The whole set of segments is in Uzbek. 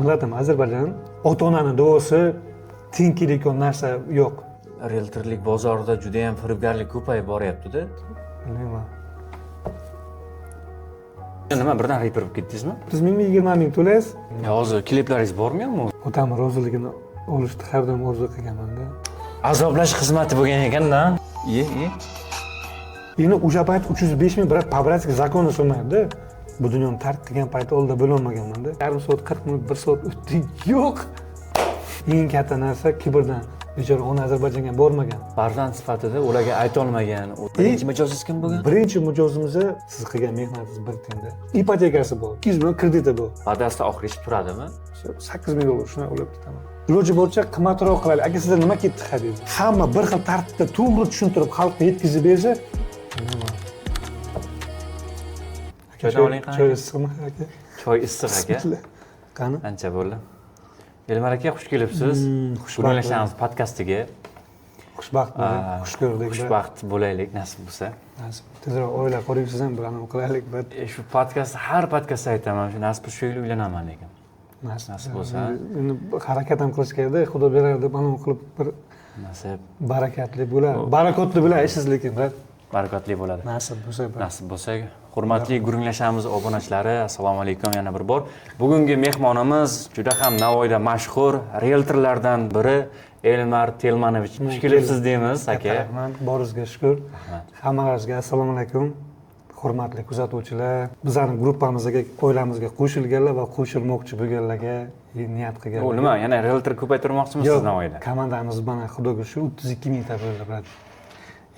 millatim Ozarbayjon, ota-onani duosi teng kelayotgan narsa yo'q. Realtorlik bozorida juda ham firibgarlik ko'payib boryapti-da. Bilmayman. Nima birdan repirib ketdingizmi? 30 ming to'laysiz. Hozir kliplaringiz bormi? Otam roziligini olishni har doim orzu qilganman-da. Azoblash xizmati bo'lgan ekan-da. Endi o'sha payt 305 ming birat по-братски zakonni so'maydi. Bu dunyoni tark qilgan payt oldida bo'lolmaganman-da. Yarim soat, 40 minut, 1 soat o'tdi. Yo'q. Eng katta narsa kibrdan. Bechora ona Ozarbayjonga bormagan. Farzand sifatida ularga ayta olmagan. Birinchi mijozingiz kim bo'lgan? Birinchi mijozimiz siz qilgan mehnatingiz bir tenda. Ipotekasi bor. 200 ming krediti bor. Badasta oxirigacha turadimi? 8 ming dollar shuna olib ketaman. Iloji boricha qimmatroq qilaylik. Aka sizda nima ketdi hadeb. Hamma bir xil tartibda to'g'ri tushuntirib xalqqa yetkazib bersa, choy issiqmi aka? Choy issiq aka. Qani? Ancha bo'ldi. Elmar aka, xush kelibsiz. Xushbaxtlarimiz podkastiga. Xushbaxt bo'ling, xush ko'rdik. Xushbaxt bo'laylik, nasib bo'lsa. Nasib. Tezroq oila qurib siz ham bir anavi qilaylik. Shu podkastda har podkastda aytaman, shu nasib shu yil uylanaman lekin. Nasib bo'lsa. Endi harakat ham qilish kerak-da, Xudo berar deb anavi qilib bir nasib. Barakatli bo'ladi. Barakotli bo'laysiz lekin, barakotli bo'ladi. Nasib bo'lsa. Nasib bo'lsa. Hurmatli Guringlashamiz obunachilari, assalomu alaykum yana bir bor. Bugungi mehmonimiz juda ham Navoiyda mashhur realtorlardan biri Elmar Telmanovich. Xush kelibsiz deymiz aka. Rahmat, boringizga shukur. Hammalaringizga assalomu alaykum. Hurmatli kuzatuvchilar, bizning gruppamizga, oilamizga qo'shilganlar va qo'shilmoqchi bo'lganlarga niyat qilganlar. U nima, yana realtor ko'paytirmoqchimisiz Navoiyda? Komandamiz mana xudoga shu 32 mingta bo'ldi.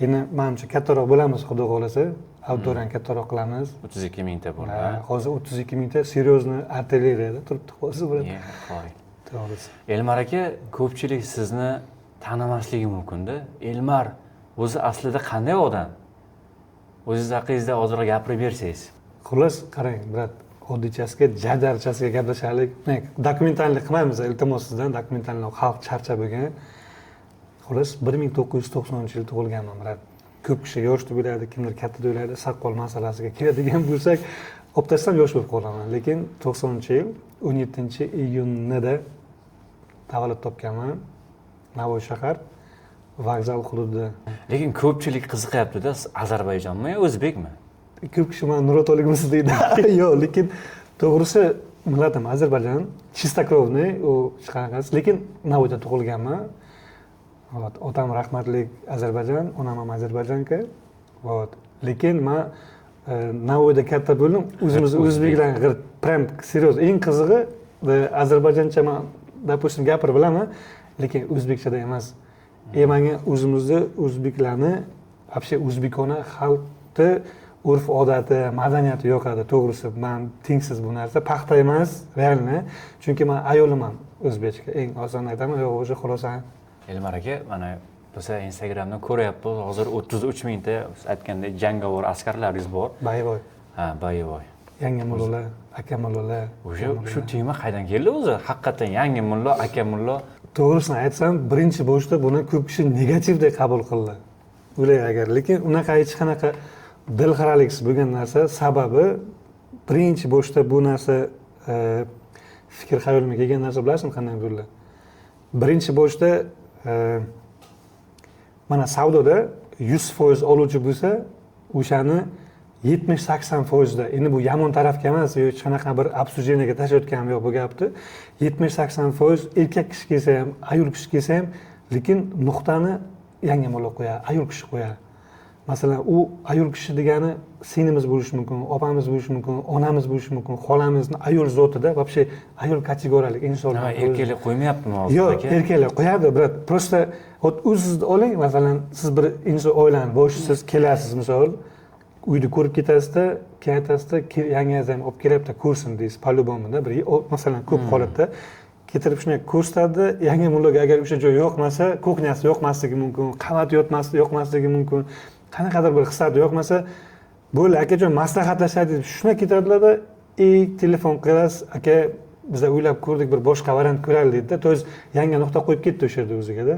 Endi menimcha kattaroq bo'lamiz, xudo xolasa. Auditoriyani kattaroq qilamiz. 32 mingta bo'ldi. Hozir 32 mingta seryozni artilleriyada turibdi hozir bilan. To'g'risi. Elmar aka, ko'pchilik sizni tanimasligi mumkin-da. Elmar o'zi aslida qanday odam? O'zingiz haqingizda ozroq gapirib bersangiz. Xullas, qarang, brat, oddiychasiga, jajarchasiga gaplashaylik. Dokumentallik qilmaymiz, iltimos sizdan dokumentallik xalq charchab bo'lgan. Xullas, 1990-yil tug'ilganman, brat. Ko'p kishi yosh deb o'ylaydi, kimdir katta deb o'ylaydi. Saqqol masalasiga keladigan bo'lsak, optasdan yosh bo'lib qolaman. Lekin 90-yil 17-iyunida tavallud topganman. Navoiy shahar vokzal hududida. Lekin ko'pchilik qiziqyapti-da, Ozarbayjonmi yo o'zbekmi? Ko'p kishi meni nurotoligimiz deydi. Yo'q, lekin to'g'risi millatim Ozarbayjon, чистокровный, u hech qanaqasi, lekin Navoiyda tug'ilganman. Otam rahmatli Ozarbayjon, onam ham Ozarbayjonka. Lekin men Navoiyda katta bo'ldim, o'zimiz o'zbeklarga prям seryoz eng qizig'i Ozarbayjoncha men допустим gapirib bilaman, lekin o'zbekchada emas. Menga o'zimizni o'zbeklarni, вообще o'zbekona xalqni urf-odati, madaniyati yoqadi, to'g'risi. Men tengsiz bu narsa, paxta emas, realni. Chunki men ayolim ham o'zbekcha. Eng oson aytaman, yo'q, o'sha xolosan. Elmar aka, mana biz Instagramdan ko'ryapmiz, hozir 33 mingta aytgandek jangovar askarlaringiz bor. Boyevoy. Ha, Boyevoy. Yangi mullalar, aka mullalar. Shu tema qaydan keldi o'zi? Haqiqatan yangi mulla, aka mulla. To'g'risini aytsam, birinchi boshda buni ko'p kishi negativdek qabul qildi. O'ylay agar, lekin unaqa hech qanaqa dilxiraliksiz bo'lgan narsa, sababi birinchi boshda bu narsa fikr xayolimga kelgan narsa bilasizmi qanday bo'ldi? Birinchi boshda mana savdoda 100% oluvchi bo'lsa, o'shani 70-80% da. Endi bu yomon tarafga emas, hech qanaqa bir obsujeniyaga tashlayotganim yo'q bu gapni. 70-80% erkak kishi kelsa ham, ayol kishi kelsa ham, lekin nuqtani yangi mulla qo'yadi, ayol kishi qo'yadi. Masalan, u ayol kishi degani singlimiz bo'lishi mumkin, opamiz bo'lishi mumkin, onamiz bo'lishi mumkin, xolamizni ayol zotida, вообще ayol kategoriyalik insonlar. Erkaklar qo'ymayaptimi hozir? Yo'q, erkaklar qo'yadi, brat. Просто o'zingizni oling, masalan, siz bir inson oilani boshisiz, kelasiz, misol, uyni ko'rib ketasizda, keyin aytasizda, yangingizni ham olib kelyapti, ko'rsin deysiz, по-любому-da. Bir masalan, ko'p holatda ketirib shunday ko'rsatadi, yangi mullaga agar o'sha joy yoqmasa, kuxnyasi yoqmasligi mumkin, qavat yoqmasligi mumkin. Qanaqadir bir hissiyat yoqmasa, bo'ldi, akajon maslahatlashadi deb shuna ketadilar-da, telefon qilasiz, aka, biz o'ylab ko'rdik, bir boshqa variant ko'raylik deydi-da, to есть yangi nuqta qo'yib ketdi o'sha yerda o'ziga-da.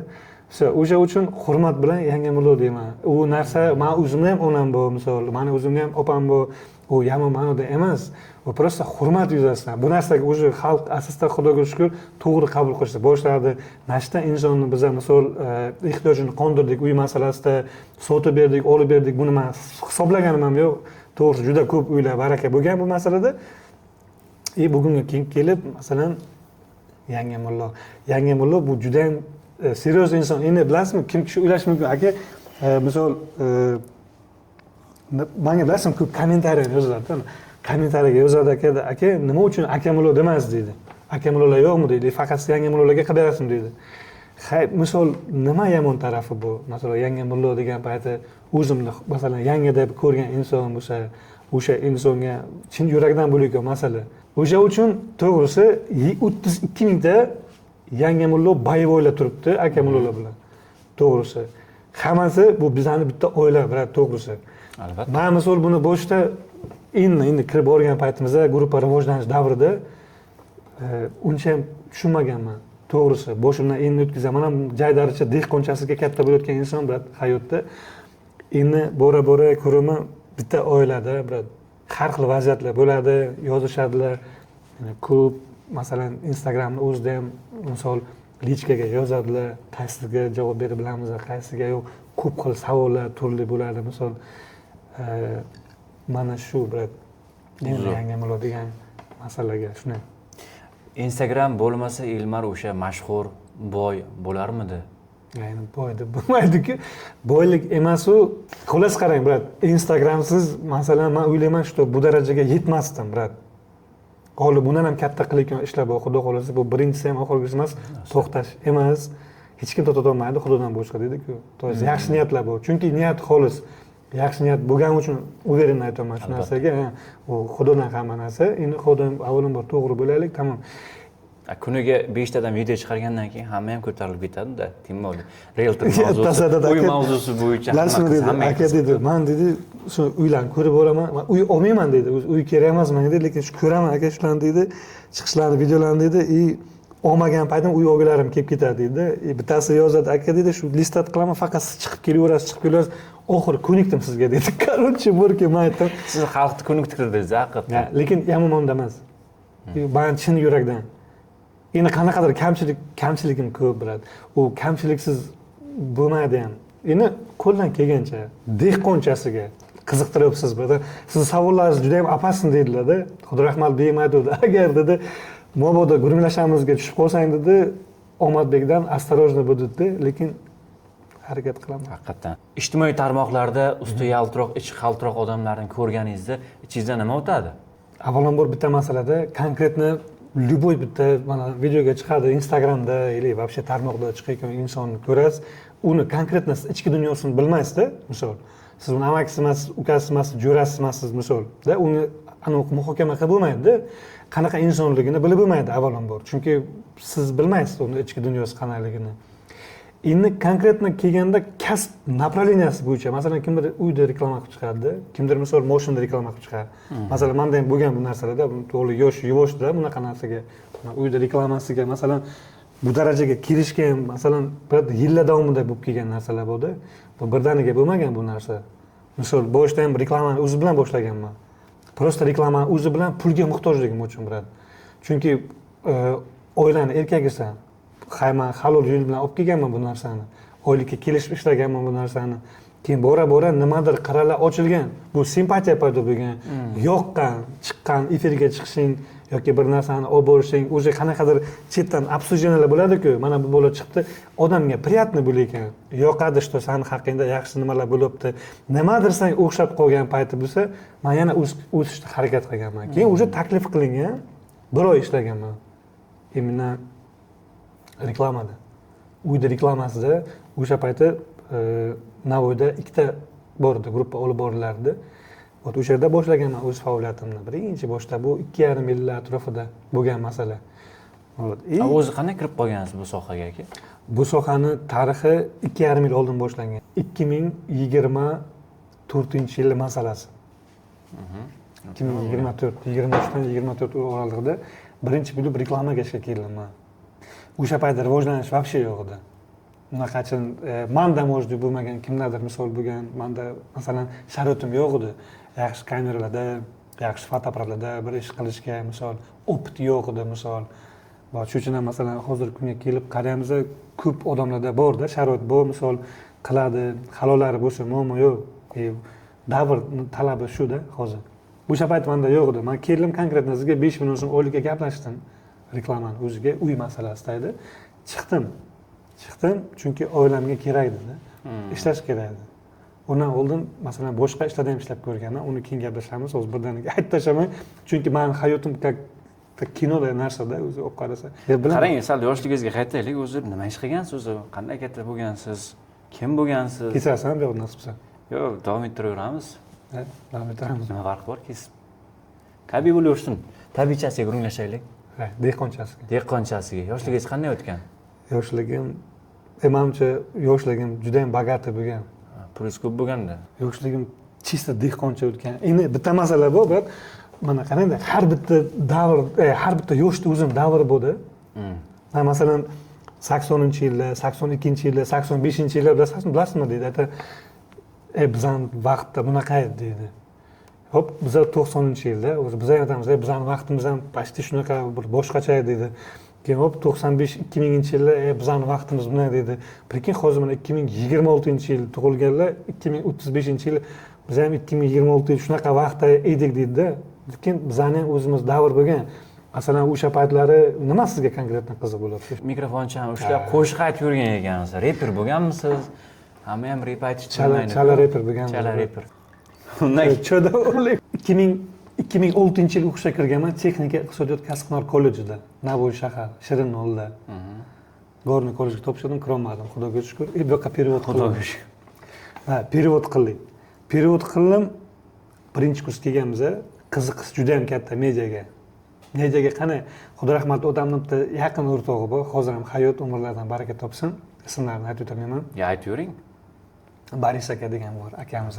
O'sha uchun hurmat bilan yangi mulla deyman. U narsa, men o'zimda ham onam bor, misol, meni o'zimda ham opam bor, u yomon ma'noda emas, u просто hurmat yuzasidan bu narsaga уже xalq asosida xudoga shukur to'g'ri qabul qilishni boshladi. Nashta insonni biza misol ehtiyojini qondirdik, uy masalasida sotib berdik, olib berdik, buni men hisoblaganim ham yo'q. To'g'risi juda ko'p uylar baraka bo'lgan bu masalada. Bugunga kelib masalan yangi mullo bu juda ham seriöz inson. Endi bilasizmi, kim kishi o'ylashi mumkin, aka misol menga bilasizmi ko'p kommentariy yozadi. Kommentariyaga yozadi aka nima uchun aka mullo demas deydi. Aka mullolar yo'qmi deydi, faqat yangi mullolarga qilib berasizmi deydi. Misol nima yomon tarafi bu? Masalan, yangi mullo degan payti o'zimni masalan yangi deb ko'rgan inson bo'lsa, o'sha insonga chin yurakdan bo'layotgan masala. O'sha uchun to'g'risi 32 mingta yangi mullo boyvoylar turibdi aka mullolar bilan. To'g'risi. Hammasi bu bizning bitta oila, bilan to'g'risi. Albatta. Men misol buni boshda endi kirib borgan paytimizda gruppa rivojlanish davrida uncha ham tushunmaganman. To'g'risi, boshimdan endi o'tkazaman. Mana jaydaricha dehqonchasiga katta bo'layotgan inson bilan hayotda endi bora ko'raman bitta oilada bir har xil vaziyatlar bo'ladi, yozishadilar. Ko'p masalan Instagramni o'zida ham misol lichkaga yozadilar, qaysiga javob berib bilamiz, qaysiga yo'q. Ko'p xil savollar turli bo'ladi. Misol mana shu bir yangi mullo degan masalaga shuni. Instagram bo'lmasa Elmar o'sha mashhur boy bo'larmidi? Ya'ni boy deb bo'lmaydi-ku. Boylik emas u. Xolos qarang, brat. Instagramsiz masalan men o'ylayman, shu bu darajaga yetmasdim, brat. Hali bundan ham katta qilayotgan ishlar bor. Xudo xolasa bu birinchisi ham oxirgisi emas, to'xtash emas. Hech kim to'xtata olmaydi, Xudodan boshqa deydi-ku. To'g'ri, yaxshi niyatlar bor. Chunki niyat xolis. Yaxshi niyat bo'lgani uchun uverenman aytaman shu narsaga. U Xudodan hamma narsa. Endi Xudodan avvalambor to'g'ri bo'laylik, tamom. Kuniga 5 tadan video chiqargandan keyin hamma ham ko'tarilib ketadi-da, timoli. Realtor mavzusi, uy mavzusi bo'yicha hamma aka dedi, men dedi, shu uylarni ko'rib boraman. Men uy olmayman dedi. Uy kerak emas menga dedi, lekin shu ko'raman aka shularni dedi. Chiqishlarini, videolarini dedi, olmagan paytim uy olgilarim kelib ketadi dedi. Bittasi yozadi, aka dedi, shu listat qilaman, faqat siz chiqib kelaverasiz. Oxiri ko'nikdim sizga dedi. Короче, borki men aytdim. Siz xalqni ko'niktirdingiz, haqiqatdan. Lekin yomon emas. Men chin yurakdan. Endi qanaqadir kamchiligim ko'p bo'ladi. U kamchiliksiz bo'lmaydi ham. Endi qo'ldan kelgancha dehqonchasiga qiziqtiryapsiz brada. Siz savollaringiz juda ham opasni deydilar-da. Xudo rahmat bermaydi dedi. Agar dedi mobodo gurunglashamizga tushib qolsang dedi, Omadbekdan осторожно bo'l dedi, lekin harakat qilaman. Haqiqatdan. Ijtimoiy tarmoqlarda usti yaltiroq, ichi qaltiroq odamlarni ko'rganingizda ichingizdan nima o'tadi? Avvalambor bitta masalada konkretni любой bitta mana videoga chiqadi Instagramda yoki вообще tarmoqda chiqayotgan insonni ko'rasiz, uni konkretno ichki dunyosini bilmaysiz-da, misol. Siz uni amakisi emas, ukasi emas, jo'rasi emassiz misol-da, uni muhokama qilib bo'lmaydi-da. Qanaqa insonligini bilib bo'lmaydi avvalambor. Chunki siz bilmaysiz uni ichki dunyosi qanaqaligini. Endi konkretno kelganda kasb направленияsi bo'yicha, masalan, kimdir uyda reklama qilib chiqadi, kimdir misol mashinada reklama qilib chiqadi. Masalan, menda ham bo'lgan bu narsalarda, to'g'ri yosh yuvoshda bunaqa narsaga, uyda reklamasiga, masalan, bu darajaga kelishga ham, masalan, bir yillar davomida bo'lib kelgan narsalar bo'ldi. Bu birdaniga bo'lmagan bu narsa. Misol, boshda ham reklamani o'zi bilan boshlaganman. Просто reklamani o'zi bilan pulga muhtojligim uchun bo'ladi. Chunki oilani erkagisan, men halol yo'l bilan olib kelganman bu narsani. Oylikka kelishib ishlaganman bu narsani. Keyin bora nimadir qiralar ochilgan. Bu simpatiya paydo bo'lgan. Yoqqan, chiqqan, efirga chiqishing yoki bir narsani olib borishing, o'zi qanaqadir chetdan obsujeniyalar bo'ladi-ku. Mana bu bola chiqdi, odamga приятно bo'lar ekan. Yoqadi, что sani haqingda yaxshi nimalar bo'libdi. Nimadir sen o'xshab qolgan payti bo'lsa, men yana o'sishga harakat qilganman. Keyin o'zi taklif qilingan, bir oy ishlaganman. Imенно reklamada. Uyda reklamasida o'sha payti Navoiyda ikkita bor edi, gruppa olib borilardi. O'sha yerda boshlaganman o'z faoliyatimni. Birinchi boshda bu 2,5 yil atrofida bo'lgan masala. O'zi qanday kirib qolgansiz bu sohaga aka? Bu sohani tarixi 2,5 yil oldin boshlangan. 2024-yil masalasi. 2023dan 24 oralig'ida birinchi bo'lib reklamaga ishga keldim men. O'sha paytda rivojlanish вообще yo'q edi. Bunaqacha menda может bo'lmagan kimlardir misol bo'lgan, menda masalan sharoitim yo'q edi. Yaxshi kameralarda yaxshi fotoapparatlarda bir ish qilishga misol opit yo'q edi misol. Shuning uchun ham masalan hozirgi kunga kelib qaraymiz, ko'p odamlarda borda sharoit bor, misol qiladi, halollari bo'lsa muammo yo'q. Davr talabi shuda hozir. O'sha payt menda yo'q edi. Men keldim konkretno sizga 5 million so'm oylikka gaplashdim. Reklamani o'ziga uy masalasida edi. Chiqdim chunki oilamga kerak edi. Ishlash kerak edi. Undan oldin masalan boshqa ishlarda ham ishlab ko'rganman. Uni keyin gaplashamiz. Hozir birdaniga aytib tashlaman, chunki mening hayotim kinoda narsada o'zi olib qarasa. Qarang, sal yoshligingizga qaytaylik. O'zi nima ish qilgansiz o'zi? Qanday katta bo'lgansiz? Kim bo'lgansiz? Kesasan bu nasib bo'lsa. Yo'q, davom ettiraveramiz. Davom ettiramiz. Nima farqi bor kesib? Tabiiy bo'laversin. Tabiichasiga guringlashaylik. Dehqonchasiga. Dehqonchasiga. Yoshligingiz qanday o'tgan? Yoshligim, menimcha yoshligim juda ham bog'at bo'lgan. Pulingiz ko'p bo'lganda. Yoshligim chista dehqoncha o'tgan. Endi bitta masala bor, mana qarangda, har bitta davr, har bitta yoshda o'zim davri bo'ldi. Men masalan 80-yillar, 82-yillar, 85-yillar bilasizmi deydi. Bizning vaqtda bunaqa edi deydi. Hop, biz 90-yilda, o'zi biz aytamiz, bizning vaqtimiz ham почти shunaqa bir boshqacha edi deydi. Keyin hop 95-2000-yillar bizning vaqtimiz bunday deydi. Lekin hozir mana 2026-yil tug'ilganlar, 2035-yil biz ham 2026 shunaqa vaqtda edik deydi-da. Lekin bizning o'zimiz davr bo'lgan. Masalan, o'sha paytlari nima sizga konkretno qiziq bo'ladi? Mikrofonchani ushlab qo'shiq aytib yurgan ekansiz. Reper bo'lganmisiz? Hamma ham rep aytishni bilmaydi. Chala reper bo'lganman. Chala reper. Undan 2006-yil o'qishga kirganman Texnika iqtisodiyot kasb-hunar kollejida, Navoiy shahar, Shirinyo'lda. Gorniy kollejga topshirdim, kirolmadim, xudoga shukr. Bu yoqqa perevod qildim. Perevod qildik. Perevod qildim. Birinchi kurs kelganmiz, qiziqish juda ham katta mediaga. Mediaga qani, Xudo rahmat otamning bitta yaqin o'rtog'i bor, hozir ham hayot umrlardan baraka topsin. Ismlarini aytib o'tmayman. Aytib yuring. Baris aka degan bor, akamiz.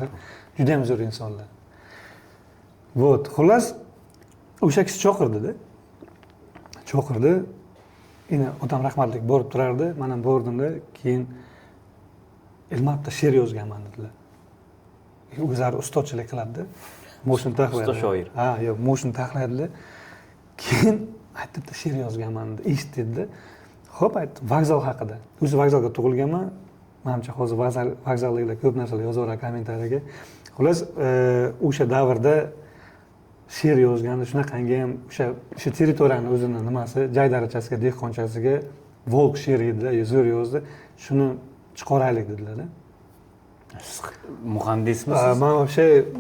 Juda ham zo'r insonlar. Xullas, o'sha kishi chaqirdi-da. Chaqirdi. Yana otam rahmatlik borib turardi. Men ham bordimda, keyin Elmabda she'r yozganman dedilar. O'zlari ustozchilik qiladi-da. Mo'shin taxlaydi. Ustoz shoir. Yo'q, mo'shin taxlaydi. Keyin aytdi, she'r yozganman dedi, eshitdi. Xo'p, aytdi, vokzal haqida. O'zi vokzalga tug'ilganman. Menimcha hozir vokzalliklar ko'p narsalar yozaveradi kommentariyaga. Xullas, o'sha davrda she'r yozganda shunaqangi ham o'sha territoriyani o'zini nimasi, joy darajasiga, dehqonchasiga volk she'r edi, zo'r yozdi. Shuni chiqaraylik dedilar-da. Siz muhandismisiz?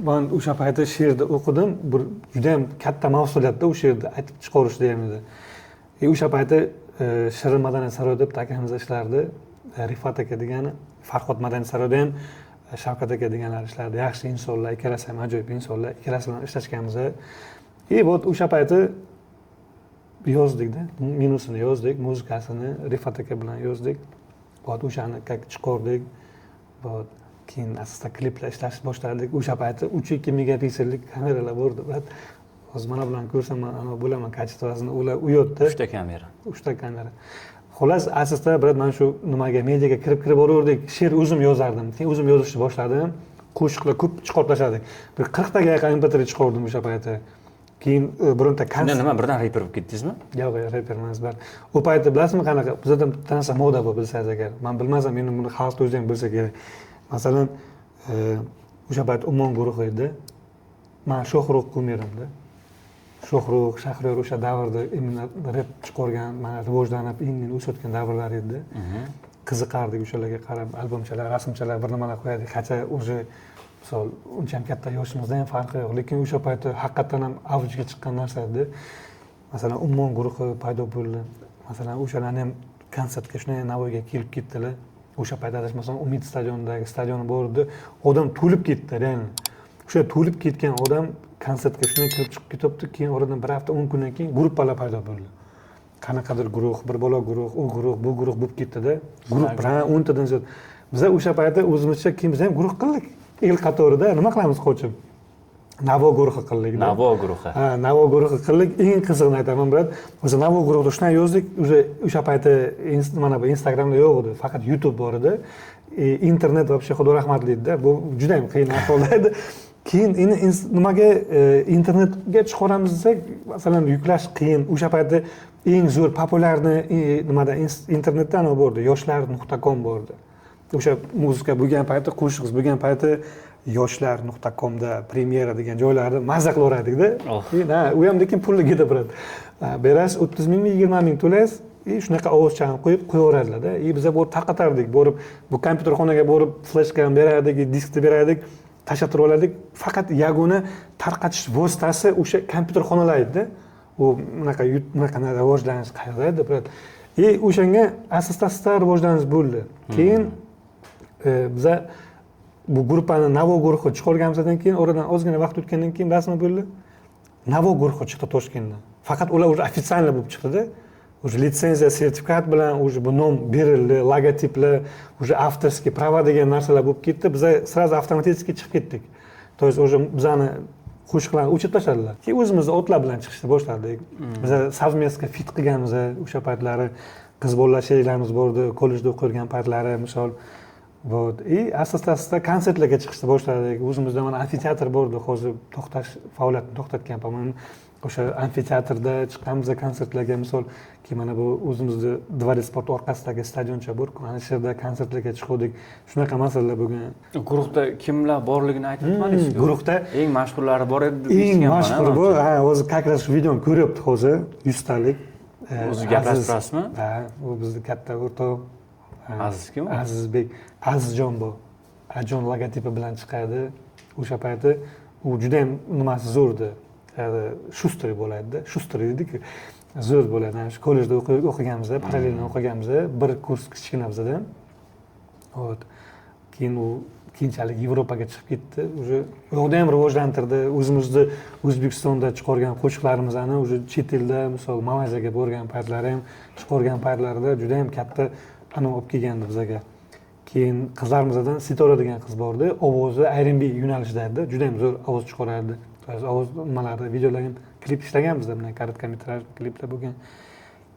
Men o'sha paytda she'rni o'qidim. Bir juda ham katta mas'uliyatda o'sha she'rni aytib chiqarishdi ham edi. O'sha paytda Shirin madaniyat saroyida bitta akamiz ishlardi. Rifat aka degani, Farhod madaniyat saroyida ham Shavkat aka deganlar ishlardi. Yaxshi insonlar, ikkalasi ham ajoyib insonlar. Ikkalasi bilan ishlashganmiz. O'sha paytda yozdik-da, minusini yozdik, muzikasini Rifat aka bilan yozdik. O'shani chiqardik. Keyin asosda kliplar ishlashni boshladik. O'sha paytda 3.2 megapiksellik kameralar bordi. Hozir mana bilan ko'rsam, ana bo'laman kачествосini ular u yerda 3 ta kamera. 3 ta kamera. Xullas, asosda mana shu nimaga mediaga kirib boraverdik. She'r o'zim yozardim. Keyin o'zim yozishni boshladim. Qo'shiqlar ko'p chiqartlashadik. Bir 40 taga yaqin MP3 chiqardim o'sha paytda. Keyin bironta Shunda nima birdan reper bo'lib ketdingizmi? Yo'q, reper emas. U paytda bilasizmi qanaqa? Bizda bitta narsa moda bor, bilsangiz agar. Men bilmasam, meni buni xalq o'zi ham bilsa kerak. Masalan, o'sha payt Umon guruhi edi. Men Shohrux kumirimda. Shohrux, Shahriyor o'sha davrda rep chiqargan, mana rivojlanib, eng o'sayotgan davrlar edi. Qiziqardik o'shalarga qarab, albomchalar, rasmchalar, bir nimalar qo'yardik. Qancha o'zi misol uncha ham katta yoshimizdan ham farqi yo'q, lekin o'sha paytda haqiqatan ham avjga chiqqan narsa edi. Masalan, Umon guruhi paydo bo'ldi. Masalan, o'shalarni ham konsertga shunday Navoiyga kelib ketdilar. O'sha paytda adashmasam Umid stadionidagi stadion bor edi. Odam to'lib ketdi, ya'ni. O'sha to'lib ketgan odam konsertga shunday kirib chiqib ketibdi, keyin oradan bir hafta 10 kundan keyin gruppalar paydo bo'ldi. Qanaqadir guruh, bir bola guruh, u guruh, bu guruh bo'lib ketdi-da. Guruh bilan 10 tadan ziyod. Biz o'sha paytda o'zimizcha keyin biz ham guruh qildik. El qatorida nima qilamiz qo'chib? Navo guruhi qildik. Navo guruhi. Navo guruhi qildik. Eng qizig'ini aytaman, birat. O'zi Navo guruhida shunday yozdik, o'sha paytda mana bu Instagramda yo'q edi, faqat YouTube bor edi. Internet вообще xudo rahmatli edi-da. Bu juda ham qiyin ahvolda edi. keyin endi nimaga internetga chiqaramiz desak, masalan, yuklash qiyin. O'sha paytda eng zo'r populyarni nimada internetda ana bordi, yoshlar.com bordi. O'sha muzika bo'lgan payti, qo'shiq bo'lgan payti yoshlar.comda premyera degan joylarda mazza qilaverardik-da. U ham lekin pulli ketaveradi. Berasiz 30 mingmi, 20 ming to'laysiz, shunaqa ovozchani qo'yib qo'yaveradilar-da. Biz borib tarqatardik, borib bu kompyuterxonaga borib fleshkani berardik, diskni berardik, tashatib olardik. Faqat yagona tarqatish vositasi o'sha kompyuterxonalar edi-da. U bunaqa rivojlanish qayerda edi, birat. O'shanga asta rivojlanish bo'ldi. Keyin biza bu gruppani Navo guruhi chiqarganimizdan keyin, oradan ozgina vaqt o'tgandan keyin rasman bo'ldi. Navo guruhi chiqdi Toshkentdan. Faqat ular уже официально bo'lib chiqdi-da. Уже litsenziya, sertifikat bilan уже bu nom berildi, logotiplar, уже авторский права degan narsalar bo'lib ketdi. Biz сразу avtomatik chiqib ketdik. То есть уже bizani qo'shiqlarni o'chirib tashladilar. Keyin o'zimizni otlar bilan chiqishni boshladik. Biz совместно fit qilganmiz o'sha paytlari. Qiz bolalar she'rlarimiz bordi, kollejda o'qirgan paytlari, misol. Вот. Asta konsertlarga chiqishni boshladik. O'zimizda mana amfiteatr bordi, hozir faoliyatini to'xtatgan, по-моему. O'sha amfiteatrda chiqqanmiz konsertlarga, misol, ki mana bu o'zimizda Dvorец sport orqasidagi stadioncha bor, mana shu yerda konsertlarga chiqdik. Shunaqa masalalar bo'lgan. Guruhda kimlar borligini aytib o'tmadingiz-ku? Guruhda eng mashhurlari bor edi. Eng mashhur bu, hozir как раз videoni ko'ryapti hozir 100 talik. O'zi gaplashib turasizmi? Ha, u bizning katta o'rtoq Aziz kim? Azizbek, Azizjon bu. Ajon logotipi bilan chiqadi. O'sha payti u juda ham nimasi zo'rdi. Shustri bo'lardi-da. Shustri edi-ku. Zo'r bo'ladi. Shu kollejda o'qiganimizda, parallelni o'qiganimizda, bir kurs kichkina bizdan. Вот. Keyin u keyinchalik Yevropaga chiqib ketdi. Уже u yoqda ham rivojlantirdi. O'zimizni O'zbekistonda chiqargan qo'shiqlarimizni уже chet elda, misol Malayziyaga borgan paytlari ham, chiqargan paytlarida juda ham katta ana olib kelgandi bizga. Keyin qizlarimizdan Sitora degan qiz bordi. Ovozi R&B yo'nalishida edi. Juda ham zo'r ovoz chiqarardi. Ovoz nimalarda videolar ham klip ishlaganmiz bilan kороткометражный kliplar bo'lgan.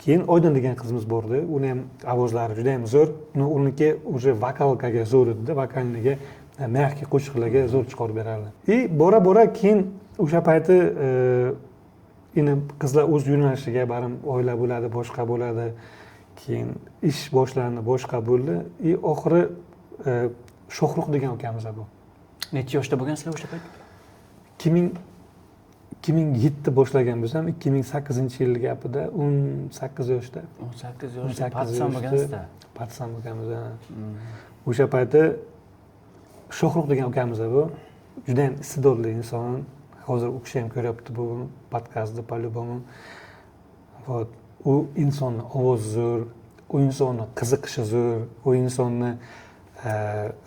Keyin Oydin degan qizimiz bordi. Uni ham ovozlari juda ham zo'r. Uniki уже vokalkaga zo'r edi, vokalniga, mягкий qo'shiqlarga zo'r chiqarib berardi. Bora keyin o'sha payti endi qizlar o'z yo'nalishiga barim oila bo'ladi, boshqa bo'ladi. Keyin ish boshlandi, boshqa bo'ldi. Oxiri Shohruh degan ukamiz bu. Necha yoshda bo'lgansizlar o'sha payt? 2007 boshlagan bo'lsam, 2008-yil gapida 18 yoshda. 18 yoshda patsan bo'lgansizda. Patsan bo'lganmiz. O'sha payti Shohruh degan ukamiz bu. Juda ham iste'dodli inson. Hozir u kishi ham ko'ryapti bu podkastni по-любому. Вот. U insonni ovozi zo'r, u insonni qiziqishi zo'r, u insonni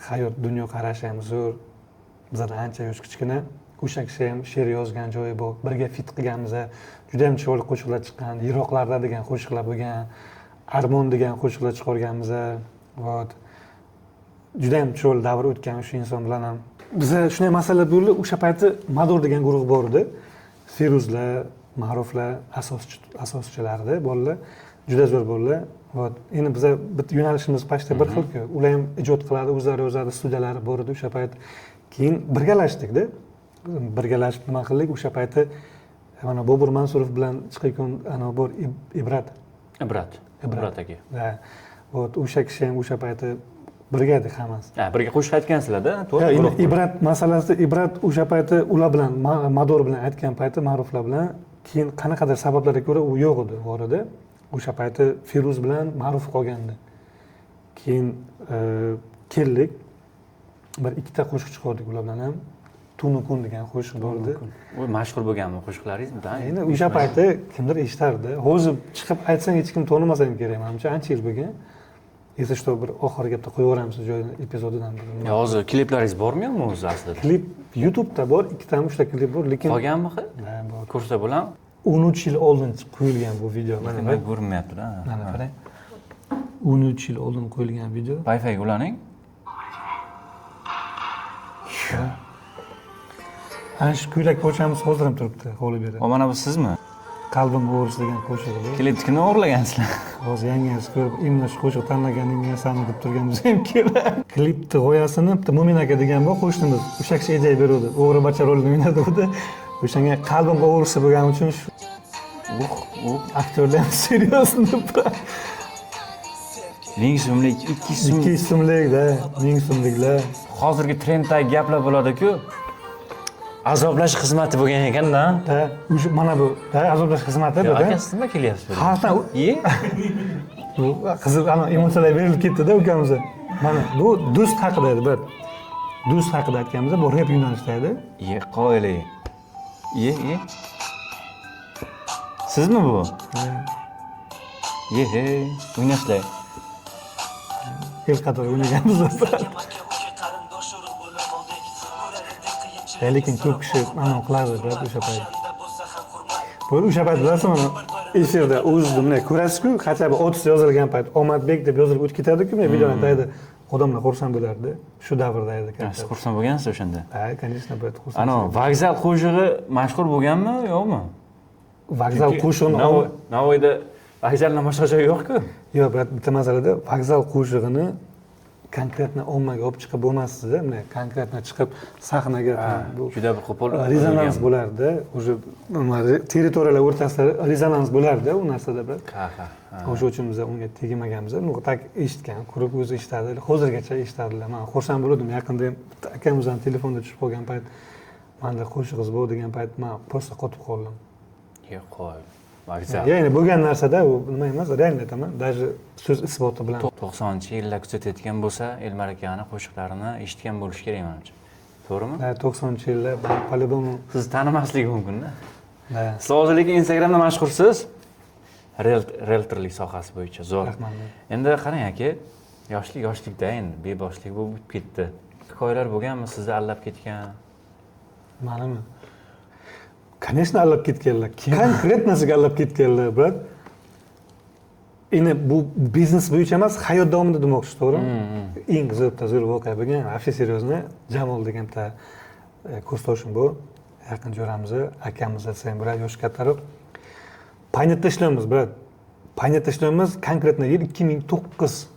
hayot, dunyo qarashi ham zo'r. Bizdan ancha yosh kichkina. O'sha kishi ham she'r yozgan joyi bor. Birga fit qilganmiz. Juda ham chiroyli qo'shiqlar chiqqan. Yiroqlarda degan qo'shiqlar bo'lgan. Armon degan qo'shiqlar chiqarganmiz. Вот. Juda ham chiroyli davr o'tgan shu inson bilan ham. Bizda shunday masala bo'ldi. O'sha payti Mador degan guruh bor edi. Feruzlar, ma'ruflar asoschilarida bolalar juda zo'r bolalar. Вот. Endi biz yo'nalishimiz pashta bir xil-ku. Ular ham ijod qiladi, o'zlari yozadi, studiyalari bor edi o'sha payt. Keyin birgalashdik-da. Birgalashib nima qildik? O'sha payti mana Bobur Mansurov bilan chiqayotgan ana bor Ibrat aka. Ha. Вот o'sha kishi ham o'sha payti birga edik hammasi. Ha, birga qo'shiq aytgansizlar-da, to'g'ri? Ibrat masalasida Ibrat o'sha payti ular bilan Mador bilan aytgan payti ma'ruflar bilan keyin qanaqadir sabablarga ko'ra u yo'q edi orada. O'sha payti Feruz bilan Ma'ruf qolgandi. Keyin keldik. Bir ikkita qo'shiq chiqardik ular bilan ham. Tunukun degan qo'shiq bor edi. U mashhur bo'lganmi qo'shiqlaringiz? Endi o'sha payti kimdir eshitardi. Hozir chiqib aytsang hech kim tanimasa ham kerak, menimcha ancha yil bo'lgan. Если что, bir oxirgi gapda qo'yaveramiz joyini epizodidan. Hozir kliplaringiz bormi o'zi aslida? Klip YouTube'da bor, ikkitami, uchta klip bor, lekin qolganmi? Ha, bor. Ko'rsa bo'lam. 13 yil oldin qo'yilgan bu video. Mana ko'rinmayapti-da. Mana qarang. 13 yil oldin qo'yilgan video. Wi-Fi'ga ulaning. Ana shu ko'ylak pochamiz hozir ham turibdi, hovli beradi. Mana bu sizmi? Qalbim o'g'risi degan qo'shiq bu. Klipni kimdan o'g'irlagansizlar? hozir yangasi ko'rib imla shu qo'shiq tanlaganingsan deb turganimiz ham kerak. Klipni g'oyasini bitta Mo'min aka degan bor qo'shnimiz. O'sha kishi ijro beruvdi. O'g'ri bacha rolini o'ynadi edi. O'shanga qalbim o'g'risi bo'lgani uchun shu aktyorlar seryozni deb 1000 so'mlik, 200 so'm. 200 so'mlikda, 1000 so'mliklar. Hozirgi trenddagi gaplar bo'ladi-ku. Azoblash xizmati bo'lgan ekan-da. Ha, o'sha mana bu, azoblash xizmati dedi. Aka siz nima kelyapsiz? Xalqdan Bu qiziq, ana emotsiyalar berilib ketdi-da ukamiz. Mana bu do'st haqida edi, bir. Do'st haqida aytganimizda bu rep yo'nalishida edi. Qo'yli. Sizmi bu? O'ynashlar. El qator o'ynaganmiz. Lekin ko'p kishi mana qilardi o'sha payt. Bu o'sha payt bilasizmi, efirda o'zingizni bunday ko'rasiz-ku, hatto otis yozilgan payt Omadbek deb yozilib o'tib ketadi-ku, men videolarni tayda odamlar xursand bo'lardi. Shu davrda edi. Siz xursand bo'lgansiz o'shanda? Ha, конечно, bu xursand. Ana vokzal qo'shig'i mashhur bo'lganmi, yo'qmi? Vokzal qo'shig'ini Navoiyda vokzaldan boshqa joy yo'q-ku. Yo'q, bitta masalada vokzal qo'shig'ini konkretno ommaga olib chiqib bo'lmasdi-da, mana konkretno chiqib sahnaga bu juda bir qo'pol rezonans bo'lardi. O'sha territoriyalar o'rtasida rezonans bo'lardi u narsada bir. O'sha uchun biz unga tegmaganmiz. Tak eshitgan, ko'rib o'zi eshitadi. Hozirgacha eshitadilar. Men xursand bo'ldim. Yaqinda ham akamizdan telefonda tushib qolgan payt, "Menda qo'shig'ingiz bor" degan payt men просто qotib qoldim. Yo'q, qo'y. Vokzal. Ya'ni bo'lgan narsada u nima emas, real aytaman, даже so'z isboti bilan. 90-yillar kuzatayotgan bo'lsa, Elmar akani qo'shiqlarini eshitgan bo'lish kerak menimcha. To'g'rimi? 90-yillar по-любому sizni tanimasligi mumkin-da. Ha. Siz hozir lekin Instagramda mashhursiz. Realtorlik sohasi bo'yicha zo'r. Rahmat. Endi qarang aka, yoshlikda endi beboshlik bo'lib ketdi. Hikoyalar bo'lganmi sizni allab ketgan? Manimi? Конечно, allab ketganlar. Konkretnasiga allab ketganlar, brat. Endi bu biznes bo'yicha emas, hayot davomida demoqchi, to'g'rimi? Eng zo'r voqea bo'lgan, вообще серьезно, Jamol degan bitta kursdoshim bor. Yaqin jo'ramiz, akamiz desam bo'ladi, yoshi kattaroq. Paynetda ishlaymiz, brat. Paynetda ishlaymiz, konkretno yil 2009.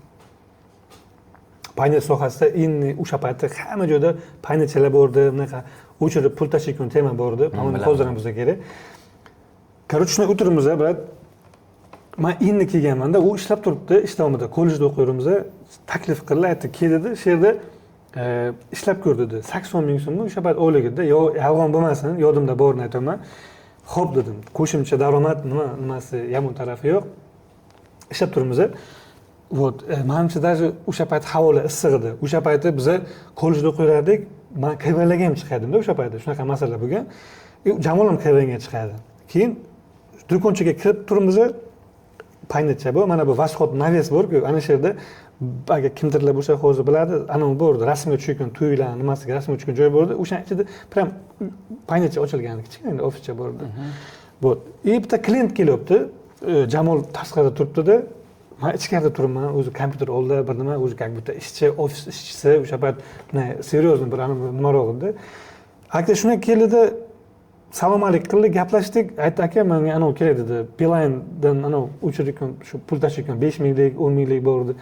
Paynet sohasida endi o'sha paytda hamma joyda paynetchalar bor edi, bunaqa o'chirib pul tashiyotgan tema bor edi. Hozir ham bizga kerak. Короче, shunday o'tiribmiz, brat. Men endi kelganman-da, u ishlab turibdi, ish davomida kollejda o'qiymiz, taklif qildi, aytdi, "Kel" dedi, shu yerda ishlab ko'r dedi. 80 ming so'mmi o'sha payt o'ylaganida, "Yo, yolg'on bo'lmasin, yodimda borini aytaman." Xo'p dedim. Qo'shimcha daromad nimasi yomon tarafi yo'q. Ishlab turibmiz. Вот, menimcha даже o'sha payt havola issiq edi. O'sha paytda biz kollejda o'qiyardik. Men KVNga ham chiqardim-da o'sha paytda. Shunaqa masala bo'lgan. Jamol ham KVNga chiqadi. Keyin do'konchaga kirib turibmiz. Paynetcha bu, mana bu Vashxot naves bor-ku, ana shu yerda agar kimdirlar bo'lsa hozir biladi, ana bu bor edi, rasmga tushgan to'ylar, nimasiga rasmga tushgan joy bor edi. O'sha ichida prям paynetcha ochilgan, kichkina ofischa bor edi. Bu, bitta klient kelyapti, Jamol tashqarida turibdi-da, men ichkarida turibman, o'zi kompyuter oldida bir nima, o'zi как будто ishchi, ofis ishchisi, o'sha payt seryozni bir nimaroq edi. Aka shunday keldi-da, salom alik qildi, gaplashdik. Aytdi, "Aka, menga ana kerak" dedi. Beeline'dan ana o'chirgan shu pul tashiyotgan 5 minglik, 10 minglik bor edi.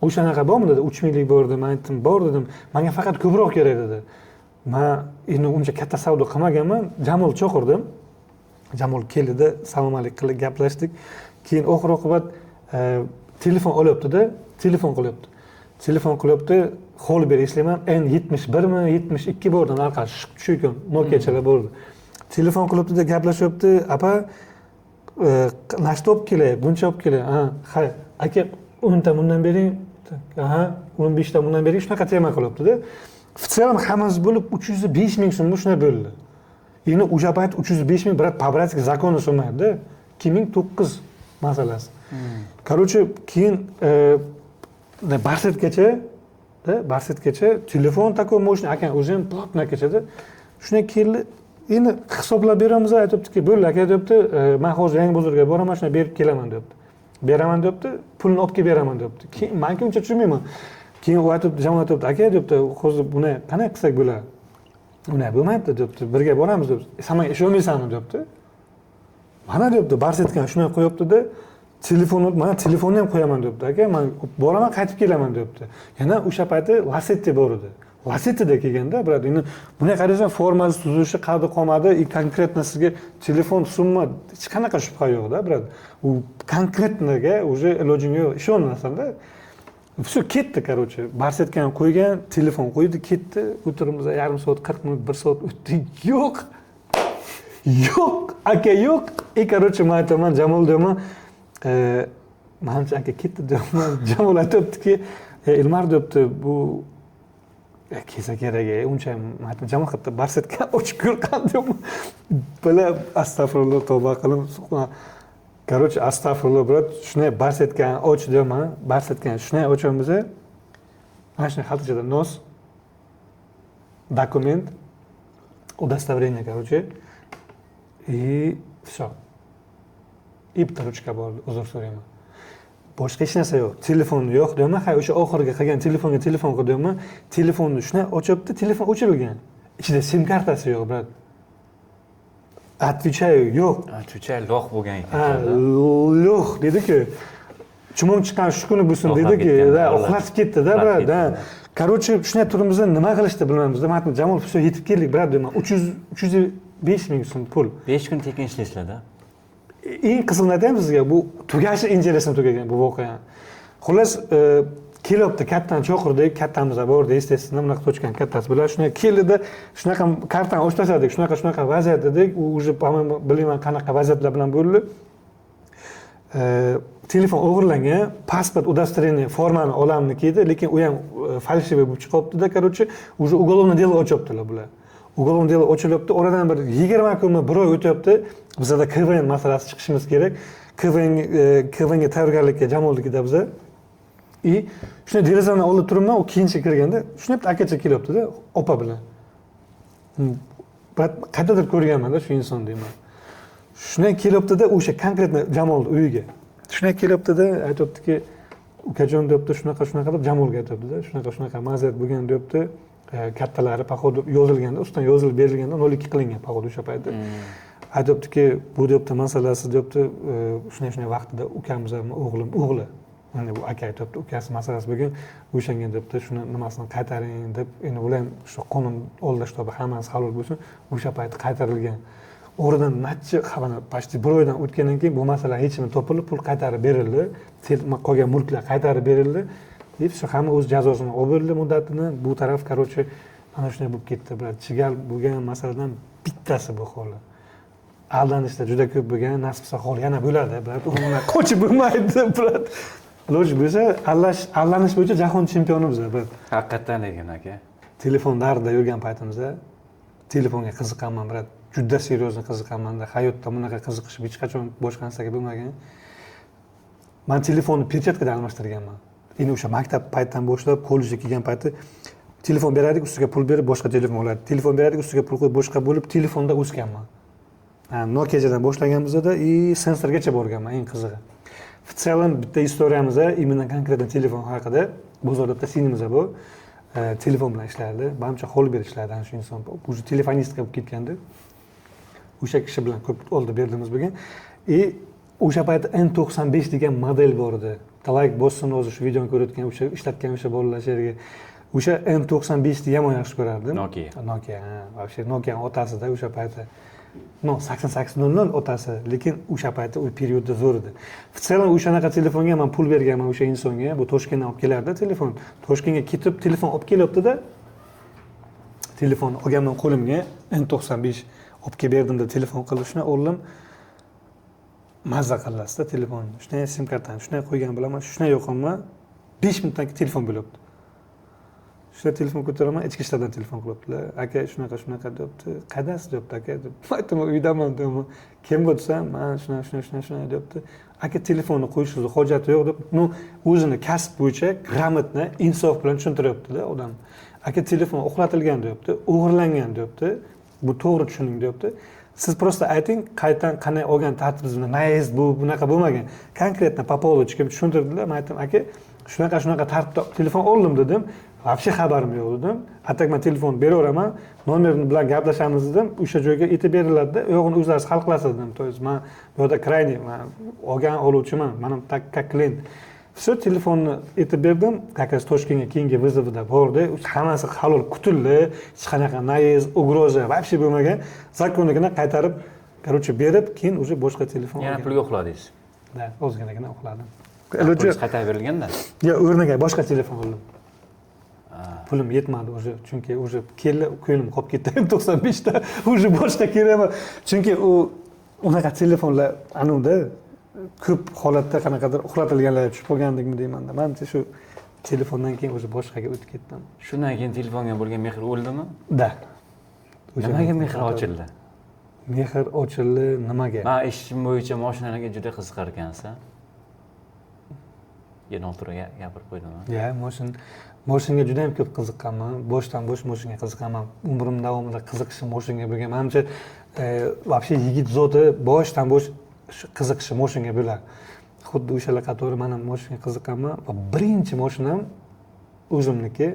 O'shanaqa bormi dedi? 3 minglik bor edi. Men aytdim, "Bor" dedim. "Menga faqat ko'proq kerak" dedi. Men endi uncha katta savdo qilmaganman. Jamol chaqirdim. Jamol keldi-da, salom alik qildi, gaplashdik. Keyin oxir-oqibat telefon olyapti-da, telefon qilyapti. Hol ber ishlayman. N71 mi, 72 bor edi, narxi tushgan Nokia'chalar bor edi. Telefon qilyapti-da, gaplashyapti. "Apa, nashta olib kelay, buncha olib kelay." "Ha, aka, 10 ta bundan bering." "Aha, 15 ta bundan bering." Shunaqa tema qilyapti-da. В целом hammasi bo'lib 305 ming so'm shunday bo'ldi. Endi o'sha payt 305 ming brat по-братски zakonni so'maydi-da. 2009 masalasi. Короче, keyin Barsetgacha telefon такой мощный, aka o'zi ham plotnakacha-da. Shunday keldi. Endi hisoblab beramiz, aytibdi-ki, "Bo'ldi, aka" debdi, "Men hozir Yangi bozorga boraman, shuni berib kelaman" debdi. "Beraman" debdi, "Pulni olib kelib beraman" debdi. Keyin men uncha tushunmayman. Keyin u aytibdi, Jamol aytibdi, "Aka" debdi, "Hozir buni qanday qilsak bo'ladi?" "Unday bo'lmaydi" debdi, "Birga boramiz" debdi. "Sen menga ishonmaysanmi" debdi. "Mana" debdi, Barsetga shunday qo'yibdi-da, mana telefonni ham qo'yaman debdi aka, men boraman qaytib kelaman debdi. Yana o'sha payti Lacetti bor edi. Lacettida kelganda brат, endi bunga qarasang formasi tuzishi qadi qolmadi, konkretno sizga telefon summa hech qanaqa shubha yo'q-da brat. U konkretnoga уже ilojing yo'q, ishonmasanda. Все ketdi, короче. Barsetkani qo'ygan, telefon qo'ydi, ketdi. O'tirimiz yarim soat, 40 minut, 1 soat o'tdi. Yo'q. Yo'q, aka yo'q. Короче, men aytaman, Jamol deyman, manimcha aka ketdi deyman. Jamol aytibdiki, Ilmar debdi, bu kelsa kerak, uncha ham Jamol hatto Barsetka ochib ko'rgan deyman. Bala astag'firulloh, tavba qilib. Короче, astag'firulloh brat, shunday Barsetkani och deyman. Barsetkani shunday ochamiz. Mana shunday xaltachada nos, dokument, удостоверение, короче. И все. И bitta ruchka bor, uzr so'rayman. Boshqa hech narsa yo'q. Telefon yo'q deyman. Ha, o'sha oxirgi qilgan telefonga telefon qil deyman. Telefonni shunday ochibdi, telefon o'chirilgan. Ichida sim kartasi yo'q, brat. Отвечаю, yo'q. Отвечаю, loq bo'lgan ekan. Ha, lo'q dedi-ku. Chumon chiqqan shu kuni bo'lsin dedi-ku, uxlatib ketdi-da, brat. Короче, shunday turimizda nima qilishni bilmaymiz. Men Jamol все yetib keldik, brat deyman. 305 ming so'm pul. 5 kun tekin ishlaysizlar-da. Eng qizig'ini aytaymi sizga, bu tugashi interesim tugagan bu voqea. Xullas, kelyapti, kattadan chaqirdik, kattamiz bordi, естественно, bunaqa tochkan kattasi bilan shunday keldi-da, shunaqa kartani ochtasadik, shunaqa vaziyat dedik, u уже, по-моему, bilmayman qanaqa vaziyatlar bilan bo'ldi. Telefon o'g'irlangan, pasport удостоверение formani olamnikida, lekin u ham falshivoy bo'lib chiqibdi-da, короче, уже уголовное дело ochibdilar bular. Uголовное дело ochilyapti, oradan bir 20 kunmi, bir oy o'tyapti. Bizda KVN masalasi chiqishimiz kerak. KVNga tayyorgarlikka Jamolnikida biza. И shunday derazani oldida turibman, u keyincha kirganda, shunday akacha kelyapti-da, opa bilan. Qayerdadir ko'rganman-da shu inson deyman. Shunday kelyapti-da, o'sha konkretno Jamolning uyiga. Shunday kelyapti-da, aytibdiki, ukajon debdi, shunaqa deb Jamolga aytibdi-da, shunaqa maziyat bo'lgan debdi. Kattalari paxod yozilganda, ustidan yozilib berilganda 02 qilingan paxod o'sha paytda. Aytibdiki, bu debdi masalasi debdi, shunday vaqtida ukamiz ham o'g'li. Mana bu aka aytibdi, ukasi masalasi bo'lgan, o'shanga debdi, shuni nimasini qaytaring deb, endi ular ham shu qonun oldida shtobi hammasi halol bo'lsin, o'sha payt qaytarilgan. Oradan necha xabarlar, почти 1 oydan o'tgandan keyin bu masala yechimi topilib, pul qaytarib berildi, qolgan mulklar qaytarib berildi. Deb shu hamma o'z jazosini olib berdi muddatini. Bu taraf, короче, ana shunday bo'lib ketdi, brat. Chigal bo'lgan masaladan bittasi bu holi. Aldanishlar juda ko'p bo'lgan, nasib qilsa hol yana bo'ladi, brat. Undan qochib bo'lmaydi, brat. Iloji bo'lsa, aldanish bo'yicha jahon chempionimiz, brat. Haqiqatan ekan aka. Telefon dardida yurgan paytimizda telefonga qiziqaman, brat. Juda seriozli qiziqaman-da. Hayotda bunaqa qiziqish hech qachon boshqa narsaga bo'lmagan. Men telefonni perchatkada almashtirganman. Endi o'sha maktab paytdan boshlab kollejga kelgan payti telefon berardik, ustiga pul berib boshqa telefon olardik. Telefon berardik, ustiga pul qo'yib boshqa bo'lib telefonda o'sganman. Nokia'dan boshlaganmizda sensorgacha borganman, eng qizig'i. В целом bitta istoriyamizda именно konkretно telefon haqida bozorda bitta sinimiz bor. Telefon bilan ishlardi. Menimcha qo'l berishlardi ana shu inson. O'zi telefonistka bo'lib ketgandi. O'sha kishi bilan ko'p oldi berdimiz bo'lgan. O'sha payt N95 degan model bor edi. Like bossin o'zi shu videoni ko'rayotgan, o'sha ishlatgan o'sha bolalar sherga. O'sha N95 ni ham yaxshi ko'rardim. Nokia, вообще Nokia'ning otasida o'sha paytda. No, 8800 otasi, lekin o'sha paytda u periodda zo'r edi. В целом o'shanaqa telefonga men pul berganman o'sha insonga. Bu Toshkentdan olib kelardi telefon. Toshkentga ketib telefon olib kelyapti-da. Telefonni olganman qo'limga, N95 olib kelib berdimda telefon qilishni o'g'lim mazza qillasizda telefonni. Shunday sim kartani shunday qo'ygan bilaman, shunday yo'qolman. 5 minutdan keyin telefon bo'lyapti. Shunday telefon ko'taraman, ichki ishlardan telefon qilyaptilar. Aka shunaqa debdi. Qaydasiz debdi aka deb. Aytaman uydaman deyman. Kim bo'lsam, men shunday debdi. Aka telefonni qo'yishingiz hojati yo'q deb, o'zini kasb bo'yicha gрамотно, insof bilan tushuntiryapti-da odam. Aka telefon uxlatilgan deyapti, o'g'irlangan deyapti. Bu to'g'ri tushuning deyapti. siz просто ayting qayerdan qanday olgan tartibingiz bilan naizd bu bunaqa bo'lmagan konkretно по поводу chiqib tushuntirdilar. Men aytdim aka shunaqa tartibda telefon oldim dedim, вообще xabarim yo'q dedim. Atak men telefon beraveraman, nomerini bilan gaplashamiz dedim, o'sha joyga yetib beriladi-da, yo'g'ini o'zlari hal qilasiz dedim. То есть men bu yerda krayniy, men oluvchiman, mening как klient. Все, telefonni aytib berdim, как раз Toshkentga keyingi vizovida bordi. Hammasi halol kutildi, hech qanaqa nayiz, ugroza вообще bo'lmagan. Zakonligini qaytarib, короче, berib, keyin уже boshqa telefon olgan. Yana pulga uxladingiz. Da, o'zganagina uxladim. Pul qaytarib berilganda? Yo, o'rniga boshqa telefon oldim. Pulim yetmadi уже, chunki уже ko'nglim qolib ketdi 95 ta, уже boshqa kerakmi? Chunki unaqa telefonlar anuvda ko'p holatda qanaqadir uxlatilganlar tushib qolgandikmi deyman-da. Menimcha shu telefondan keyin o'zi boshqaga o'tib ketdim. Shundan keyin telefonga bo'lgan mehr o'ldimi? Da. Nimaga mehr ochildi? Mehr ochildi nimaga? Men eshitishim bo'yicha mashinalarga juda qiziqar ekansan. Yana o'tirib gapirib qo'ydimmi? Ya, mashinaga juda ham ko'p qiziqqanman. Boshdan bosh mashinaga qiziqqanman. Umrim davomida qiziqishim mashinaga bo'lgan. Menimcha вообще yigit zoti boshdan bosh qiziqishi mashinaga bo'ladi. Xuddi o'shalar qatori men ham mashinaga qiziqqanman va birinchi mashinam o'zimniki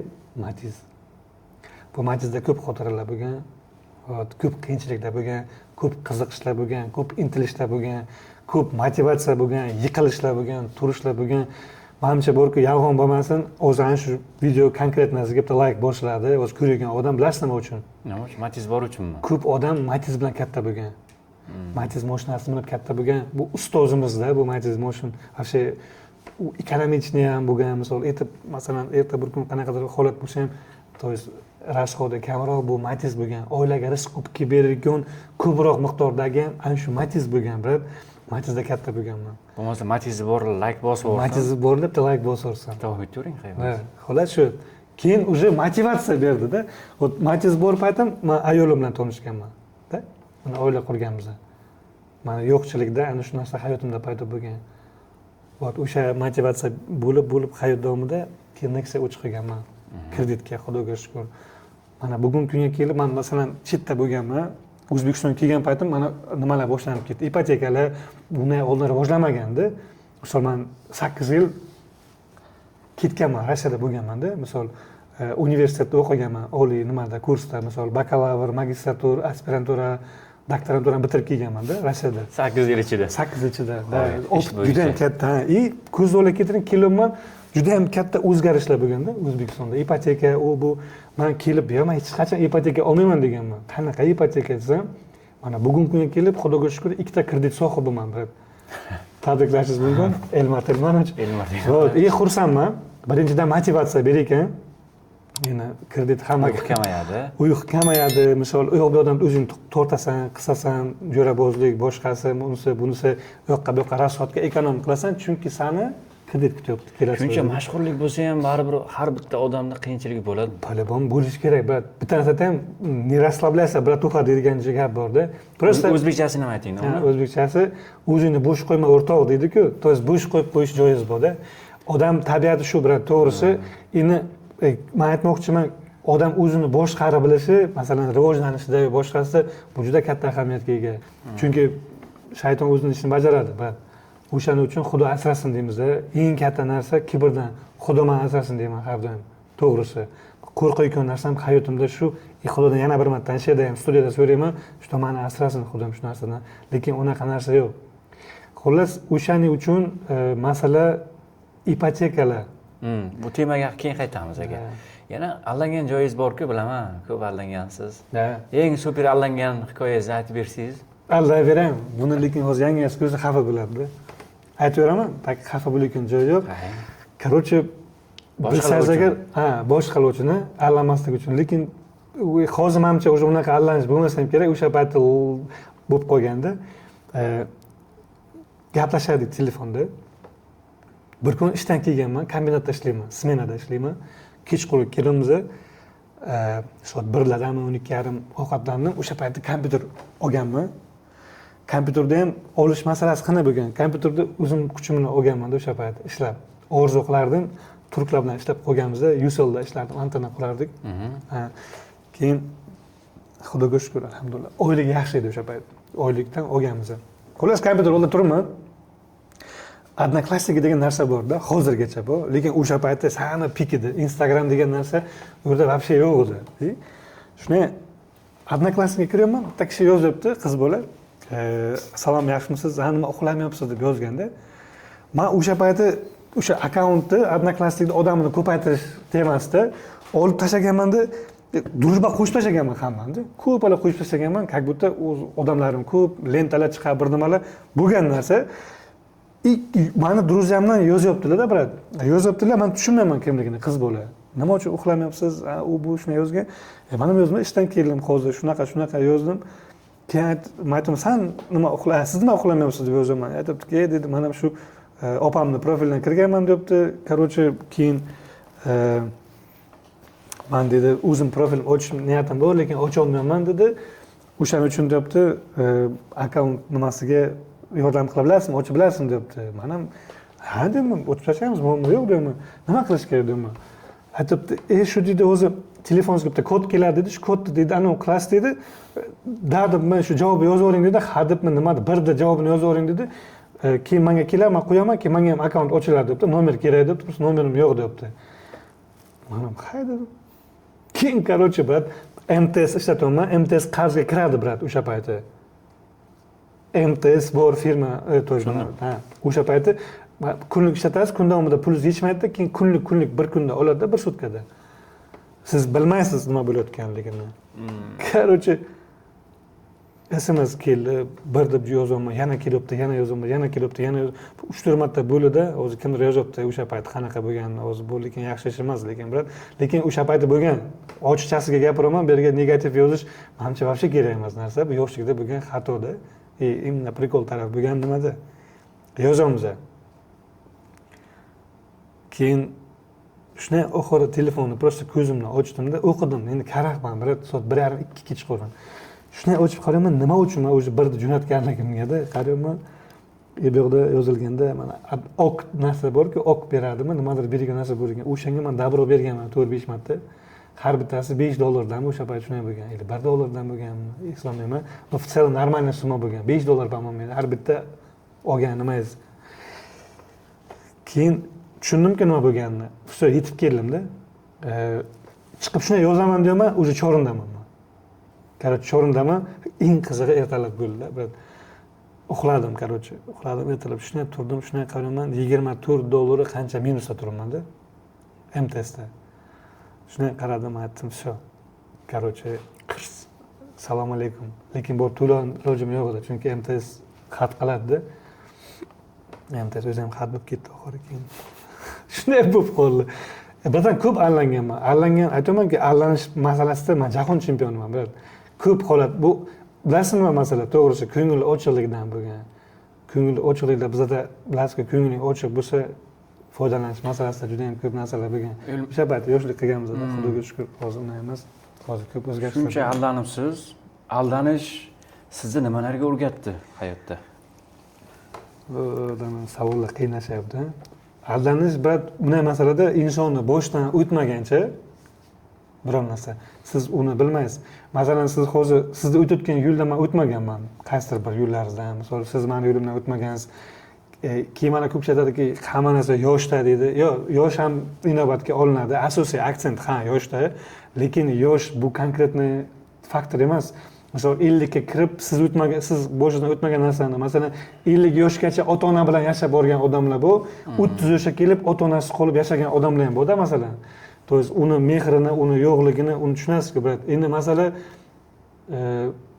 Matiz. Bu Matizda ko'p xotiralar bo'lgan, ko'p qiyinchiliklar bo'lgan, ko'p qiziqishlar bo'lgan, ko'p intilishlar bo'lgan, ko'p motivatsiya bo'lgan, yiqilishlar bo'lgan, turishlar bo'lgan. Menimcha borku yolg'on bo'lmasin, o'zi ana shu video konkret narsaga bitta like boshladi, o'zi ko'rgan odam bilasizmi nima uchun? Nima uchun? Matiz bor uchunmi? Ko'p odam Matiz bilan katta bo'lgan. Matiz mashinasi minib katta bo'lgan. Bu ustozimizda bu Matiz mashin. Вообще ekonomichni ham bo'lgan, misol aytib, masalan, erta bir kun qanaqadir holat bo'lsa ham, to есть rasxodi kamroq bu Matiz bo'lgan. Oilaga rizq olib berilgan ko'proq miqdordagi ham ana shu Matiz bo'lgan, brat. Matizda katta bo'lganman. Bo'lmasa Matizi bor, like bosib o'rsan. Matizi bor deb like bosib o'rsan. To'g'ri turing, xayr. Ha, xolos shu. Keyin уже motivatsiya berdi-da. Matiz bor paytim men ayolim bilan tanishganman-da. Mana oila qurganmiz. Mana yo'qchilikda ana shu narsa hayotimda paydo bo'lgan. O'sha motivatsiya bo'lib hayot davomida keyin Nexia o'chib qolganman. Kreditga, xudoga shukr. Mana bugungi kunga kelib men masalan chetda bo'lganman. O'zbekistonga kelgan paytim mana nimalar boshlanib ketdi. Ipotekalar bunday oldin rivojlanmaganda. Misol men 8 yil ketganman, Rossiyada bo'lganman-da. Misol universitetda o'qiganman, oliy nimada kursda, misol bakalavr, magistratura, aspirantura, doktoranturani bitirib kelganman-da Rossiyada. 8 yil ichida. 8 yil ichida. Juda ham katta. Ko'z o'ylab keltirib kelibman. Juda ham katta o'zgarishlar bo'lganda O'zbekistonda. Ipoteka, bu men kelib, men hech qachon ipoteka olmayman deganman. Qanaqa ipoteka desam, mana bugungi kunga kelib, xudoga shukr, ikkita kredit sohibiman, brat. Tabriklashingiz mumkin. Elmar Telmanovich. Xursandman. Birinchidan motivatsiya ber ekan. Yana kredit hammaga kamayadi. Uyq kamayadi. Misol, u yoqda odam o'zing tortasan, qisasan, jo'rabozlik, boshqasi, bunisi, u yoqqa bu yoqqa rasxodga ekonom qilasan, chunki seni kredit kutyapti kelasi. Shuncha mashhurlik bo'lsa ham baribir har bitta odamda qiyinchilik bo'ladi. По-любому bo'lishi kerak, brat. Bitta narsada ham не расслабляйся, bratуха degan gap bor-da. Просто o'zbekchasi nima ayting? O'zbekchasi o'zingni bo'sh qo'yma o'rtoq deydi-ku. To есть bo'sh qo'yib qo'yish joiz bo'ldi. Odam tabiati shu, brat, to'g'risi. Endi men aytmoqchiman, odam o'zini boshqara bilishi, masalan, rivojlanishida va boshqasida bu juda katta ahamiyatga ega. Chunki shayton o'zining ishini bajaradi, brat. O'shaning uchun Xudo asrasin deymiz-da. Eng katta narsa kibrdan. Xudo meni asrasin deyman har doim. To'g'risi. Qo'rqayotgan narsam hayotimda shu, Xudodan yana bir marta tanishda ham studiyada so'rayman, shu meni asrasin Xudoim shu narsadan. Lekin unaqa narsa yo'q. Xullas, o'shaning uchun masala ipotekalar. Bu temaga keyin qaytamiz aka. Yana aldangan joyingiz bor-ku, bilaman. Ko'p aldangansiz. Eng super aldangan hikoyangizni aytib bersangiz. Aldayveraman. Buni lekin hozir yangi ko'zi xafa bo'ladi-da. Aytaveraman, tak xafa bo'layotgan joyi yo'q. Короче, boshqalar allanmaslik uchun. Lekin hozir menimcha o'sha unaqa allanish bo'lmasa ham kerak, o'sha paytda bo'lib qolganda gaplashardik telefonda. Bir kun ishdan kelganman, kombinatda ishlayman, smenada ishlayman. Kechqurun kelamiz, soat 1lardami, 12:30 ovqatlandim. O'sha paytda kompyuter olganman. Kompyuterda ham olish masalasi qanday bo'lgan? Kompyuterda o'zim kuchim bilan olganman-da o'sha payt ishlab. Orzu qilardim, turklar bilan ishlab qolganmizda, Uselda ishlardim, antenna qurardik. Keyin Xudoga shukr, alhamdulillah. Oylik yaxshi edi o'sha payt. oylikdan olganmiz. Xullas kompyuter oldida turibman. Odnoklassniki degan narsa bor-da, hozirgacha bu. Lekin o'sha paytda sani pik edi. Instagram degan narsa u yerda вообще yo'q edi. Shuni Odnoklassniki kiryapman, bitta kishi yozyapti, qiz bola. Salom, yaxshimisiz? Ha, nima uxlamayapsiz deb yozganda. Men o'sha paytda o'sha akkauntni Odnoklassnikda odamni ko'paytirish temasida olib tashlaganman-da, дружба qo'shib tashlaganman hammani. Ko'plar qo'shib tashlaganman, как будто odamlarim ko'p, lentalar chiqar, bir nimalar bo'lgan narsa. Mani друзьямdan yozyaptilar-da, brat. Yozyaptilar, men tushunmayman kimligini, qiz bola. Nima uchun uxlamayapsiz? U bu shunday yozgan. Men ham yozdim, ishdan keldim hozir, shunaqa yozdim. Keyin men aytdim, "Sen nima siz nima uxlamayapsiz?" deb yozaman. Aytibdi-ki, dedi, "Men ham shu opamni profilidan kirganman", debdi. Короче, keyin men dedi, "O'zim profilim ochish niyatim bor, lekin ocha olmayman", dedi. O'shaning uchun debdi, "Akkaunt nimasiga yordam qila bilasizmi, ochib bilasizmi", debdi. Men ham, "Ha", dedim, "Ochib tashlaymiz, muammo yo'q", dedim. "Nima qilish kerak", dedim. Aytibdi, "Shu dedi, o'zi telefongizga bitta kod keladi", dedi. "Shu kodni", dedi, "Anavi klass", dedi. "Dadim, men shu javobni yozib yuboring", dedi. "Ha", debmi, "Nima?" birda javobini yozib yuboring", dedi. "Keyin menga kelar, men qo'yaman, keyin menga ham akkaunt ochiladi", debdi. "Nomer kerak", debdi. "Biz nomerim yo'q", debdi. Men ham, "Hay", dedim. Keyin, короче, brat, MTS ishlatyapman. MTS qarzga kiradi, brat, o'sha payti. MTS bor firma, ha, o'sha payti kunlik ishlatasiz, kun davomida pulingiz yetishmaydi, keyin kunlik bir kunda oladi, bir sutkada. Siz bilmaysiz nima bo'layotganligini. Короче, SMS keldi, bir deb yozaman, yana kelyapti, yana yozaman, yana kelyapti, yana 3-4 marta bo'ldi-da, o'zi kimdir yozyapti, o'sha payt qanaqa bo'lganini o'zi bu, lekin yaxshi ish emas, lekin brat, lekin o'sha paytda bo'lgan. Ochiqchasiga gapiraman, bu yerga negativ yozish menimcha вообще kerak emas narsa, bu yoshlikda bo'lgan xatoda. Imенно prikol taraf bo'lgan nimada? Yozamiz. Keyin shunday oxiri telefonni просто ko'zimni ochdim-da, o'qidim. Endi karaxtman, brat, soat 1:30-2 kechqurun. Shunday ochib qaraman, nima uchun men o'zi birni jo'natganligimga-da qarayman. Bu yerda yozilganda mana ok narsa borki, ok beradimi, nimadir bergan narsa bor ekan. O'shanga men dabro berganman 4-5 marta. Har bittasi $5 o'sha payt shunday bo'lgan. Или $1 bo'lganmi? Eslolmayman. Ofisial normalniy summa bo'lgan. $5 по-моему, har bitta olgan nimangiz. Keyin tushundimki nima bo'lganini. Shu yetib keldim-da. Chiqib shunday yozaman deyman, o'zi Chorindaman. Короче, Chorindaman. Eng qizig'i ertalab bo'ldi-da, brat. Uxladim, короче. Uxladim, ertalab shunday turdim, shunday qaraman, $24 qancha minusda turibman-da. MTSda. Shunday qaradim, aytdim, "Всё. Короче, salom alaykum". Lekin bu to'lov ilojim yo'q edi, chunki MTS xat qiladi-da. MTS o'zi ham xat bo'lib ketdi oxiri keyin. Shunday bo'lib qoldi. Birdan ko'p allanganman. Aytamanki, allanish masalasida men jahon chempioniman, brat. Ko'p holat bu, bilasizmi nima masala? To'g'risi, ko'ngil ochiqligidan bo'lgan. Ko'ngil ochiqlikda bizda bilasizki, ko'ngling ochiq bo'lsa, foydalanish masalasida juda ham ko'p narsalar bo'lgan. O'sha payt yoshlik qilganmizda, Xudoga shukr, hozir unday emas. Hozir ko'p o'zgarishlar. Shuncha aldanibsiz. Aldanish sizni nimalarga o'rgatdi hayotda? Savollar qiynashyapti. Aldanish, brat, bunday masalada insonni boshdan o'tmagancha biror narsa, siz uni bilmaysiz. Masalan, siz hozir sizni o'tayotgan yo'ldan men o'tmaganman. Qaysidir bir yo'llaringizdan, misol siz meni yo'limdan o'tmagansiz. Keyin mana ko'pchilik aytadiki, hamma narsa yoshda deydi. Yo'q, yosh ham inobatga olinadi. Asosiy aksent yoshda, lekin yosh bu konkretniy faktor emas. Misol 50 ga kirib, siz boshidan o'tmagan narsani, masalan, 50 yoshgacha ota-ona bilan yashab borgan odamlar bor, 30 yoshga kelib ota-onasiz qolib yashagan odamlar ham bor-da, masalan. То есть uni mehrini, uni yo'qligini uni tushunasiz-ku, brat. Endi masala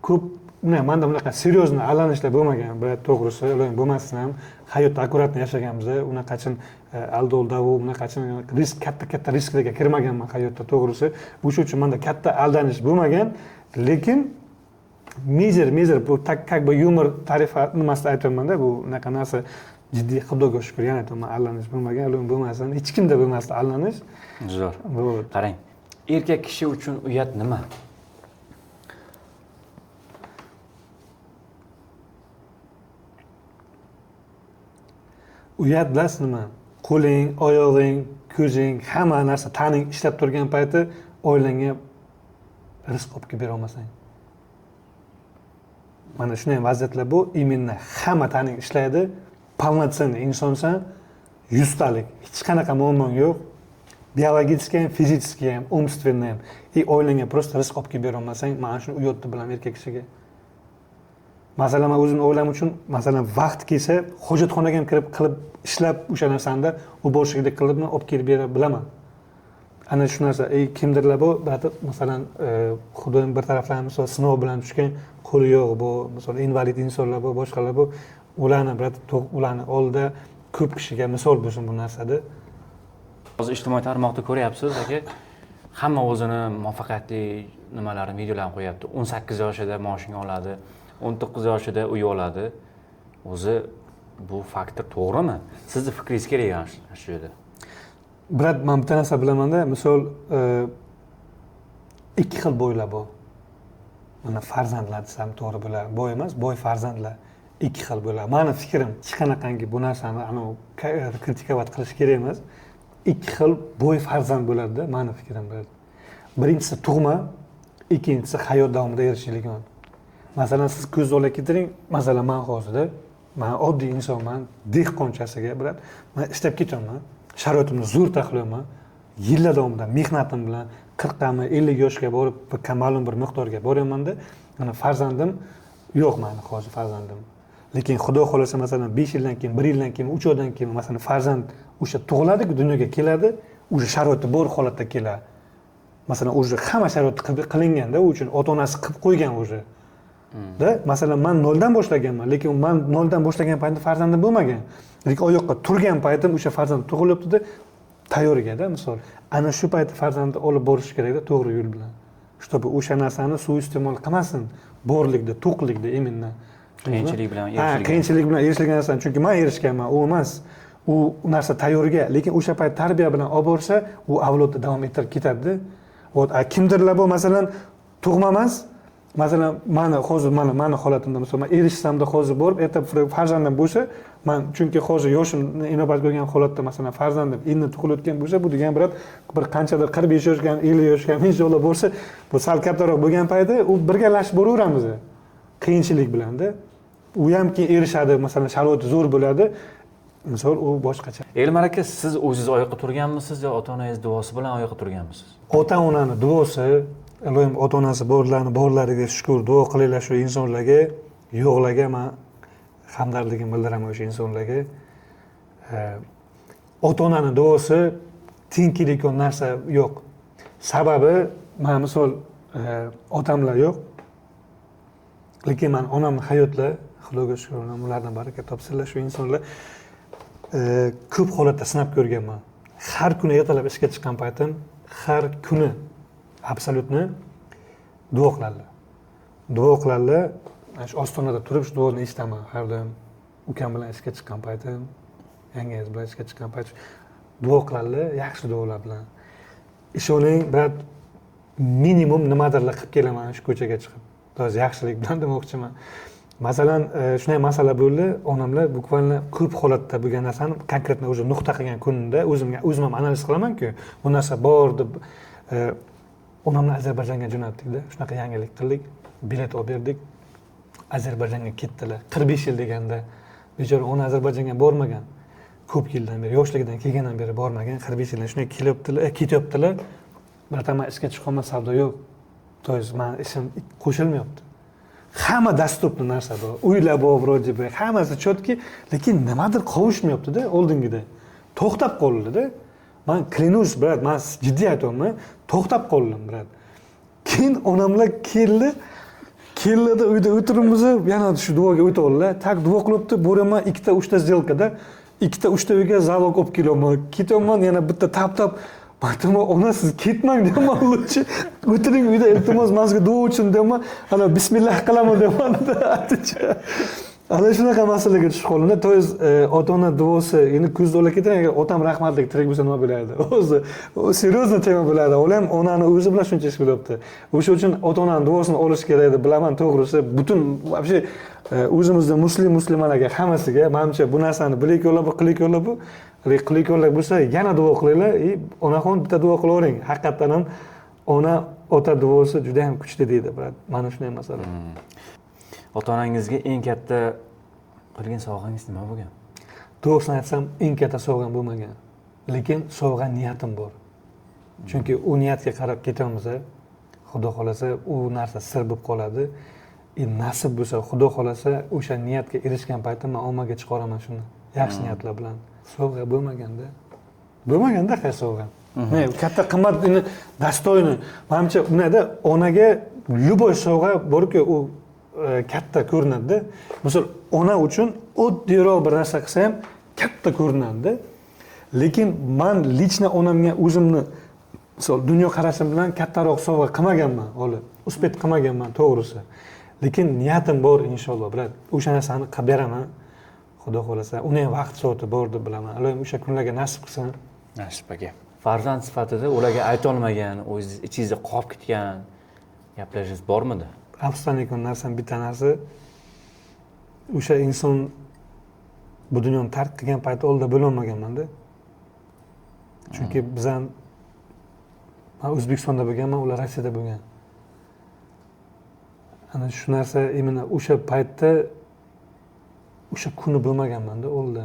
ko'p menda bunaqa seryozni allanishlar bo'lmagan, brat, to'g'risi, ular bo'lmasdan ham hayotda akkuratni yashaganmiz, unaqachun aldov-davu, unaqachun katta risklarga kirmaganman hayotda, to'g'risi. O'sha uchun menda katta aldanish bo'lmagan, lekin major bu как бы yumor tarifi nimasida aytaman-da, bu unaqa narsa jiddiy, Xudoga shukr, yana aytaman, allanish bo'lmagan, ular bo'lmasdan, hech kimda bo'lmasdan allanish. Zo'r. Qarang, erkak kishi uchun uyat nima? Uyat bilasizmi nima? Qo'ling, oyog'ing, ko'zing, hamma narsa taning ishlab turgan payti oilangga rizq olib kelib bera olmasang. mana shunday vaziyatlar bu именно hamma taning ishlaydi, полноценный insonsan, 100 talik, hech qanaqa muammo yo'q. Biologически ham, fizически ham, умственно ham. Oilangga просто rizq olib kelib bera olmasang, mana shuni uyatni bilan erkak kishiga. Masalan, men o'zimni o'ylam uchun, masalan, vaqt kelsa, hojatxonaga ham kirib qilib ishlab o'sha narsani u boshligidek qilibmi olib kelib bera bilaman. Ana shu narsa, kimdirlar bu, masalan, xudoning bir taraflari misol sinov bilan tushgan, qo'li yo'q bu, misol invalid insonlar bu, boshqalar bu, ularni oldida ko'p kishiga misol bo'lsin bu narsada. Hozir ijtimoiy tarmoqda ko'ryapsiz aka, hamma o'zini muvaffaqiyatli nimalarini, videolarini qo'yapti. 18 yoshida mashina oladi, 19 yoshida uy oladi. O'zi bu faktor to'g'rimi? Sizni fikringiz kerak shu yerda. Brat, men bitta narsa bilamanda, misol ikki xil bo'ylar bor. Mana farzandlar desam to'g'ri bo'lar. Boy emas, boy farzandlar ikki xil bo'lar. Meni fikrim, hech qanaqangi bu narsani kritikovat qilish kerak emas. Ikki xil boy farzand bo'ladi-da, meni fikrim brat. Birinchisi tug'ma, ikkinchisi hayot davomida erishilgan. Masalan, siz ko'z olib ketiring, masalan, men hozirda, men oddiy insonman, dehqonchasiga brat, men ishlab ketaman. Sharoitimni zo'r taqlayman. Yillar davomida mehnatim bilan 40 50 yoshga borib, ma'lum bir miqdorga boraman-da, mana farzandim yo'q meni hozir farzandim. Lekin Xudo xolasa masalan 5 yildan keyin, 1 yildan keyin, 3 oydan keyin masalan farzand o'sha tug'iladi, dunyoga keladi, o'sha sharoiti bor holatda keladi. Masalan, o'sha hamma sharoit qilinganda, u uchun ota-onasi qilib qo'ygan o'sha. Da, masalan, men noldan boshlaganman, lekin men noldan boshlagan paytda farzandim bo'lmagan. Lekin oyoqqa turgan paytim o'sha farzand tug'ilibdi-da, tayyorgada, misol. Ana shu paytda farzandni olib borish kerak-da, to'g'ri yo'l bilan. Чтобы o'sha narsani suiiste'mol qilmasin, borlikda, to'qlikda, именно. Qiyinchilik bilan erishilgan. Qiyinchilik bilan erishilgan narsa, chunki men erishganman, u emas. U narsa tayyorga, lekin o'sha payt tarbiya bilan olib borsa, u avlodda davom ettirib ketadi. Kimdirlar bu masalan tug'ma emas, masalan, meni holatimda masalan men erishsamda hozir borib, ertaga farzandim bo'lsa, men chunki hozir yoshimni inobatga olgan holatda masalan farzandim endi tug'ilayotgan bo'lsa, bu degan bir qanchadir 45 yoshga, 50 yoshga inshaalloh bo'lsa, bu sal kattaroq bo'lgan paytda u birgalashib boraveramiz. Qiyinchilik bilan-da. U ham keyin erishadi, masalan, sharoiti zo'r bo'ladi. Misol u boshqacha. Elmar aka, siz o'zingiz oyoqqa turganmisiz yo ota-onangiz duosi bilan oyoqqa turganmisiz? Ota-onani duosi, Allohim ota-onasi borlariga shukr, duo qilinglar shu insonlarga, yo'qlarga men hamdardligimni bildiraman o'sha insonlarga. Ota-onani duosi tengkilikon narsa yo'q. Sababi, men misol otamlar yo'q. Lekin men onamni hayotla, Xudoga shukr, ulardan baraka topsinlar shu insonlar. Ko'p holatda sinab ko'rganman. Har kuni ertalab ishga chiqqan paytim, har kuni absolutni duo qiladilar. Duo qiladilar. Shu ostonada turib shu duoni eshitaman har doim. Ukam bilan ishga chiqqan paytim, yangingiz bilan ishga chiqqan payt duo qiladilar, yaxshi duolar bilan. Ishoning, brat, minimum nimadirlar qilib kelaman shu ko'chaga chiqib. To'g'ri, yaxshilik bilan demoqchiman. Masalan, shunday masala bo'ldi, onamlar bukvalni ko'p holatda bo'lgan narsani konkretno o'zi nuqta qilgan kunida o'zim ham analiz qilaman-ku, bu narsa bor deb onamni Ozarbayjonga jo'natdik-da. Shunaqa yangilik qildik, bilet olib berdik. Ozarbayjonga ketdilar. 45 yil deganda bechora ona Ozarbayjonga bormagan. Ko'p yildan beri, yoshligidan kelgandan beri bormagan, 45 yildan shunday ketyaptilar. Birataman ishga chiqolmas, savdo yo'q. To'g'ri, men ishim qo'shilmayapti. Hamma dasturli narsa bor. Uylar bor, vроде бы, hammasi chotki, lekin nimadir qovushmayapti-da oldingida. To'xtab qoldi-da. Men klinus, brat, men jiddiy aytaman, to'xtab qoldim, brat. Keyin onamlar keldi, uyda o'tiribmiz, yana shu duoga o'tadilar. Tak duo qilibdi, boraman 2-3 сделкада, 2-3 uyga zalog olib kelaman. Ketaman, yana bitta tap. Aytaman, ona siz ketmang deyman, Allohchi. O'tiring uyda, iltimos menga duo uchun deyman. Ana bismillah qilaman deyman. Ana shunaqa masalaga tushib qoldim. To'g'ri, ota-ona duosi, endi ko'zda ola ketadi, agar otam rahmatlik tirik bo'lsa nima bo'ladi? O'zi, seriozno tema bo'ladi. U ham onani o'zi bilan shuncha ish qilyapti. O'sha uchun ota-onaning duosini olish kerak deb bilaman, to'g'risi. Butun вообще o'zimizda muslimalarga hammasiga menimcha bu narsani qilayotganlar bo'lsa, yana duo qilinglar. Onaxon bitta duo qilavering. Haqiqatan ham ota duosi juda ham kuchli deydi, brat. Mana shunday masala. ota-onangizga eng katta qilgan sovg'angiz nima bo'lgan? To'g'risini aytsam, eng katta sovg'am bo'lmagan. Lekin sovg'a niyatim bor. Chunki u niyatga qarab ketamiz, Xudo xolasa u narsa sir bo'lib qoladi. Nasib bo'lsa, Xudo xolasa o'sha niyatga erishgan paytda men ommaga chiqaraman shuni. Yaxshi niyatlar bilan. Sovg'a bo'lmaganda. Bo'lmaganda qaysi sovg'a? Katta qimmat dastoyni. Menimcha bunada onaga любой sovg'a borki, u katta ko'rinadi. Misol, ona uchun oddiyroq bir narsa qilsa ham katta ko'rinadi. Lekin men lichna onamga o'zimni misol dunyo qarashim bilan kattaroq sovg'a qilmaganman, hali uspet qilmaganman, to'g'risi. Lekin niyatim bor inshaalloh, brat. O'sha narsani qilib beraman. Xudo xolasa, uni ham vaqt soati bor deb bilaman. Alloh o'sha kunlarga nasib qilsin. Nasib aka. Farzand sifatida ularga ayta olmagan, o'zingiz ichingizda qolib ketgan gaplaringiz bormidi? Afsusdan ekan narsam bitta narsa, o'sha inson bu dunyoni tark qilgan payti oldida bo'lolmaganman-da. Chunki bizdan men O'zbekistonda bo'lganman, ular Rossiyada bo'lgan. Ana shu narsa imенно o'sha paytda o'sha kuni bo'lmaganman-da oldida.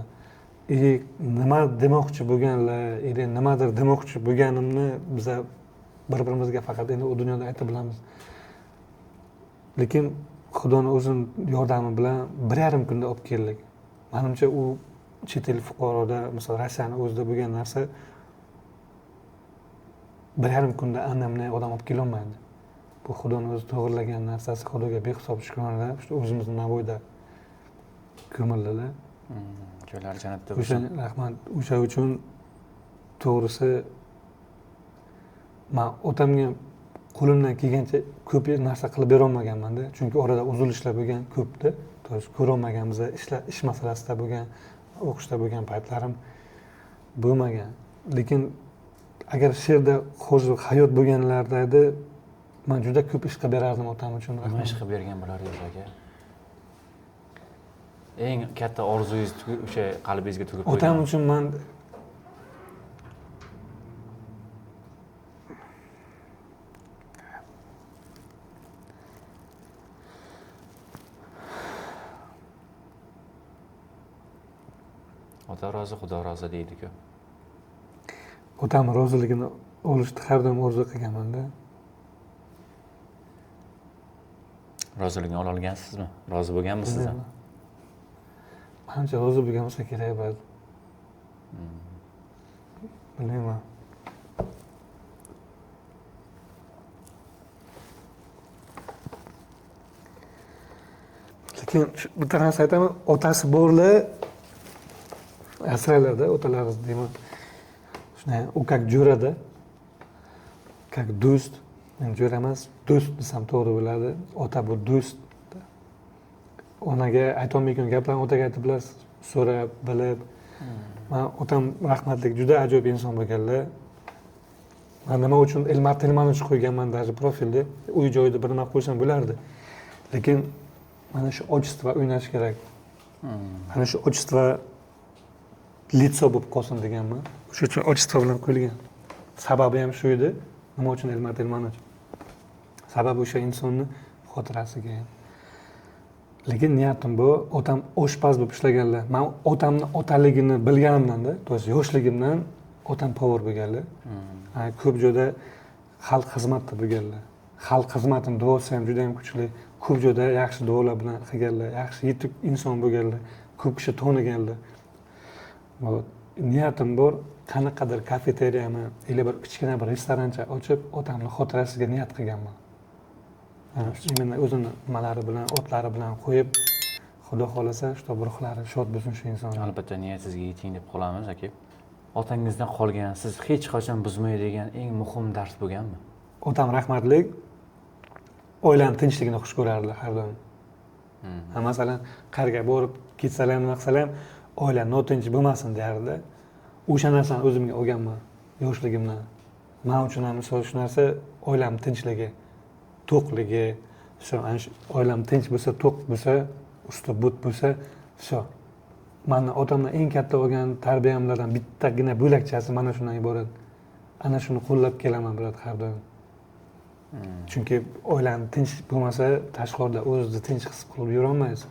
Nima demoqchi bo'lganlar, nimadir demoqchi bo'lganimni biz bir-birimizga faqat endi u dunyoda ayta bilamiz. Lekin Xudoning o'zining yordami bilan 1,5 kunda olib keldik. Menimcha u chet el fuqaroda, masalan, Rossiyani o'zida bo'lgan narsa 1,5 kunda annamni odam olib kelolmaydi. Bu Xudoning o'zi to'g'rilagan narsasi, Xudoga behisob shukrlar, shu o'zimizni Navoiyda ko'mildilar. Joylari jannatda bo'lsin. O'sha rahmat, o'sha uchun to'g'risi men otamga qo'limdan kelgancha ko'p narsa qilib bera olmaganman-da. Chunki orada uzilishlar bo'lgan ko'pdi. To'g'risi ko'ra olmaganmiz, ish masalasida bo'lgan, o'qishda bo'lgan paytlarim bo'lmagan. Lekin agar shu yerda hozir hayot bo'lganlarda edi, men juda ko'p ish qilib berardim otam uchun. Nima ish qilib bergan bo'lardingiz aka? Eng katta orzungiz o'sha qalbingizga tugib qo'ygan. Otam uchun men Ota rozi, Xudo rozi deydi-ku. Otam roziligini olishni har doim orzu qilganman-da. Roziligini ola olgansizmi? Rozi bo'lganmisiz? Menimcha rozi bo'lgan bo'lsa kerak ba'zi. Bilmayman. Lekin bitta narsa aytaman, otasi borlar asraylarda, otalarimiz deyman. Shunday, u как jo'rada, как do'st. Men jo'ra emas, do'st desam to'g'ri bo'ladi. Ota bu do'st. Onaga aytolmaydigan gaplarni otaga aytib bilasiz, so'rab, bilib. Men otam rahmatli, juda ajoyib inson bo'lganlar. Men nima uchun Elmar Telmanovich qo'yganman даже profilda, uy joyida bir nima qo'ysam bo'lardi. Lekin mana shu ochistva o'ynash kerak. Mana shu ochistva litso bo'lib qolsin deganman. O'sha uchun ochistva bilan qo'yilgan. Sababi ham shu edi. Nima uchun Elmar Telmanovich? Sababi o'sha insonni xotirasiga. Lekin niyatim bu, otam oshpaz bo'lib ishlaganlar. Men otamni otaligini bilganimdan-da, to'g'risi yoshligimdan otam power bo'lganlar. Ko'p joyda xalq xizmatida bo'lganlar. Xalq xizmatini duosi ham juda ham kuchli. Ko'p joyda yaxshi duolar bilan qilganlar, yaxshi yetuk inson bo'lganlar, ko'p kishi toniganlar. Niyatim bor, qanaqadir kafeteriyani, yoki bir kichkina bir restorancha ochib, otamni xotirasiga niyat qilganman. Именно o'zini nimalari bilan, otlari bilan qo'yib, Xudo xolasa, shu ruhlari shod bo'lsin shu inson. Albatta niyatingizga yeting deb qolamiz aka. Otangizdan qolgan, siz hech qachon buzmaydigan eng muhim dars bo'lganmi? Otam rahmatli oilani tinchligini xush ko'rardilar har doim. Masalan, qayerga borib ketsalar, nima qilsalar ham oila notinch bo'lmasin derdi. O'sha narsani o'zimga olganman yoshligimdan. Men uchun ham misol shu narsa oilam tinchligi, to'qligi, shu oilam tinch bo'lsa, to'q bo'lsa, usti but bo'lsa, shu. Meni otamdan eng katta olgan tarbiyamlardan bittagina bo'lakchasi mana shundan iborat. Ana shuni qo'llab kelaman, birat, har doim. Chunki oilani tinch bo'lmasa, tashqarida o'zingizni tinch his qilib yurolmaysiz.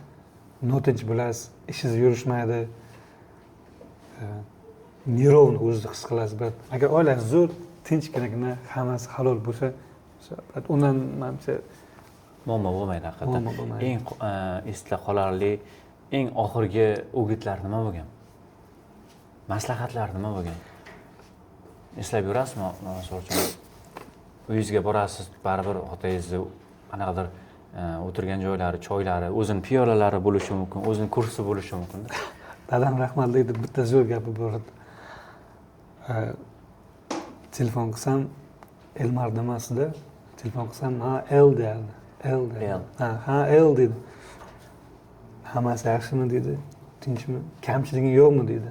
Notinch bo'lasiz, ishingiz yurishmaydi. Nerovni o'zingizni his qilasiz. Agar oilangiz zo'r, tinchgina, hammasi halol bo'lsa, undan menimcha muammo bo'lmaydi haqiqatan. muammo bo'lmaydi. Eng esda qolarli, eng oxirgi o'gitlar nima bo'lgan? Maslahatlar nima bo'lgan? Eslab yurasizmi? Misol uchun uyingizga borasiz, baribir otangizni qanaqadir o'tirgan joylari, choylari, o'zini piyolalari bo'lishi mumkin, o'zini kursi bo'lishi mumkin. Dadam rahmatli edi, bitta zo'r gapi bor edi. Telefon qilsam, Elmar demasdi. Telefon qilsam, ha, L derdi. L derdi. Ha, L dedi. Hammasi yaxshimi dedi. Tinchmi? Kamchiliging yo'qmi dedi.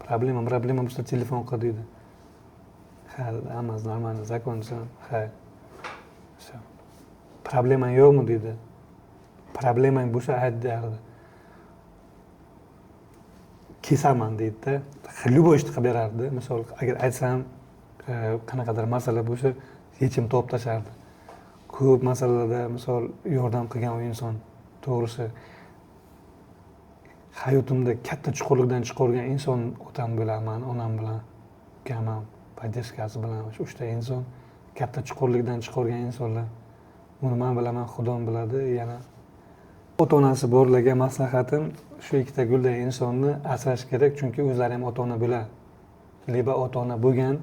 Problema bo'lsa telefon qil dedi. Ha, hammasi normal, zakonsan. Ha. Problemang yo'qmi dedi. Problemang bo'lsa ayt derdi. Kesaman deydi-da. Любой ishni qilib berardi. Misol, agar aytsam, qanaqadir masala bo'lsa, yechim topib tashardi. Ko'p masalalarda misol yordam qilgan u inson, to'g'risi hayotimda katta chuqurlikdan chiqargan inson otam bilaman, onam bilan, ukamam, podдержкасы bilan shu uchta inson katta chuqurlikdan chiqargan insonlar. Buni men bilaman, Xudoim biladi. Yana ota-onasi borlarga maslahatim shu ikkita gulday insonni asrash kerak, chunki o'zlari ham ota-ona bo'ladi. Liba ota-ona bo'lgan,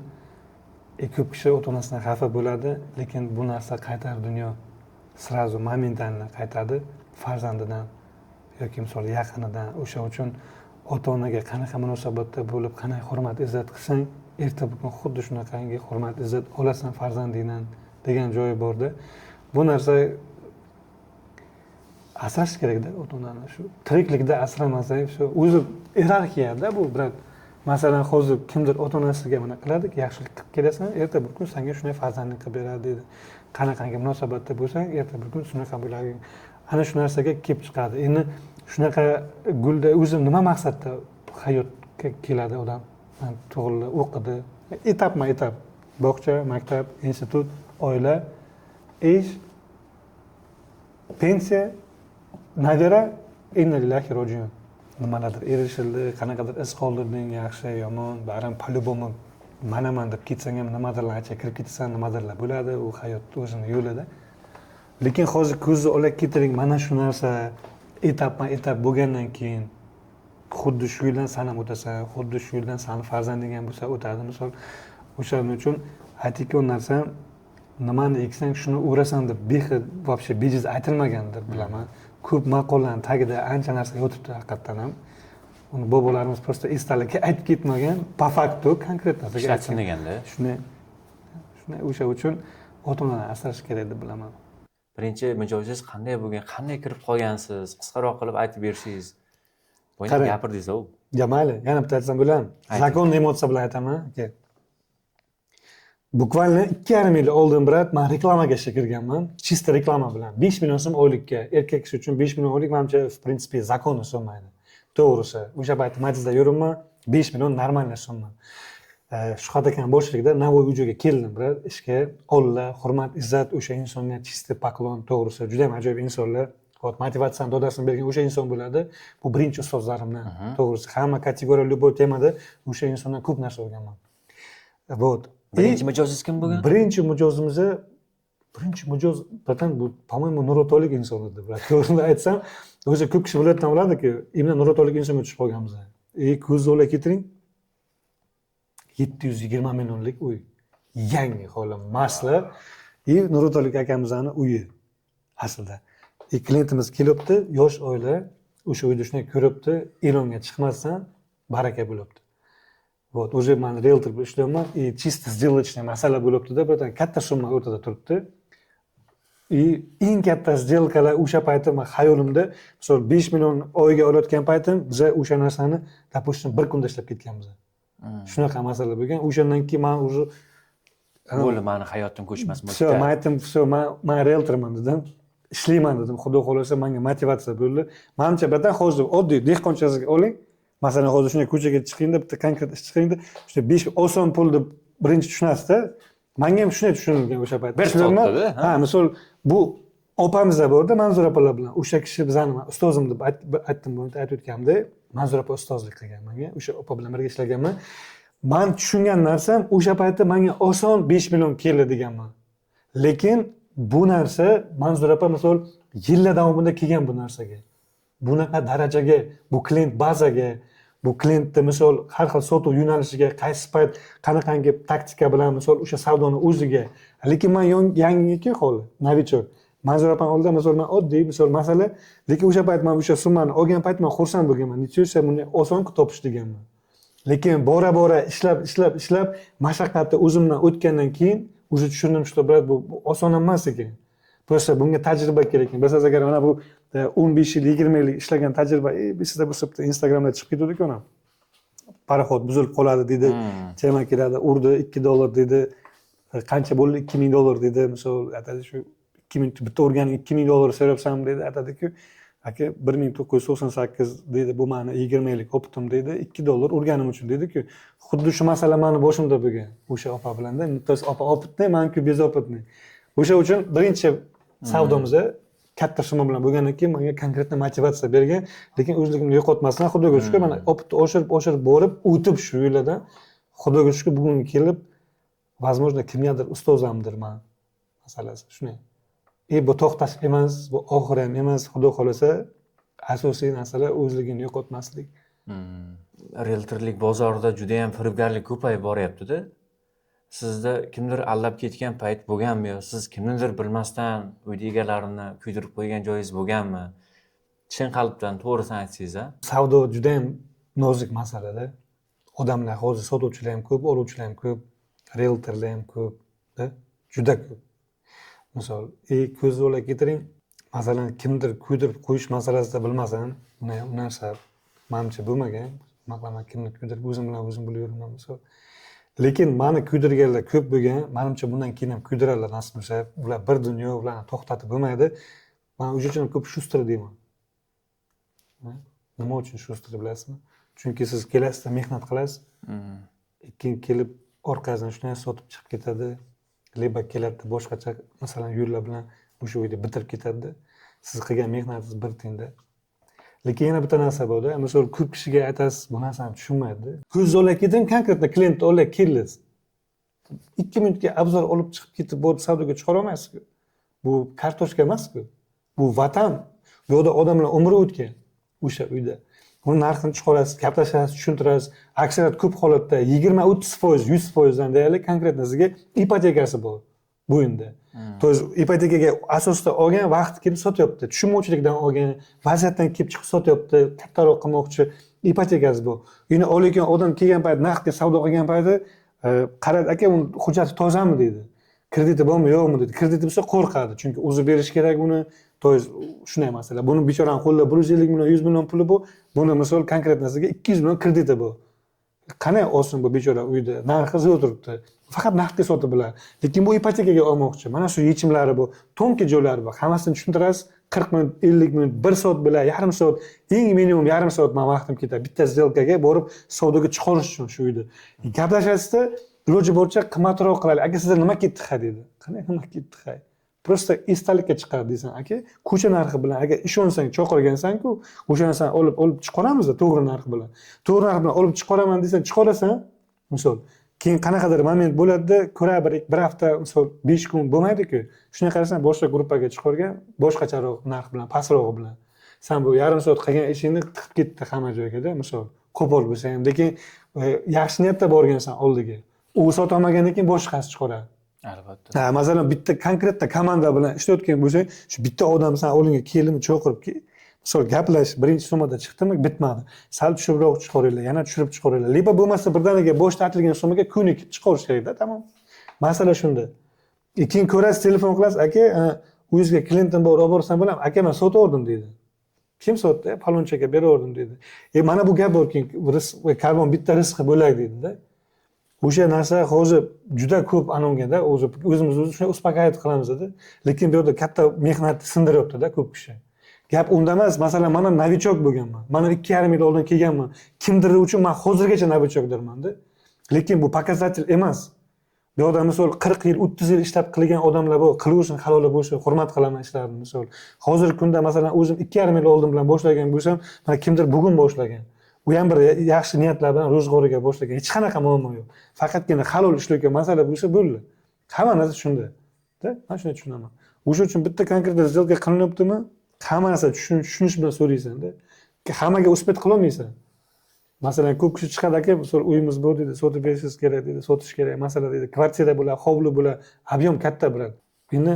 ko'p kishi ota-onasidan xafa bo'ladi, lekin bu narsa qaytar dunyo srazu momentanно qaytadi farzandidan yoki misol yaqinidan. O'sha uchun ota-onaga qanaqa munosabatda bo'lib, qanaqa hurmat izzat qilsang, erta bugun xuddi shunaqangi hurmat izzat olasan farzandingdan degan joyi borda. Bu narsa asrash kerakda ota-onani. Shu tiriklikda asramasang, shu o'zi iyerarxiyada bu, brat. Masalan, hozir kimdir ota-onasiga mana qiladi, yaxshilik qilib kelasan, erta bir kun senga shunday farzandlik qilib beradi dedi. Qanaqangi munosabatda bo'lsang, erta bir kun shunaqa bo'ladi. Ana shu narsaga kelib chiqadi. Endi shunaqa gulda o'zi nima maqsadda hayotga keladi odam? Men tug'ildi, o'qidi, etapma-etap bog'cha, maktab, institut, oila, ish, pensiya, nabira, inna lillahi rojiun. Nimalardir erishildi, qanaqadir iz qoldirding, yaxshi, yomon, barim по-любому manaman deb ketsang ham nimadirlarcha kirib ketasan, nimadirlar bo'ladi, u hayot o'zini yo'lida. Lekin hozir ko'zni olib ketiring, mana shu narsa etapma-etap bo'lgandan keyin xuddi shu yo'ldan san ham o'tasan, xuddi shu yo'ldan sani farzanding ham bo'lsa o'tadi. Misol, o'shaning uchun aytdiki, u narsa nimani eksang shuni o'rasan deb вообще bejiz aytilmagandir, bilaman. Ko'p maqollarning tagida ancha narsa yotibdi haqiqatan ham. Uni bobolarimiz просто esdalikka aytib ketmagan, po faktu konkret narsaga ishlatsin deganda. Shuni o'sha uchun ota-onani asrash kerak deb bilaman. Birinchi mijozingiz qanday bo'lgan, qanday kirib qolgansiz? Qisqaroq qilib aytib bersangiz. Bo'yni gapirdingiz-ku. Ya mayli, yana bitta aytsam bo'ladimi? Zakon emotsiya bilan aytaman, aka. Bukvalni 2,5 yil oldin brat, men reklamaga ishga kirganman. Chista reklama bilan 5 million so'm oylikka. Erkak kishi uchun 5 million oylik menimcha, в принципе, zakonni so'maydi. To'g'risi, o'sha payt Matizda yuribman, 5 million normal so'mman. Shuhrat akam boshchiligida Navoiy uyiga keldim, brat, ishga. Olla, hurmat, izzat o'sha insonga chista poklon, to'g'risi, juda ham ajoyib insonlar. Hop, motivatsiyani dodasini bergan o'sha inson bo'ladi. Bu birinchi ustozlarimdan. To'g'risi, hamma kategoriya любой temada o'sha insondan ko'p narsa o'rganman. Вот. Birinchi mijozingiz kim bo'lgan? Birinchi mijoz batan bu, по-моему, nuratolik inson edi. To'g'rini aytsam, o'zi ko'p kishi bilayotgan bo'ladiki, imon nuratolik insonga tushib qolganmiz. Ko'zni olib ketiring. 720 millionlik uy. Yangi holi Marslar, nuratolik akamizning uyi aslida. Klientimiz kelibdi, yosh oila, o'sha uyda shunday ko'ribdi, e'longa chiqmasdan baraka bo'libdi. Вот, уже men realtor bo'lib ishlayapman, чисто сделочный masala bo'libdi-da, birdan katta summa o'rtada turibdi. Eng katta сделкалар o'sha paytim xayolimda, misol 5 million oyga olayotgan paytim, biz o'sha narsani, допустим, bir kunda ishlab ketganmiz. Shunaqa masala bo'lgan. O'shandan keyin men уже bo'ldi, meni hayotim ko'chmas bo'ldi. Всё, men aytdim, всё, men realtorman dedim. Ishlayman dedim. Xudo xolasa menga motivatsiya bo'ldi. Menimcha birdan hozir oddiy dehqonchasiga oling. Masalan, hozir shunday ko'chaga chiqingda, bitta konkret ish chiqingda, shunday 5 oson pul deb birinchi tushunasiz-da. Menga ham shunday tushunilgan o'sha payt. Bir soatda-da, Ha, misol bu opamiz borda Manzura opalar bilan o'sha kishi bizani ustozim deb aytdim buni aytib o'tganimda Manzura opa ustozlik qilgan menga. O'sha opa bilan birga ishlaganman. Men tushungan narsam o'sha paytda menga oson 5 million keldi deganman. Lekin bu narsa Manzura opa misol yillar davomida kelgan bu narsaga. Bunaqa darajaga, bu klient bazaga, bu klientni misol har xil sotuv yo'nalishiga qaysi payt qanaqangi taktika bilan misol o'sha savdoni o'ziga. Lekin men yangi holi, novichok. Manzura opam oldida misol men oddiy misol masala, lekin o'sha payt men o'sha summani olgan payt men xursand bo'lganman. Nechun buni oson-ku topish deganman. Lekin bora ishlab mashaqqatni o'zimdan o'tgandan keyin o'zi tushundim, что брат bu oson emas ekan. Просто bunga tajriba kerak ekan. Biz agar mana bu 15 yil, 20 yil ishlagan tajriba, bizda bu sirtda Instagramda chiqib ketdi-ku ona. Paraxod buzilib qoladi dedi, chema kiradi, urdi $2 dedi. Qancha bo'ldi? $2000 dedi. Misol aytadi shu 2000 bitta urganing $2000 so'rabsam dedi, aytadi-ku, aka 1998 dedi, bu meni 20 yillik opitim dedi, $2 urganim uchun dedi-ku. Xuddi shu masala meni boshimda bo'lgan o'sha opa bilanda. Biz opa opitni, men-ku bezopitni. O'sha uchun birinchi savdomizda katta summa bilan bo'lgandan keyin menga konkretni motivatsiya bergan, lekin o'zligimni yo'qotmasdan xudoga shukr, mana opitni oshirib borib o'tib shu yo'ldan xudoga shukr bugun kelib, возможно, kimgadir ustozamdir men masalasi shunday. Bu to'xtash emas, bu oxir ham emas, xudo xolasa asosiy narsa o'zligini yo'qotmaslik. Realtorlik bozorida juda ham firibgarlik ko'payib boryapti-da. Sizda kimdir aldab ketgan payt bo'lganmi yo siz kimnidir bilmasdan uy egalarini kuydirib qo'ygan joyingiz bo'lganmi? Chin qalbdan to'g'risini aytsangiz-a? Savdo juda ham nozik masalada. Odamlar hozir sotuvchilar ham ko'p, oluvchilar ham ko'p, realtorlar ham ko'p, juda ko'p. Misol, ko'z o'la keltiring, masalan, kimdir kuydirib qo'yish masalasida bilmasam, u narsa menimcha bo'lmagan. Maqlaman kimni kuydirib o'zim bilan o'zim bilib yuraman misol. Lekin meni kuydirganlar ko'p bo'lgan. Menimcha bundan keyin ham kuydirarlar nasib bo'lsa. Ular bir dunyo ularni to'xtatib bo'lmaydi. Men o'sha uchun ko'p shustr deyman. Nima uchun shustr bilasizmi? Chunki siz kelasizda mehnat qilasiz. Keyin kelib orqasidan shunday sotib chiqib ketadi. Leba keladi boshqacha masalan yo'llar bilan o'sha uyda bitirib ketadi. Siz qilgan mehnatingiz bir tiyinda. Lekin yana bitta narsa borda, misol ko'p kishiga aytasiz, bu narsani tushunmaydi. Ko'z ola keting, konkretno klient ola kelasiz. 2 minutga obzor olib chiqib ketib borib savdoga chiqara olmaysiz-ku. Bu kartoshka emas-ku. Bu vatan. Bu yerda odamlar umri o'tgan o'sha uyda. Uni narxini chiqarasiz, gaplashasiz, tushuntirasiz. Aksariyat ko'p holatda 20-30%, 100% dan deylik konkretno sizga ipotekasi bor bu uyda. To есть ipotekaga asosda olgan, vaqti kelib sotyapti. Tushunmovchilikdan olgan, vaziyatdan kelib chiqib sotyapti, kattaroq qilmoqchi, ipotekasi bor. Yine olayotgan odam kelgan payt, naqdga savdo qilgan payti, qaradi, aka, uni hujjati tozami dedi. Krediti bormi, yo'qmi dedi. Krediti bo'lsa qo'rqadi, chunki o'zi berish kerak uni. To есть shunday masala. Buni bechoraning qo'lida 150 million, 100 million puli bor. Buni misol konkretnasiga 200 million krediti bor. Qanday olsin bu bechora uyda? Narxi zo'r turibdi. Faqat naqdga sotib biladi. Lekin bu ipotekaga olmoqchi. Mana shu yechimlari bor. Tonki joylari bor. Hammasini tushuntirasiz. 40 minut, 50 minut, 1 soat bilan, yarim soat, eng minimum yarim soat men vaqtim ketadi. Bitta сделкаga borib savdoga chiqarish uchun shu uyda. Gaplashasizda, iloji boricha qimmatroq qilaylik. Aka, sizda nima ketdi ha dedi. Qanday nima ketdi ha? Просто istalikka chiqadi deysan, aka. Ko'cha narxi bilan agar ishonsang, choqirgansan-ku, o'sha narsani olib chiqaramiz-da to'g'ri narxi bilan. To'g'ri narx bilan olib chiqaraman desan, chiqarasan, misol. Keyin qanaqadir moment bo'ladi-da, ko'ra bir hafta, misol 5 kun bo'lmaydi-ku. Shunday qarasan, boshqa gruppaga chiqargan, boshqacharoq narx bilan, pastrog'i bilan. Sen bu yarim soat qilgan ishingni tiqib ketdi hamma joyga-da, misol. Qo'pol bo'lsa ham, lekin yaxshi niyatda borgansan oldiga. U sotolmagandan keyin boshqasi chiqaradi. Albatta. Masalan, bitta konkretda komanda bilan ishlayotgan bo'lsang, shu bitta odam san oldinga kelimi cho'qirib, misol gaplash, birinchi summada chiqdimi, bitmadi. Sal tushibroq chiqaringlar, yana tushirib chiqaringlar. Leba bo'lmasa birdaniga boshda aytilgan summaga ko'nikib chiqarish kerak-da, tamom. Masala shunda. Keyin ko'rasiz, telefon qilasiz, aka, o'zingizga klientim bor, olib borsam bo'lam, aka, men sotib dedi. Kim sotdi? Falonchaga berardim dedi. Mana bu gap borki, karbon bitta rizqi bo'lak dedi-da. O'sha narsa hozir juda ko'p anonganda, o'zimiz shunday uspokayib qilamiz-da. Lekin bu yerda katta mehnat sindiryapti-da ko'p kishi. Gap unda emas, masalan, men novichok bo'lganman. Mana 2,5 yil oldin kelganman. Kimdir uchun men hozirgacha novichokdirman-da. Lekin bu показатель emas. bu yoqda misol 40 yil 30 yil ishlab qilgan odamlar bu qilaversin halol bo'lsa hurmat qilaman ishlarini misol hozirgi kunda masalan o'zim 2,5 yil oldin bilan boshlagan bo'lsam mana kimdir bugun boshlagan u ham bir yaxshi niyatlar bilan ro'zg'origa boshlagan hech qanaqa muammo yo'q faqatgina halol ishlayotgan masala bo'lsa bo'ldi hamma narsa shunda man shuni tushunaman o'sha uchun bitta konkret сделка qilinyaptimi hamma narsa tushunish bilan so'raysanda hammaga uspet qilolmaysan masalan ko'p kishi chiqadi aka misol uyimiz bor deydi sotib berishingiz kerak deydi sotish kerak masala deydi kvartira bo'lar hovli bo'lar объем katta bo'ladi endi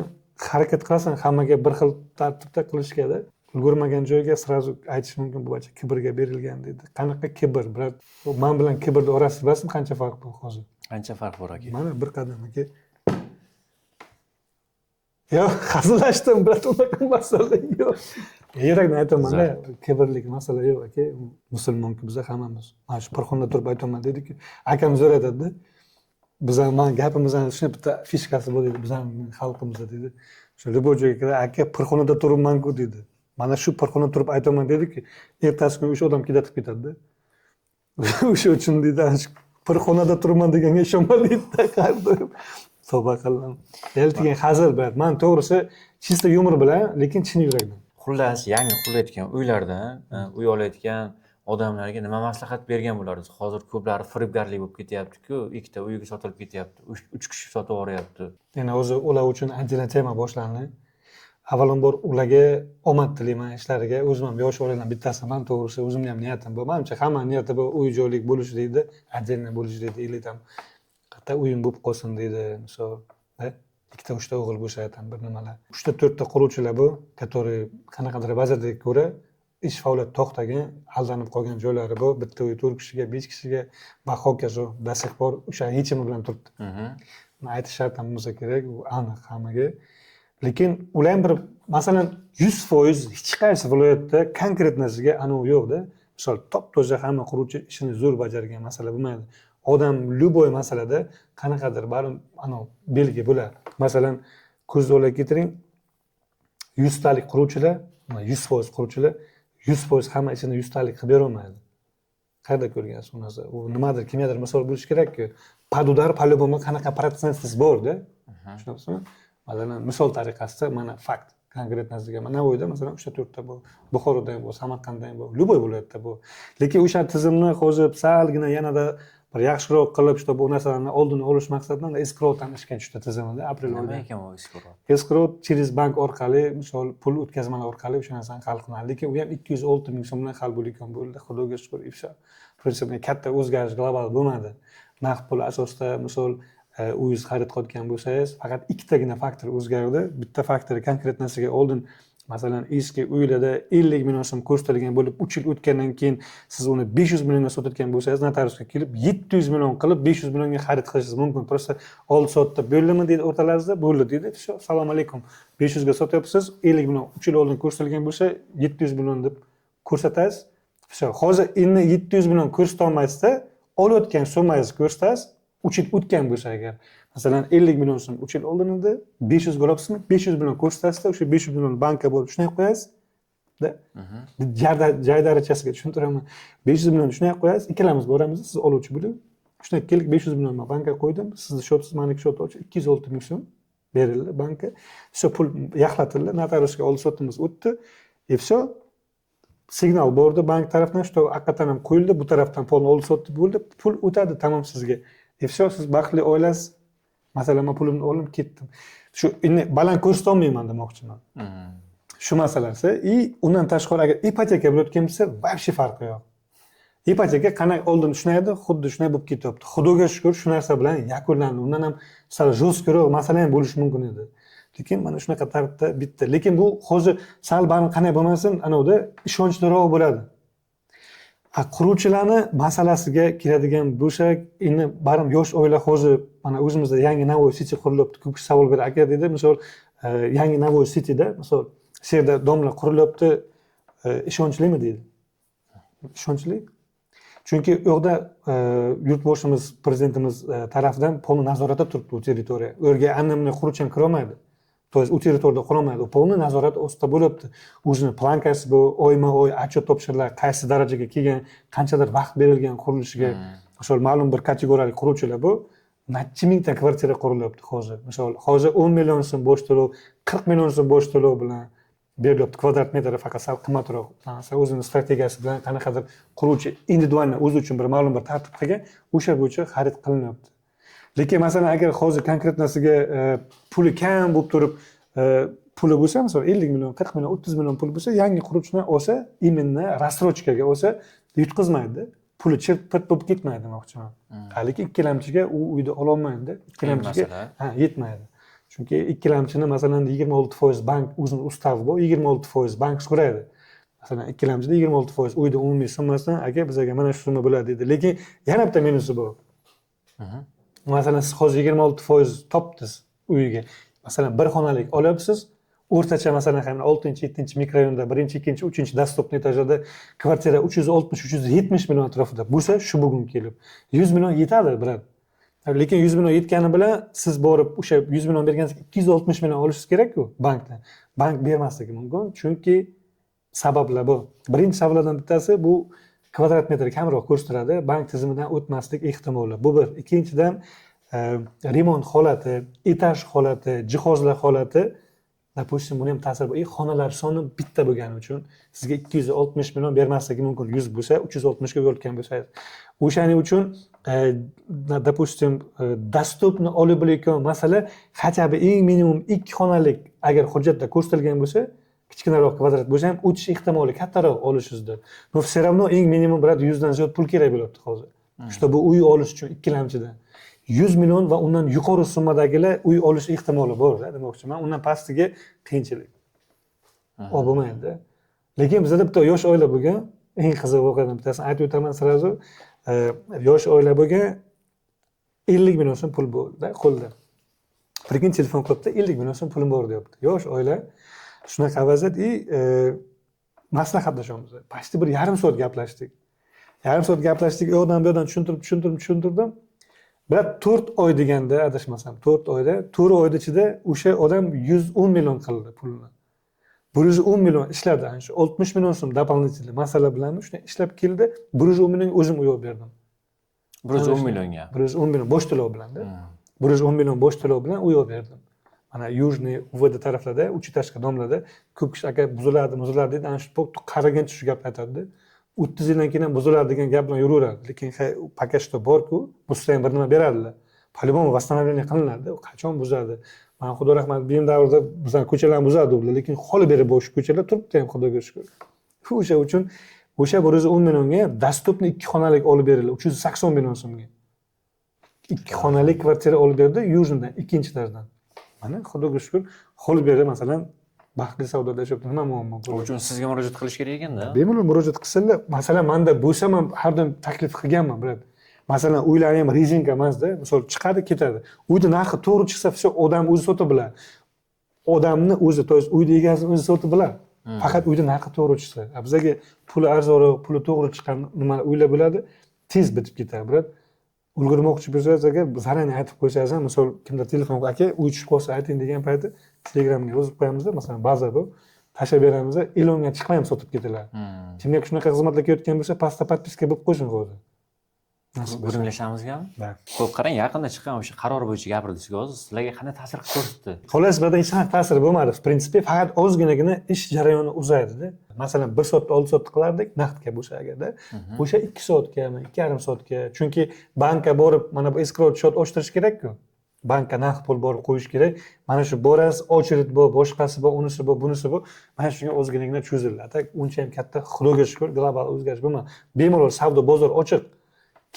harakat qilasan hammaga bir xil tartibda qilishgada ulgurmagan joyga sразу aytish mumkin bu bacha kibrga berilgan deydi qanaqa kibr brat man bilan kibrni orasida bilasizmi qancha farq bor hozir Qancha farq bor aka? mana bir qadam aka yo'q hazillashdim brat unaqa masala yo'q yurakdan aytaman-da kibrlik masala yo'q aka musulmonku biz hammamiz mana shu bir xonada turib aytaman deydiku akam so'ratadi bizlar man gapimizni shuni bitta fishkasi bor deydi bizlarning xalqimizda deydi o'sha любой joyga kirib aka bir xonada turibman-ku deydi mana shu bir xonada turib aytaman deydiku ertasi kuni o'sha odam kedatib ketadi-da o'sha uchun deydi bir xonada turibman deganga ishonma deydi-da tavba qilaman degan hazil brat man to'g'risi чисто yumor bilan lekin chin yurakdan Xullas, yangi qulayotgan uylarda uy olayotgan odamlarga nima maslahat bergan bo'larsiz? Hozir ko'plari firibgarlik bo'lib ketyapti-ku, ikkita uyga sotilib ketyapti, 3 kishi sotib yuboryapti. Yana o'zi ular uchun отдельно tema boshlandi. Avvalambor ularga omad tilayman ishlariga. O'zim ham yosh oiladan bittasiman, to'g'risi o'zimning ham niyatim bu. Menimcha hamma niyati bu uy joylik bo'lish deydi, отдельно bo'lish deydi, или там qayerda uyim bo'lib qolsin deydi, misol, ikkita uchta o'g'il bo'lsa ham bir nimalar. 3-4 ta quruvchilar bu, который qanaqadir vazirga ko'ra ish faoliyat to'xtagan, aldanib qolgan joylari bu. Bitta uy 4 kishiga, 5 kishiga va hokazo до сих por o'sha yechimi bilan turibdi. Buni aytish shart ham bo'lsa kerak, u aniq hammaga. Lekin ular ham bir masalan 100% hech qaysi viloyatda konkret narsaga anavi yo'q-da. Misol top-toza hamma quruvchi ishini zo'r bajargan masala bo'lmaydi. Odam любой masalada qanaqadir baribir anavi belgi bo'ladi. Masalan, ko'zni olib ketiring 100 talik quruvchilar, 100% quruvchilar 100% hamma ishini 100 talik qilib bera olmaydi. Qayerda ko'rgansiz bu narsa? U nimadir, kimgadir misol bo'lish kerak-ku. Padudar по-любому qanaqa protsentsiz bor-da. Tushunasizmi? Masalan, misol tariqasida mana fakt konkret narsaga Navoiyda masalan 3-4 ta bor, Buxoroda ham bor, Samarqandda ham bor, любой viloyatda bor. Lekin o'sha tizimni hozir salgina yanada bir yaxshiroq qilib, işte bu narsalarni oldini olish maqsadidan escrowdan ishga tushdi tizimida aprel oyida. Nima ekan u escrow? Escrow через bank orqali, misol pul o'tkazmalar orqali o'sha narsani hal qiladi. Lekin u ham 206 ming so'm bilan hal bo'layotgan bo'ldi. Xudoga shukr, ifsha. Prinsipda katta o'zgarish global bo'lmadi. Naqd pul asosida misol uyingiz xarid qilayotgan bo'lsangiz, faqat ikkitagina faktor o'zgardi. Bitta faktor konkret narsaga oldin masalan eski uylarda 50 million so'm ko'rsatilgan bo'lib 3 yil o'tgandan keyin siz uni 500 millionga sotayotgan bo'lsangiz notariusga kelib 700 million qilib 500 millionga xarid qilishingiz mumkin. Prosta oldi sotdi bo'ldimi deydi o'rtalaringizda, bo'ldi deydi. Assalomu alaykum. 500 ga sotyapsiz, 50 million 3 yil oldin ko'rsatilgan bo'lsa 700 million deb ko'rsatasiz. Hozir endi 700 million ko'rsata olmaysizda, olayotgan summangizni ko'rsatasiz. 3 yil o'tgan bo'lsa agar masalan 50 million so'm 3 yil oldin edi 500 ga olibsizmi 500 million ko'rsatasizda o'sha 500 million bankka borib shunday qo'yasiz joy darajasiga tushuntiraman 500 million shunday qo'yasiz ikkalamiz boramiz siz oluvchi bo'lib shunday kelib 500 million bankka qo'ydim sizni shotingiz maniki shot ochib 206 ming so'm berildi bankka o'sha pul yaxlatildi notariusga oldi sotimiz o'tdi и все signal bordi bank tarafdan что haqiqatan ham qo'yildi bu tarafdan pulni oldi sotdi bo'ldi pul o'tadi tamom sizga и все siz baxtli oilasiz masalan men pulimni olib ketdim shu endi baland ko'rsata olmayman demoqchiman shu masalasi и undan tashqari agar ipoteka bo'layotgan bo'lsa вообще farqi yo'q ipoteka qanaqa oldin shunday edi xuddi shunday bo'lib ketyapti xudoga shukur shu narsa bilan yakunlandi undan ham sal jo'stkoroq masala ham bo'lishi mumkin edi lekin mana shunaqa tartibda bitta lekin bu hozir sal baribir qanday bo'lmasin anavda ishonchliroq bo'ladi quruvchilarni masalasiga kiradigan bo'lsak endi baribir yosh oila hozir mana o'zimizda yangi Navoiy City qurilyapti ko'p kishi savol beradi aka dedi misol yangi Navoiy Cityda misol shu yerda domlar qurilyapti ishonchlimi deydi ishonchli chunki u yoqda yurtboshimiz prezidentimiz tarafidan polni nazoratda turibdi u territoriya u yerga anlamni quruvchi ham kira olmaydi то есть u territoriyada qolmaydi polni nazorat ostida bo'lyapti o'zini plankasi bu oyma-oy отчет topshirilar qaysi darajaga kelgan qanchadir vaqt berilgan qurilishiga misol ma'lum bir kategoriyalik quruvchilar bu necha mingta kvartira qurilyapti hozir. Misol, hozir 10 million so'm bo'sh to'lov, 40 million so'm bo'sh to'lov bilan berilyapti. Kvadrat metri faqat sal qimmatroq. Masalan, o'zining strategiyasi bilan qanaqadir quruvchi individualni o'zi uchun bir ma'lum bir tartib qilgan, o'sha bo'yicha xarid qilinyapti. Lekin masalan, agar hozir konkretnasiga puli kam bo'lib turib, puli bo'lsa, masalan 50 million, 40 million, 30 million pul bo'lsa, yangi quruvchidan olsa, imенно рассрочкаga olsa, yutqizmaydi. Puli chirt-pirt bo'lib ketmaydi demoqchiman. Lekin ikkilamchiga u uyda ola olmaydi. Ikkilamchiga yetmaydi. Chunki ikkilamchini masalan 26% bank o'zining ustavi bor, 26% bank so'raydi. Masalan, ikkilamchida 26% uyda umumiy summasidan aka bizga mana shu summa bo'ladi dedi. Lekin yana bitta minusi bor. Masalan, siz hozir 26% topdingiz uyiga. Masalan, bir xonalik olyapsiz, o'rtacha masalan 6-7 mikrorayonda 1-2, 3 dostupniy etajda kvartira 360-370 million atrofida bo'lsa, shu bugun kelib 100 million yetadi, brat. Lekin 100 million yetgani bilan siz borib o'sha 100 million bergansiz 260 million olishingiz kerak-ku bankdan. Bank bermasligi mumkin, chunki sabablar bor. Birinchi sabablardan bittasi bu kvadrat metr kamroq ko'rsatiladi, bank tizimidan o'tmaslik ehtimoli. Bu bir. Ikkinchidan remont holati, etaj holati, jihozlar holati, допустим, buni ham ta'siri bor. Xonalar soni bitta bo'lgani uchun sizga 260 million bermasligi mumkin. 100 bo'lsa, 360 ga bo'lgan bo'lsa. O'shaning uchun допустим, dostupni olib bo'layotgan masala хотя бы eng minimum 2 xonalik agar hujjatda ko'rsatilgan bo'lsa, kichkinaroq kvadrat bo'lsa ham o'tish ehtimoli kattaroq olishingizda. Но все равно eng minimum 100 dan ziyod pul kerak bo'lyapti hozir. Что bu uy olish uchun ikkilamchidan 100 million va undan yuqori summadagilar uy olish ehtimoli bor, demoqchiman. Undan pastiga qiyinchilik. Bo'lmaydi. Lekin bizda bitta yosh oila bo'lgan, eng qiziq voqeadan bittasini aytib o'taman sразу. Yosh oila bo'lgan 50 million so'm pul bo'ldi qo'lda. Birkin telefon qilibdi, 50 million so'm pulim bor deyapti. Yosh oila shunaqa vaziyat, maslahatlashamiz. Почти bir yarim soat gaplashdik. Yarim soat gaplashdik, u yoqdan bu yoqdan tushuntirdim. Biroq 4 oy deganda adashmasam, 4 oyda, 4 oyda ichida o'sha odam 110 million qildi pulni. 110 million ishladi, ana shu 60 million so'm дополнительный masala bilan shuni ishlab keldi. 110 million o'zim uyib berdim. 110 millionga. 110 million bosh to'lov bilan-da. 110 million bosh to'lov bilan uyib berdim. Mana Yujniy UVD taraflarda, Uchitashka domlarda ko'p kishi aka buziladi deydi, ana shu qaragancha shu gapni aytadi. 30 yildan keyin ham buziladi degan gap bilan yuraveradi. Lekin paketda bor-ku, buzsa ham bir nima beradilar. По-любому восстановление qilinadi. Qachon buzadi? Mana Xudo rahmat, benim davrda bizlar ko'chalarni buzadi ular, lekin holi berib bo'sh ko'chalar turibdi ham, Xudoga shukr. O'sha uchun o'sha 110 millionga dostupni 2 xonalik olib berildi, 380 million so'mga. 2 xonalik kvartira olib berdi Yujniydan, ikkinchi etajdan. Mana Xudoga shukr, holi berib masalan baxtli savdoda yashab nima muammo Bu uchun sizga murojaat qilish kerak ekanda. Bemalol murojaat qilsalar, masalan, menda bo'lsa ham har doim taklif qilganman, brat. Masalan, uylar ham rezinka emasda, misol chiqadi, ketadi. Uyda narxi to'g'ri chiqsa, все odam o'zi sotib biladi. Odamni o'zi, to есть uyda egasini o'zi sotib biladi. Faqat uyda narxi to'g'ri chiqsa. Bizga puli arzonroq, puli to'g'ri chiqqan nima uylar bo'ladi, tez bitib ketadi, brat. Ulgurmoqchi bo'lsangiz agar zaryadni aytib qo'ysangiz ham, misol kimdir telefon qilib, aka, uy tushib qolsa ayting degan payti Telegramga yozib qo'yamiz, masalan, baza bu, tashlab beramiz, ilonga chiqmay ham sotib ketiladi. Kimga shunaqa xizmatlar kelayotgan bo'lsa, pastda podpiska bo'lib qo'ysin hozir. Gurunglashamizmi? Xo'p, qarang, yaqinda chiqqan o'sha qaror bo'yicha gapirdingiz hozir, sizlarga qanday ta'sir ko'rsatdi? Xolos, birdan hech qanday ta'sir bo'lmadi. В принципе, faqat ozginagina ish jarayoni uzaydi-da. Masalan, 1 soatda 6 soat qilardik, naqdga bo'lsa agarda, o'sha 2 soatgami, 2,5 soatga. Chunki bankka borib, mana bu escrow счет ochtirish kerak-ku. Bankka naqd pul borib qo'yish kerak. Mana shu borasiz, очередь bor, boshqasi bor, unisi bor, bunisi bor. Mana shunga ozginagina cho'ziladi. Uncha ham katta, Xudoga shukr, global o'zgarish bo'lmadi. Bemalol savdo bozor ochiq.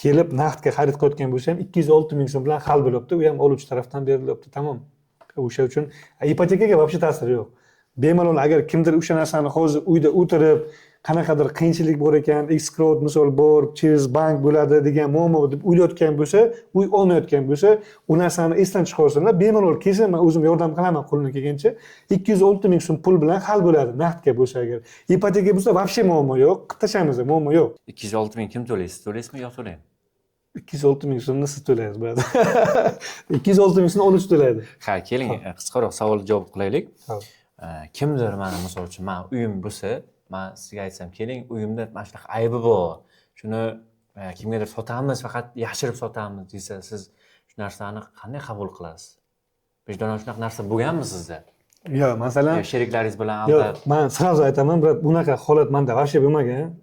Kelib naqdga xarid qilayotgan bo'lsa ham 206 ming so'm bilan hal bo'lyapti. U ham oluvchi tarafdan berilyapti, tamom. O'sha uchun ipotekaga вообще ta'siri yo'q. Bemalol agar kimdir o'sha narsani hozir uyda o'tirib, qanaqadir qiyinchilik bor ekan, escrow misol bor, через bank bo'ladi degan muammo deb o'ylayotgan bo'lsa, uy olmayotgan bo'lsa, u narsani esdan chiqarsalar, bemalol kelsa, men o'zim yordam qilaman qo'limdan kelgancha, 206 ming so'm pul bilan hal bo'ladi naqdga bo'lsa agar. Ipoteka bo'lsa вообще muammo yo'q, qitashamiz, muammo yo'q. 206 ming kim to'laysiz? To'laysizmi yo to'laymi? 206 ming so'mni siz to'laysiz, ba'zi. 206 ming so'mni oluvchi to'laydi. Ha, keling, qisqaroq savol javob qilaylik. Kimdir mana misol uchun, men uyim bo'lsa, men sizga aytsam, keling, uyimda mana shunaqa aybi bor. Shuni kimgadir sotamiz, faqat yashirib sotamiz desa, siz narsani qanday qabul qilasiz? Vijdondan shunaqa narsa bo'lganmi sizda? Yo'q, masalan, Sheriklaringiz bilan yo'q, aldab men sразу aytaman, brat, bunaqa holat menda вообще bo'lmagan.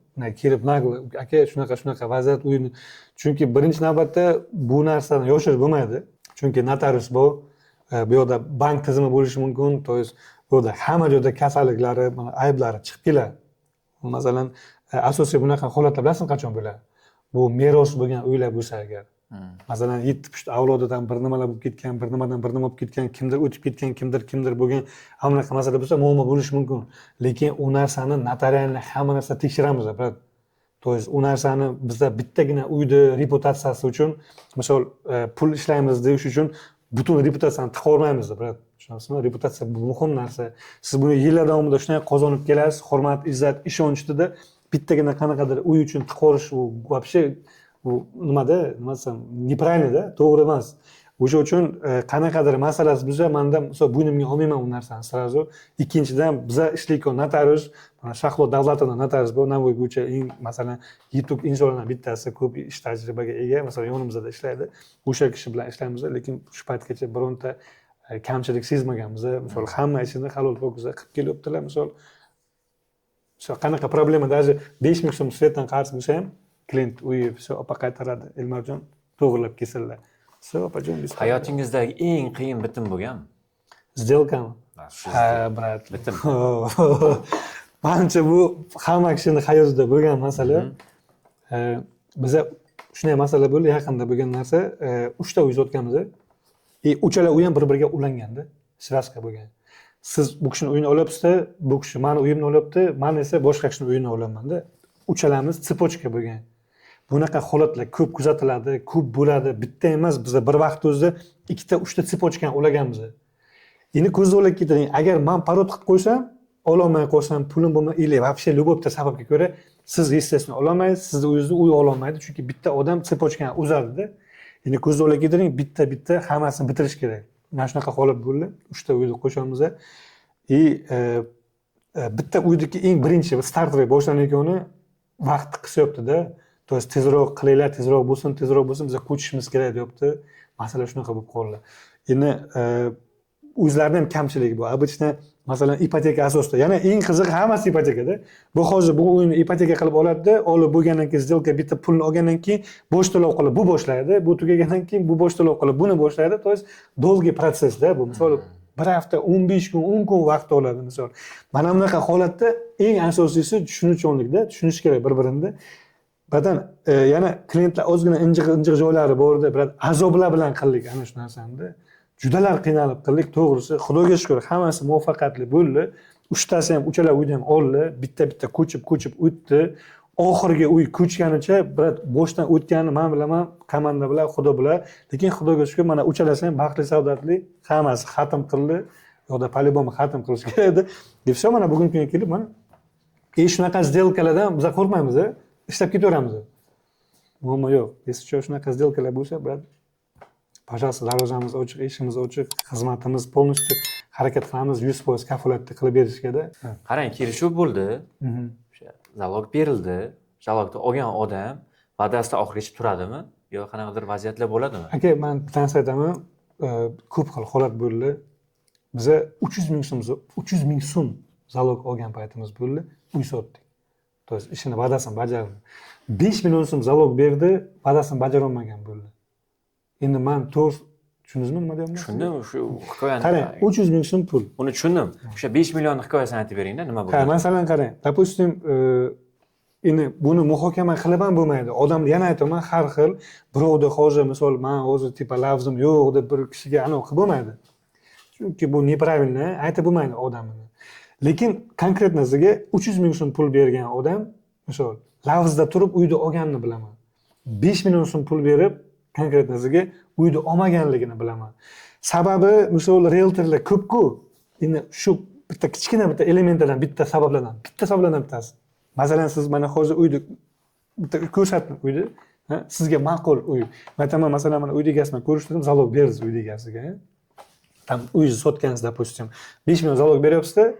Kelib nagl, aka shunaqa vaziyat uyini. Chunki birinchi navbatda bu narsani yoshirib bo'lmaydi. Chunki notarius bu yoqda bank tizimi bo'lishi mumkin, to есть bu yerda hamma joyda kasalliklari, ayblari chiqib keladi. Masalan, asosiy bunaqa holatlar bilasizmi qachon bo'ladi? Bu meros bo'lgan uylar bo'lsa agar. Masalan, 7 avlodidan bir nimalar bo'lib ketgan, bir nimadan bir nima bo'lib ketgan, kimdir o'tib ketgan, kimdir bo'lgan, hamma naqa masala bo'lsa, muammo bo'lishi mumkin. Lekin u narsani notarialni hamma narsa tekshiramiz, brat. To есть u narsani bizda bittagina uyni reputatsiyasi uchun, misol, pul ishlaymiz deyish uchun butun reputatsiyani tiqib olmaymiz, brat. Tushunasizmi? Reputatsiya bu muhim narsa. Siz buni yillar davomida shunday qozonib kelasiz, hurmat, izzat, ishonchda bittagina qanaqadir uy uchun tiqib olish u вообще bu nimada desam neправильно-da, to'g'ri emas. O'sha uchun qanaqadir masalasi bo'lsa, menda misol bo'ynimga olmayman u narsani sразу. Ikkinchidan biza ishlayotgan notarius, mana Shahlo davlatida notarius bu Navoiy bo'yicha eng masalan yetuk insonlardan bittasi, ko'p ish tajribaga ega, masalan yonimizda ishlaydi. O'sha kishi bilan ishlaymiz, lekin shu paytgacha bironta kamchilik sezmaganmiz. Misol hamma ishini halol pokiza qilib kelyaptilar. Misol qanaqa problema, даже 5000 so'm svetdan qarz bo'lsa ham klient uyi opa qaytaradi, Elmarjon to'g'rilab kelsinlar. Opajon, hayotingizdagi eng qiyin bitim bo'lganmi? Сделками? Ha, brat. Bitim. Menimcha bu hamma kishining hayotida bo'lgan masala. Biza shunday masala bo'ldi, yaqinda bo'lgan narsa, 3 ta uy sotganmiz. Uchala uy ham bir-biriga ulanganda, sraska bo'lgan. Siz bu kishining uyini olyapsiz, bu kishi meni uyimni olyapti, men esa boshqa kishining uyini olaman-da. Uchalamiz tsepochka bo'lgan. Bunaqa holatlar ko'p kuzatiladi, ko'p bo'ladi. Bitta emas, biz bir vaqt o'zida 2 ta 3 ta tsepochkani olaganmiz. Endi ko'zni o'ylab ketiring, agar men parod qilib qo'ysam, ololmay qolsam, pulim bo'lmay, или вообще любовьta sababga ko'ra siz естественно ololmaysiz, sizni uyingizni uy ololmaydi, chunki bitta odam tsepochkani uzadi-da. Endi ko'zni o'ylab ketiring, bitta hammasini bitirish kerak. Mana shunaqa holat bo'ldi. 3 ta uyni qo'shamiz. Bitta uydagi eng birinchi startvoy boshlanayotgani vaqt qisyapti-da. To есть tezroq qilinglar, tezroq bo'lsin, biz ko'chishimiz kerak deyapti. Masala shunaqa bo'lib qoldi. Endi o'zlarining ham kamchiligi bu. Обычно masalan ipoteka asosida. Yana eng qiziq hammasi ipotekada. Bu hozir bu uyni ipoteka qilib oladi-da, olib bo'lgandan keyin сделка bitta pulni olgandan keyin bosh to'lov qilib bu boshlaydi. Bu tugagandan keyin bu bosh to'lov qilib buni boshlaydi. To есть долгий protsess-da bu. Misol bir hafta, 15 kun, 10 kun vaqt oladi misol. Mana bunaqa holatda eng asosiysi tushunuvchanlikda, tushunish kerak bir-birini. Ba'dan yana klientlar ozgina injiq joylari bor-da, biroq azoblar bilan qildik ana shu narsani. Judalar qiynalib qildik, to'g'risi. Xudoga shukr, hammasi muvaffaqiyatli bo'ldi. 3tasi ham, uchala uyni ham oldi, bitta ko'chib o'tdi. Oxirgi uy ko'chganicha, biroq boshdan o'tganini men bilaman, komanda bilan, Xudo bilan. Lekin Xudoga shukr, mana uchalasi ham baxtli saodatli, hammasi xatm qildi. Yo'qda полюбому xatm qilish kerak edi. Deb mana bugungi kunga kelib, mana shunaqa сделкаlardan biz qo'rqmaymiz. Ishlab ketaveramiz. Muammo yo'q. Sizcha shunaqa сделкаlar bo'lsa, brat, пожалуйста, darvozamiz ochiq, eshigimiz ochiq, xizmatimiz полностью harakat qilamiz, 100% kafolatli qilib berishga-da. Qarang, kelishuv bo'ldi. O'sha zalog berildi. Zalogni olgan odam va'dasida oxirigacha turadimi? Yo qanaqadir vaziyatlar bo'ladimi? Aka, men bittani aytaman, ko'p xil holat bo'ldi. Biza 300 ming so'm zalog olgan paytimiz bo'ldi, uy sotdik. To есть ishini va'dasini bajardi. 5 million so'm zalog berdi, va'dasini bajara olmagan bo'ldi. Endi men tushundingizmi nima deyapman? Tushundim, shu hikoyani. Qarang, 300 ming so'm pul. Uni tushundim. O'sha 5 millionning hikoyasini aytib beringda, nima bo'ldi? Ha, masalan qarang, допустим, endi buni muhokama qilib ham bo'lmaydi. Odamlar yana aytaman, har xil birovda hozir misol men hozir tipa lavzim yo'q deb bir kishiga anaqa qilib bo'lmaydi. Chunki bu neправильно, aytib bo'lmaydi odamni. Lekin konkret narsaga 300 ming so'm pul bergan odam, misol, lavzda turib uyda olganini bilaman. 5 million so'm pul berib, konkret narsaga uyda olmaganligini bilaman. Sababi, misol, realtorlar ko'p-ku. Endi shu bitta kichkina bitta elementlardan, bitta sabablardan bittasi. Masalan, siz mana hozir uyda bitta ko'rsatdim uyda, sizga ma'qul uy. Aytaman, masalan, mana uy egasini ko'rishtirdim, zalog bersiz uy egasiga. Tam uyni sotgansiz, допустим, 5 million zalog beryapsiz-da,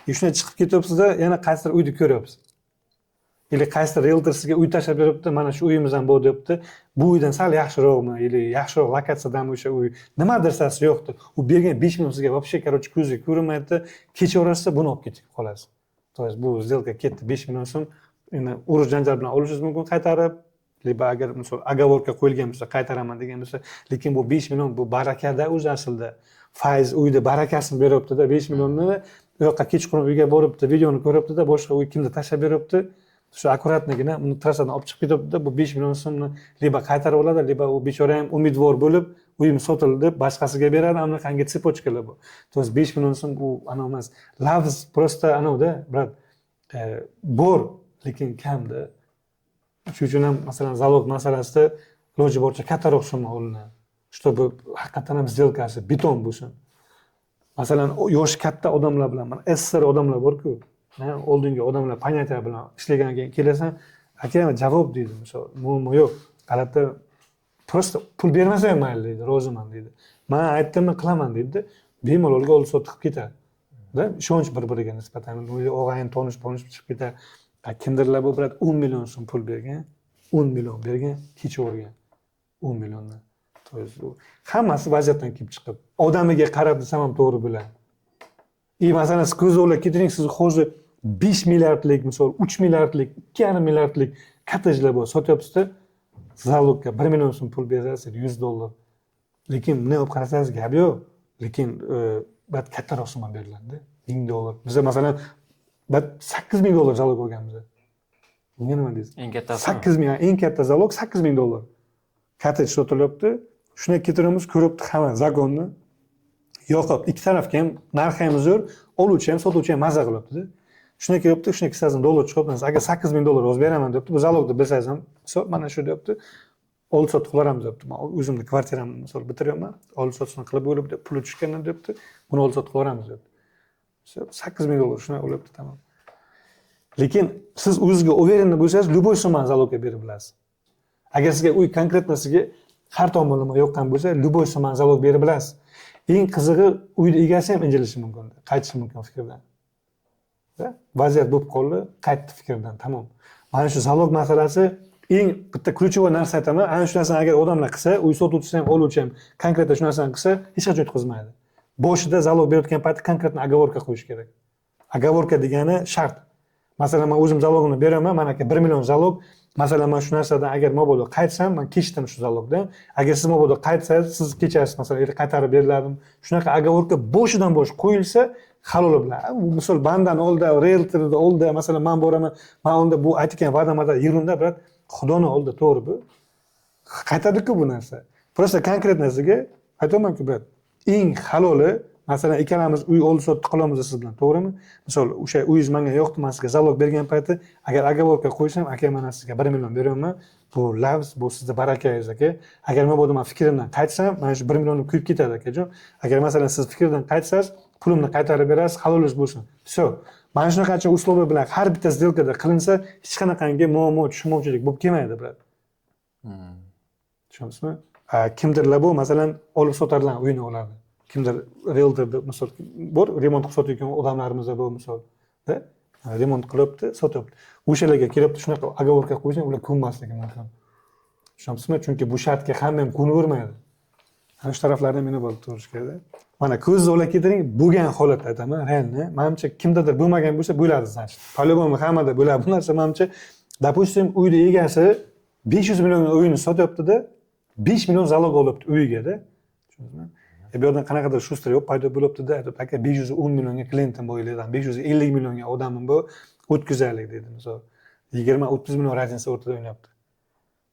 shunday chiqib ketyapsiz-da, yana qaysidir uyni ko'ryapsiz. Или qaysidir realtor sizga uy tashlab beribdi, mana shu uyimiz ham bu debdi. Bu uydan sal yaxshiroqmi, или yaxshiroq lokatsiyadami o'sha uy. Nima dirsasi yo'qdi. U bergan 5 million sizga вообще, короче, ko'zga ko'rinmaydi. Kecha o'rasida buni olib ketib qolasiz. То есть bu сделка ketdi 5 million so'm. Endi urush janjal bilan olishingiz mumkin qaytarib, leba agar misol agovorka qo'yilgan bo'lsa qaytaraman degan bo'lsa, lekin bu 5 million bu barakada o'zi aslida. Faiz uyda barakasini beryapti-da, 5 millionni u yoqqa kechqurun uyga boribdi, videoni ko'ryapti-da, boshqa uy kimdir tashlab beryapti. Shu akkuratligina uni trassadan olib chiqib ketibdi-da, bu 5 million so'mni leba qaytarib oladi, leba u bechora ham umidvor bo'lib, uyim sotildi deb boshqasiga beradi, anaqangi tsepочкалар bu. То есть 5 million so'm u ana emas. Lavz просто anavda, brat, bor, lekin kamda. Shuning uchun ham masalan zalog masalasida iloji boricha kattaroq summa olinadi. Чтобы haqiqatan ham сделкасы beton bo'lsin. Masalan, yoshi katta odamlar bilan, mana SSR odamlar bor-ku, oldingi odamlar понятия bilan ishlagandan keyin kelasan, aka javob deydi, misol, muammo yo'q. G'alati просто pul bermasa ham mayli deydi, roziman deydi. Men aytdimmi qilaman deydi, bemalol olib sotib ketadi. Da, ishonch bir-biriga nisbatan og'ayin tonish chiqib ketadi. Kimdirlar bu bilan 10 million so'm pul bergan, 10 million bergan, kecha o'rgan. 10 milliondan. To есть bu hammasi vaziyatdan kelib chiqib, odamiga qarab desam ham to'g'ri bo'ladi. Masalan, siz ko'z o'ylab ketiring, siz hozir 5 milliardlik, misol 3 milliardlik, 2,5 milliardlik kottejlar bor, sotyapsiz-da, zalogga 1 million so'm pul berasiz, $100. Lekin buni olib qarasangiz gap yo'q. Lekin bat kattaroq summa beriladi, $1000. Biz masalan $8,000 zalog olganmiz. Bunga nima deysiz? Eng kattasi 8,000, eng katta zalog $8,000. Kottej sotilyapti. Shuni ketiramiz, ko'ribdi hamma zagonni. Yo'qib, ikki tarafga ham narxi ham zo'r, oluvchi ham, sotuvchi ham maza qilyapti-da. Shuni kelibdi, shuni $2,000 chiqyapti. Agar $8,000 o'z beraman debdi, bu zalogni bilsangiz ham, mana shu debdi. Olib sotib qolaramiz debdi. Men o'zimni kvartiramni misol bitiryapman. Olib sotishni qilib bo'libdi, puli tushgandan debdi. Buni olib sotib qolaramiz debdi. $8,000 shuni olyapti, tamom. Lekin siz o'zingizga уверенный bo'lsangiz, любой summani zalogga berib bilasiz. Agar sizga uy konkretno sizga har tomonlama yoqqan bo'lsa, любой summani zalog berib bilasiz. Eng qizig'i, uyni egasi ham injilishi mumkin, qaytishi mumkin fikrdan. Vaziyat bo'lib qoldi, qaytdi fikrdan, tamom. Mana shu zalog masalasi eng bitta ключевой narsa aytaman. Ana shu narsani agar odamlar qilsa, uy sotuvchisi ham, oluvchi ham konkretno shu narsani qilsa, hech qachon yutqazmaydi. Boshida zalog berayotgan paytda konkretno оговорка qo'yish kerak. Оговорка degani shart. Masalan, men o'zim zalogini beraman, mana aka 1 million zalog. Masalan, men shu narsadan agar mabodo qaytsam, men kechdim shu zalogdan. Agar siz mabodo qaytsangiz, siz kechasiz, masalan, qaytarib beriladim. Shunaqa оговорка boshidan bosh qo'yilsa, halol bilan. Misol bandan oldi, realtorda oldi, masalan, men boraman, men unda bu aytgan va'damada yig'inda birat Xudoni oldi, to'g'ri bu. Qaytadi-ku bu narsa. Просто konkret narsaga aytaman-ku, birat. Eng haloli, masalan, ikkalamiz uy olib sotib qolamiz siz bilan, to'g'rimi? Misol, o'sha uyingiz menga yo'qdi, men sizga zalog bergan payti, agar оговорка qo'ysam, aka men sizga 1 million beraman, bu lavz, bu sizning barakangiz aka. Agar men bo'ldim fikrimdan qaytsam, mana shu 1 millionni kuyib ketadi akajon. Agar masalan siz fikrdan qaytsangiz, pulimni qaytarib berasiz, halolingiz bo'lsin. Всё. Mana shunaqacha uslubi bilan har bitta сделкада qilinsa, hech qanaqangi muammo, tushunmovchilik bo'lib kelmaydi, birat. Tushundingizmi? Kimdirlar bu, masalan, olib sotarlar uyini oladi. Kimdir realtorda misol bor, remont qilib sotayotgan odamlarimiz bu misolda, remont qilibdi, sotyapti. O'shalarga kelibdi, shunaqa оговорка qo'yishni ular ko'nmasligi mumkin. Tushundingizmi? Chunki bu shartga hamma ham ko'navermaydi. Ana shu taraflardan meni bo'lib turish kerak. Mana ko'zni olib ketiring, bo'lgan holat aytaman, realni. Menimcha kimdadir bo'lmagan bo'lsa, bo'ladi значит. По-любому hammada bo'ladi. Bu narsa menimcha, допустим, uyni egasi 500 million uyini sotyapti-da, 5 million zalog olibdi uyiga-da. Tushundingizmi? Bu yerdan qanaqadir shuster yo'q, paydo bo'libdi-da, aytib, aka 510 millionga klientim bo'ylardan 550 millionga odamim bu, o'tkazaylik dedi, misol. 20-30 million razница o'rtada o'ynayapti.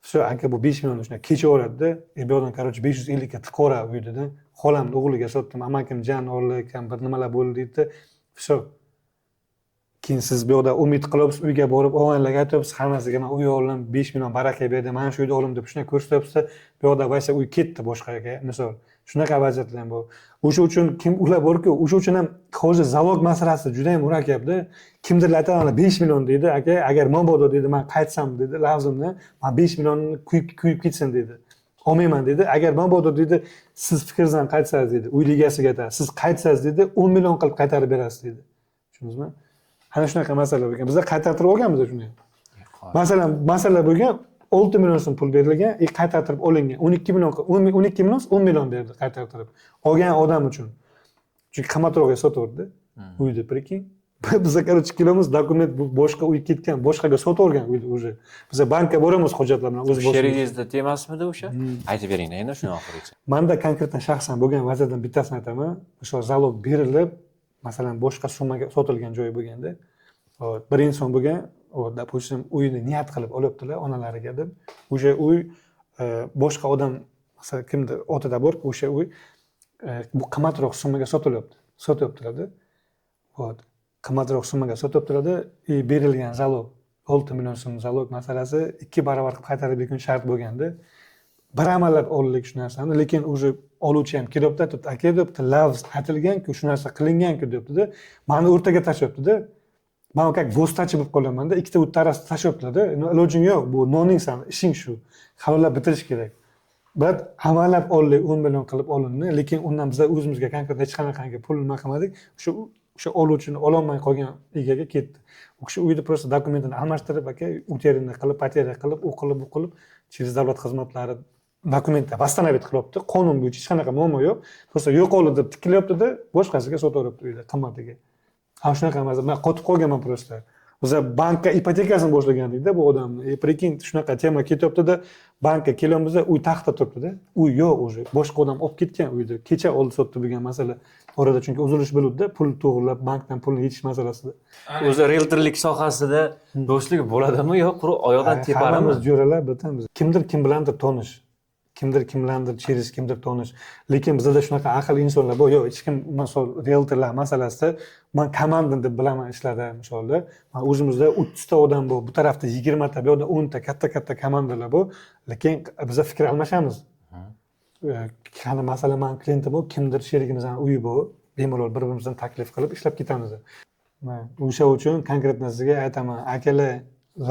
Shu aka bu 5 million shuna kechaveradi-da, bu yerdan короче 550 ga tiqora uyda-da, xolamni o'g'liga sotdim, amakim jan o'g'li ham bir nimalar bo'ldi deydi. Shu. Keyin siz bu yerda umid qilibsiz, uyga borib, o'g'anlarga aytyapsiz, hammasiga men uy oldim, 5 million baraka berdi, mana shu uyda oldim deb shuna ko'rsatyapsiz, bu yerda vaysa uy ketdi boshqaga, misol. Shunaqa vaziyatlar ham bor. O'sha uchun kim ular borku, o'sha uchun ham hozir zalog masalasi juda ham murakkabda. Kimdirlar aytadi, 5 million deydi, aka, agar mabodo deydi, men qaytsam deydi, lazimni, men 5 millionni kuyib ketsin deydi. Olmayman deydi. Agar mabodo deydi, siz fikringizdan qaytsangiz deydi, uy egasiga aytadi, siz qaytsangiz deydi, 10 million qilib qaytarib berasiz deydi. Tushundingizmi? Ana shunaqa masalalar ekan. Bizlar qaytartirib olganmiz shuni. Masalan, masala bo'lgan 6 million so'm pul berilgan, qaytartirib olingan. 12 million 10 million berdi qaytartirib. Olgan odam uchun. Chunki qimmatroqga sotaverdi uyni, prikин. Biz короче kilomiz dokument boshqa uy ketgan, boshqaga sotavergan uyni уже. Biz bankka boramiz hujjatlar bilan o'z boshimiz. Sherigingizda temasmidi o'sha? Aytib beringlar endi shuni oxirigacha. Menda konkretdan shaxsan bo'lgan vaziyatdan bittasini aytaman. O'sha zalog berilib, masalan, boshqa summaga sotilgan joyi bo'lganda, bir inson bo'lgan, допустим, uyni niyat qilib olyaptilar onalariga deb. O'sha uy boshqa odam, masalan, kimdir otida bor, o'sha uy bu qimmatroq summaga sotyaptilar-da. Qimmatroq summaga sotyaptilar-da, berilgan zalog 6 million so'm zalog masalasi 2 barobar qilib qaytarib bergan shart bo'lganda, bir amallab oldik shu narsani, lekin уже oluvchi ham kelyapti, aytibdi, aka debdi, lavz aytilgan-ku, shu narsa qilingan-ku debdi-da, meni o'rtaga tashyapti-da. Men как go'stachi bo'lib qolaman-da, ikkita o'tni arasida tashyaptilar-da. Ilojing yo'q, bu noning san, ishing shu. Halollab bitirish kerak. Biroq amallab oldik, 10 million qilib olindi, lekin undan biz o'zimizga konkret hech qanaqangi pul nima qilmadik. O'sha oluvchini ololmay qolgan egaga ketdi. O'sha uyni просто dokumentini almashtirib, aka, uterini qilib, pateriya qilib, u qilib, через davlat xizmatlari dokumentda vastanavit qilyapti. Qonun bo'yicha hech qanaqa muammo yo'q. Просто yo'qoldi deb tikilyapti-da, boshqasiga sotaveribdi uyda qimmatiga. Ham shunaqa emas, men qotib qolganman просто. O'zi bankka ipotekasini boshlagandik-da bu odamni. Prikин, shunaqa tema ketyapti-da, bankka kelamiz, uy taxta turibdi-da. Uy yo'q уже, boshqa odam olib ketgan uyni. Kecha oldi sotdi bo'lgan masala. Orada chunki uzilish bo'ldi-da, pul to'g'rilab, bankdan pulni yetish masalasida. O'zi realtorlik sohasida do'stlik bo'ladimi yo quruq oyoqdan teparimi? Hammamiz jo'ralar bitamiz. Kimdir kim bilandir tonish. Kimdir kimlardir cheris, kimdir tonish. Lekin bizda shunaqa aql insonlar bor. Yo'q, hech kim misol realtorlar masalasida men komanda deb bilaman ishlarda misolda. Men o'zimizda 30 ta odam bor, bu tarafda 20 ta, bu yoqda 10 ta katta komandalar bor. Lekin biz fikr almashamiz. Qani masalan, men klientim bor, kimdir sherigimizning uyi bor, bemalol bir-birimizdan taklif qilib ishlab ketamiz. Men o'sha uchun konkretno sizga aytaman, akalar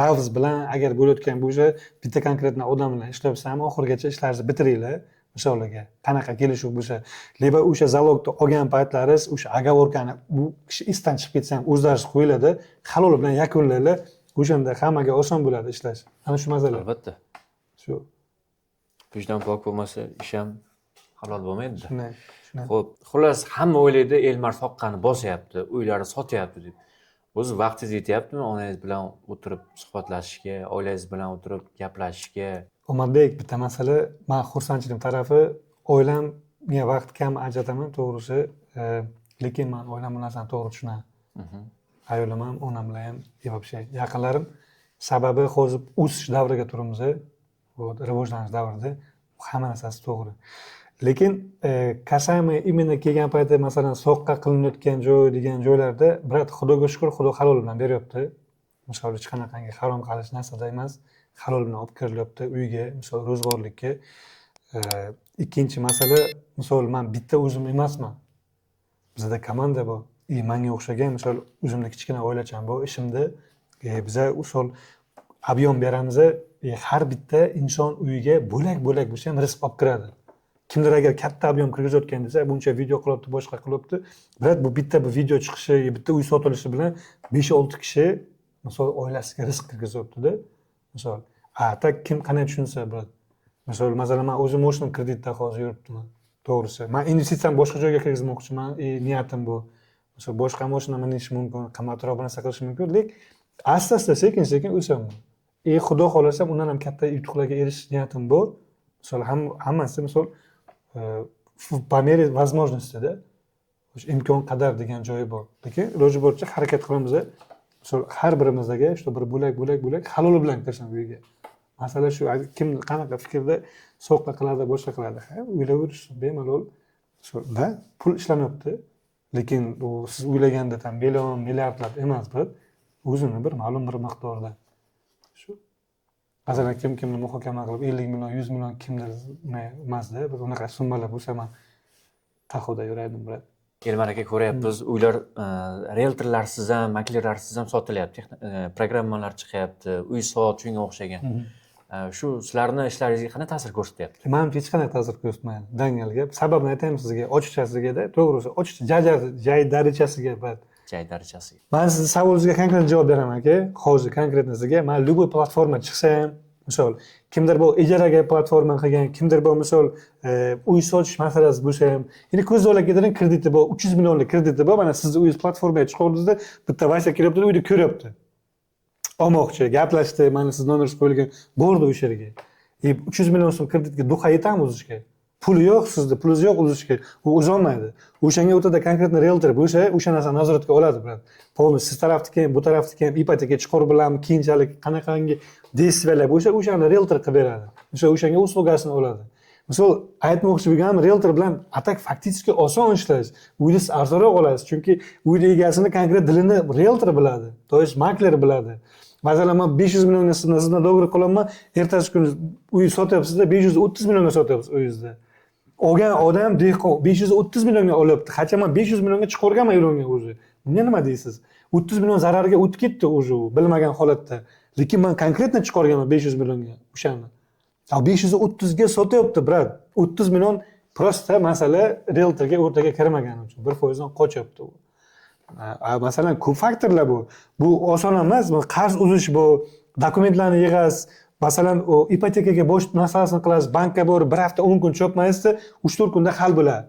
lavz bilan agar bo'layotgan bo'lsa, bitta konkretno odam bilan ishlayapsiz ham oxirigacha ishlaringizni bitiringlar. Misoliga, qanaqa kelishuv bo'lsa, leba o'sha zalogni olgan paytlaringiz, o'sha agavorkani bu kishi isdan chiqib ketsa ham o'zlaringiz qo'yiladi, halol bilan yakunlaylar. O'shanda hammaga oson bo'ladi ishlash. Ana shu masala. Albatta. Shu. Vijdon pok bo'lmasa, ish ham halol bo'lmaydi-da. Shunday. Xo'p, xullas hamma o'ylaydi, Elmar soqqani bosyapti, uylarni sotyapti deb. O'zi vaqtingiz yetyaptimi onangiz bilan o'tirib suhbatlashishga, oilangiz bilan o'tirib gaplashishga? Omadbek, bitta masala, men xursandchilik tarafi, oilamga vaqt kam ajrataman, to'g'risi, lekin men oilam bu narsani to'g'ri tushunaman. Ayolim ham, onam bilan ham вообще yaqinlarim. Sababi hozir o'sish davriga turibmiz, rivojlanish davrida. Hamma narsasi to'g'ri. Lekin kasami imенно kelgan paytda masalan soqqa qilinayotgan joy degan joylarda birat Xudoga shukr, Xudo halol bilan beryapti. Misol hech qanaqangi harom qilish narsada emas, halol bilan olib kirilyapti uyga, misol ro'zg'orlikka. Ikkinchi masala, misol men bitta o'zim emasman. Bizda komanda bor. Menga o'xshagan misol o'zimda kichkina oilacham bor, ishimda biza usul ob'yom beramiz, har bitta inson uyiga bo'lak-bo'lak bo'lsa ham rizq olib kiradi. Kimdir agar katta ob'yom kirgizayotgan desa, buncha video qilyapti, boshqa qilyapti. Biroq bu bitta video chiqishi, bitta uy sotilishi bilan 5-6 kishi misol oilasiga rizq kirgizyapti-da. Misol, tak kim qanday tushunsa, biroq. Misol, masalan, men o'zim o'shni kreditda hozir yuribman. To'g'risi. Men investitsiyamni boshqa joyga kirgizmoqchiman, niyatim bu. Misol, boshqa mashina minish mumkin, qimmatroq narsa qilish mumkin, lekin asta-asta sekin-sekin o'saman. Xudo xolasa undan ham katta yutuqlarga erishish niyatim bor. Misol, hammasi misol по мере возможности-da o'sha imkon qadar degan joyi bor. Lekin iloji boricha harakat qilamiz. Misol, har birimizga shu bir bo'lak halol bilan kirsin uyga. Masala shu, kim qanaqa fikrda so'qqa qiladi, boshqa qiladi. O'ylayverish bemalol. Shunda pul ishlanyapti. Lekin u siz o'ylaganda ham million, milliardlab emas, bir o'zini bir ma'lum bir miqdorda. Shu masalan, kimni muhokama qilib 50 million, 100 million kimdir emasda, bir unaqa summalar bo'lsa ham taxoda yurardim, biroq. Elmar aka, ko'ryapmiz, uylar realtorlarsiz ham, maklerlarsiz ham sotilyapti, programmalar chiqyapti, uy soat shunga o'xshagan. Shu sizlarni ishlaringizga qanday ta'sir ko'rsatyapti? Men hech qanday ta'sir ko'rsatmaydi. Dangal gap. Sababini aytaymi sizga, ochiqchasiga-da, to'g'risi, ochiqcha darajasiga jay darajasiga. Men sizni savolingizga konkret javob beraman aka. Hozir konkretnisiga men любой platforma chiqsa ham, misol kimdir bu ijaraga platforma qilgan, kimdir bu misol uy sotish masalasi bo'lsa ham, endi ko'z o'ylab ketiring, krediti bu 300 millionlik krediti bu, mana sizni uyingiz platformaga chiqardingizda, bitta Vася kelyapti, uyni ko'ryapti. Olmoqchi, gaplashdi, mana siz nomeringiz qo'yilgan, bordi o'sha yerga. 300 million so'm kreditga duqa yetami uzishga? Puli yo'q sizda, pulingiz yo'q uzishga. U uzolmaydi. O'shanga o'tada konkretni realtor bo'lsa, o'sha narsani nazoratga oladi, bilan. Polni siz tarafniki ham, bu tarafniki ham ipoteka chiqarib bilan keyinchalik qanaqangi действиялар bo'lsa, o'shani realtor qilib beradi. O'shanga uslugasini oladi. Misol aytmoqchi bo'lganim, realtor bilan atak faktiski oson ishlash. Uyingiz arzonroq olasiz, chunki uyni egasini konkret dilini realtor biladi, to есть makler biladi. Masalan, men 500 millionga sizdan do'g'ri qilaman, ertasi kuni uy sotyapsizda 530 millionga sotyapsiz uyingizni. Olgan odam dehqon 530 millionga olyapti. Qancha men 500 millionga chiqarganman yilonga o'zi. Bunga nima deysiz? 30 million zararga o'tib ketdi o'zi bilmagan holatda. Lekin men konkretni chiqarganman 500 millionga o'shani. 530 ga sotyapti, brat. 30 million prosta masala realtorga o'rtaga kirmagani uchun 1% dan qochyapti u. Masalan, ko'p faktorlar bu. Bu oson emas. Qarz uzish bu, dokumentlarni yig'asiz. Masalan, o ipotekaga bosh masalasini qilasiz, bankka borib 1 hafta 10 kun chopmaysizda, 3-4 kunda hal bo'ladi.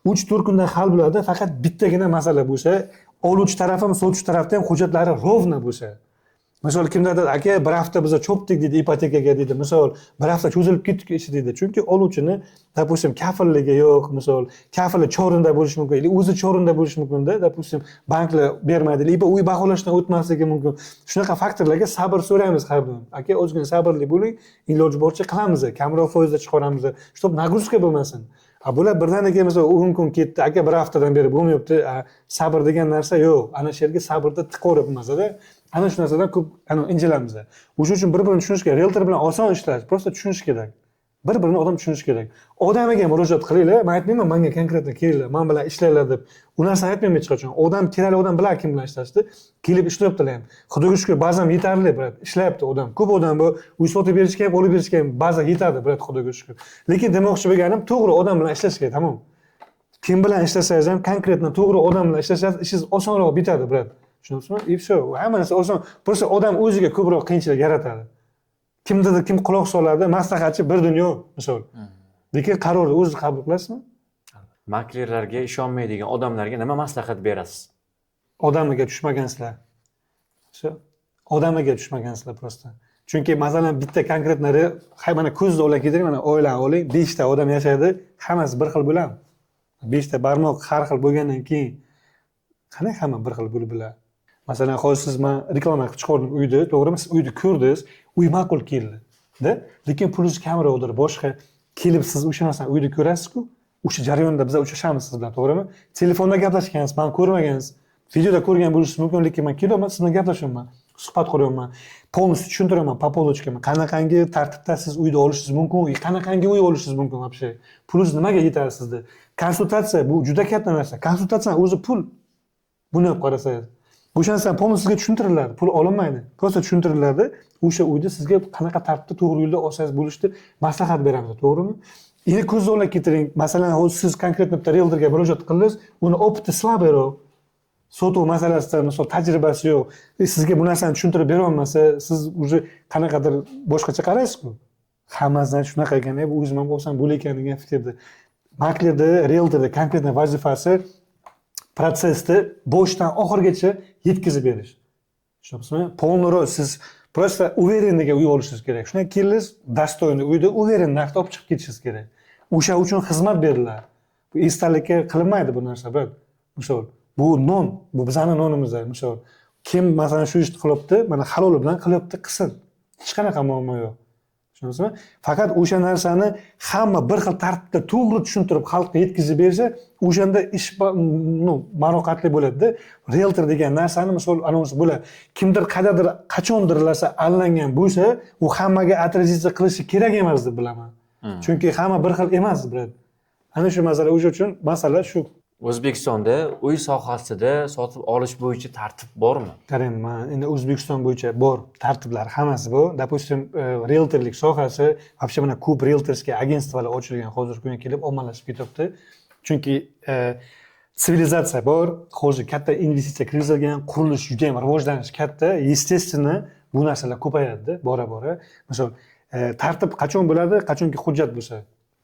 3-4 kunda hal bo'ladi, faqat bittagina masala bo'lsa, oluvchi taraf ham, sotuvchi tarafda ham hujjatlari rovna bo'lsa. Misol kimdadir aka 1 hafta biz chopdik dedi ipotekaga dedi. Misol 1 hafta cho'zilib ketdik ishi dedi. Chunki oluvchini, допустим, kafilligi yo'q, misol kafili chorinda bo'lishi mumkin, yoki o'zi chorinda bo'lishi mumkin-da, допустим, banklar bermaydi, yoki uy baholashdan o'tmasligi mumkin. Shunaqa faktorlarga sabr so'raymiz har doim. Aka, o'zingizga sabrli bo'ling, iloji boricha qilamiz, kamroq foizda chiqaramiz, shutob nagruska bo'lmasin. Bular birdaniga misol 10 kun ketdi, aka 1 haftadan beri bo'lmayapti. Sabr degan narsa yo'q. Ana shu yerga sabrda tiqorib masala. Ana shu narsadan ko'p injilamiz. O'shuning uchun bir-birini tushunish kerak. Realtor bilan oson ishlash, prosta tushunish kerak. Bir-birini odam tushunish kerak. Odamiga murojaat qilinglar. Men aytmayman, menga konkretni kelinglar, men bilan ishlanglar deb. U narsani aytmayman hech qachon. Odam kerakli odam bilan kim bilan ishlashdi? Kelib ishlayaptilar ham. Xudoga shukr, ba'zan yetarli, brat. Ishlayapti odam. Ko'p odam bu uy sotib berishga ham, olib berishga ham ba'zan yetadi, brat, xudoga shukr. Lekin demoqchi bo'lganim, to'g'ri odam bilan ishlash kerak, tamom. Kim bilan ishlasangiz ham, konkretni to'g'ri odam bilan ishlasangiz, ishingiz osonroq bitadi, brat. Tushunasizmi? И всё. Hamma narsa oson. Prosta odam o'ziga ko'proq qiyinchilik yaratadi. Kimdir kim quloq soladi, maslahatchi bir dunyo, misol. Lekin qarorni o'zi qabul qilasizmi? Maklerlarga ishonmaydigan odamlarga nima maslahat berasiz? Odamiga tushmagansizlar. Shu odamiga tushmagansizlar prosta. Chunki masalan bitta konkretnari, mana ko'zda o'ylab ketiring, mana oilani oling, 5 ta odam yashaydi, hammasi bir xil bo'ladi. 5 ta barmoq har xil bo'lgandan keyin qanday hamma bir xil bo'lib biladi? Masalan, hozir siz men reklama qilib chiqardim uyni, to'g'rimi? Siz uyni ko'rdingiz, uy ma'qul keldi-da, lekin pulingiz kamroqdir, boshqa kelib siz o'sha narsani uyda ko'rasiz-ku, o'sha jarayonda biz uchrashamiz siz bilan, to'g'rimi? Telefonda gaplashgansiz, men ko'rmagansiz, videoda ko'rgan bo'lishingiz mumkin, lekin men kelyapman, siz bilan gaplashyapman, suhbat quryapman, polностью tushuntiraman, по полочкам, qanaqangi tartibda siz uyda olishingiz mumkin, qanaqangi uy olishingiz mumkin вообще. Pulingiz nimaga yetadi sizda? Konsultatsiya bu juda katta narsa. Konsultatsiyaning o'zi pul. Buni olib qarasangiz. O'sha narsani polni sizga tushuntiriladi, pul olinmaydi. Prosta tushuntiriladi. O'sha uyda sizga qanaqa tartibda to'g'ri yo'lda olsangiz bo'lishni maslahat beramiz, to'g'rimi? Endi ko'zni o'ylab ketiring. Masalan, hozir siz konkretno bitta realtorga murojaat qildingiz, uni opiti slabroq, sotuv masalasida misol tajribasi yo'q, sizga bu narsani tushuntirib bera olmasa, siz уже qanaqadir boshqacha qaraysiz-ku. Hammasidan shunaqa ekan, bu o'zim ham bo'lsam bo'lar ekan degan fikrda. Maklerda, realtorda konkretno vazifasi protsessni boshdan oxirigacha yetkazib berish. Tushunasizmi? Polnoro siz prosta uverenniga uy olishingiz kerak. Shundan keyin dostoyni uyda uveren narxda olib chiqib ketishingiz kerak. O'sha uchun xizmat beriladi. Bu esdalikka qilinmaydi bu narsa, brat. Misol, bu non, bu bizning nonimiz, misol. Kim masalan shu ishni qilyapti, mana haloli bilan qilyapti, qilsin. Hech qanaqa muammo yo'q. Tushunasizmi? Faqat o'sha narsani hamma bir xil tartibda to'g'ri tushuntirib xalqqa yetkazib bersa, o'shanda ish ma'noqatli bo'ladi-da. Realtor degan narsani misol anons bo'ladi. Kimdir qadadir qachondirlarsa allangan bo'lsa, u hammaga atrizitsiya qilishi kerak emas deb bilaman. Chunki hamma bir xil emas, brat. Ana shu masala o'sha uchun masala shu. O'zbekistonda uy sohasida sotib olish bo'yicha tartib bormi? Qarang, men endi O'zbekiston bo'yicha bor tartiblar hammasi bor. Допустим, realtorlik sohasi, вообще mana ko'p realtorskiy agentstvalar ochilgan hozirgi kunga kelib ommalashib ketyapti. Chunki sivilizatsiya bor, hozir katta investitsiya kirgizilgan, qurilish juda ham rivojlanish katta, естественно, bu narsalar ko'payadi bora-bora. Misol, tartib qachon bo'ladi? Qachonki hujjat bo'lsa,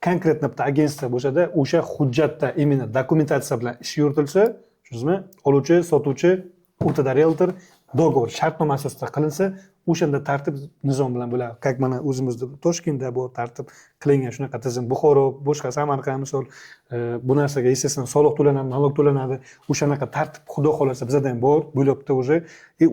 konkretno bitta agentство bo'lsa-da, o'sha hujjatda imенно dokumentatsiya bilan ish yuritilsa, tushundingizmi? Oluvchi, sotuvchi, o'rtada realtor dogovor, shartnoma asosida qilinsa, o'shanda tartib nizom bilan bo'ladi. Как mana o'zimizda Toshkentda bu tartib qilingan shunaqa tizim, Buxoro, boshqa Samarqand misol, bu narsaga естественно soliq to'lanadi, налог to'lanadi. O'shanaqa tartib xudo xolasa bizda ham bor, bo'lyapti уже.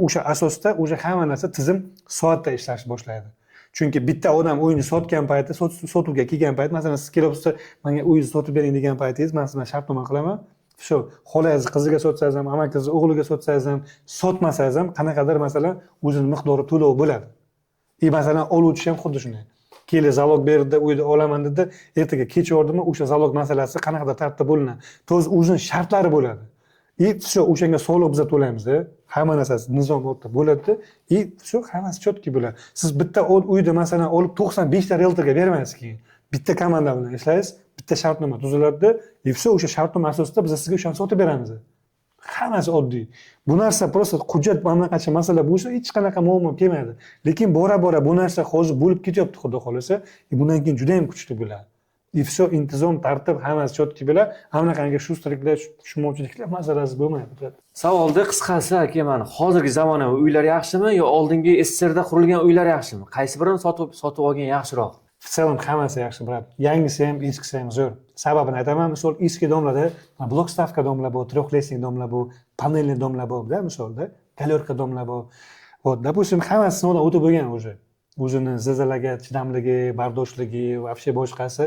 O'sha asosda o'sha hamma narsa tizim soatda ishlash boshlaydi. Chunki bitta odam uyni sotgan payti, sotuvga kelgan payt, masalan, siz kelibsiz, menga uyingizni sotib bering degan paytingiz, men sizdan shartnoma qilaman. Shu xolangiz qiziga sotsangiz ham, amakingiz o'g'liga sotsangiz ham, sotmasangiz ham qanaqadir masalan o'zini miqdori to'lov bo'ladi. Masalan, oluvchi ham xuddi shunday. Kelib zalog berdi, uyda olaman dedi, ertaga kechordimi, o'sha zalog masalasi qanaqadir tartibda bo'linadi. To'z o'zini shartlari bo'ladi. Shu o'shanga soliq biz to'laymiz, hamma narsasi nizom o'rta bo'ladi. Shu hammasi chotki bo'ladi. Siz bitta uyda masalan olib 95 ta realtorga bermaysiz keyin. Bitta komanda bilan ishlaysiz, bitta shartnoma tuziladi, o'sha shartnoma asosida biz sizga o'shani sotib beramiz. Hammasi oddiy. Bu narsa просто hujjat mamlakatcha masala bo'lsa, hech qanaqa muammo kelmaydi. Lekin bora-bora bu narsa hozir bo'lib ketyapti, xudo xolasa, bundan keyin juda ham kuchli bo'ladi. Все intizom, tartib, hammasi chotki bo'ladi. Hamnaqangi shustarliklar, tushunmovchiliklar masalasi bo'lmaydi. Savolda qisqasi aka, mana hozirgi zamonaviy uylar yaxshimi yo oldingi SSRda qurilgan uylar yaxshimi? Qaysi birini sotib olgan yaxshiroq? В целом hammasi yaxshi, brat. Yangisi ham, eskisi ham zo'r. Sababini aytaman. Misol, eski domlarda blok stavka domlar bor, трехлестник domlar bor, panelli domlar bor-da, misolda, galerka domlar bor. Допустим, hammasi sinovdan o'tib bo'lgan уже. O'zini zilzilaga chidamligi, bardoshligi, вообще boshqasi.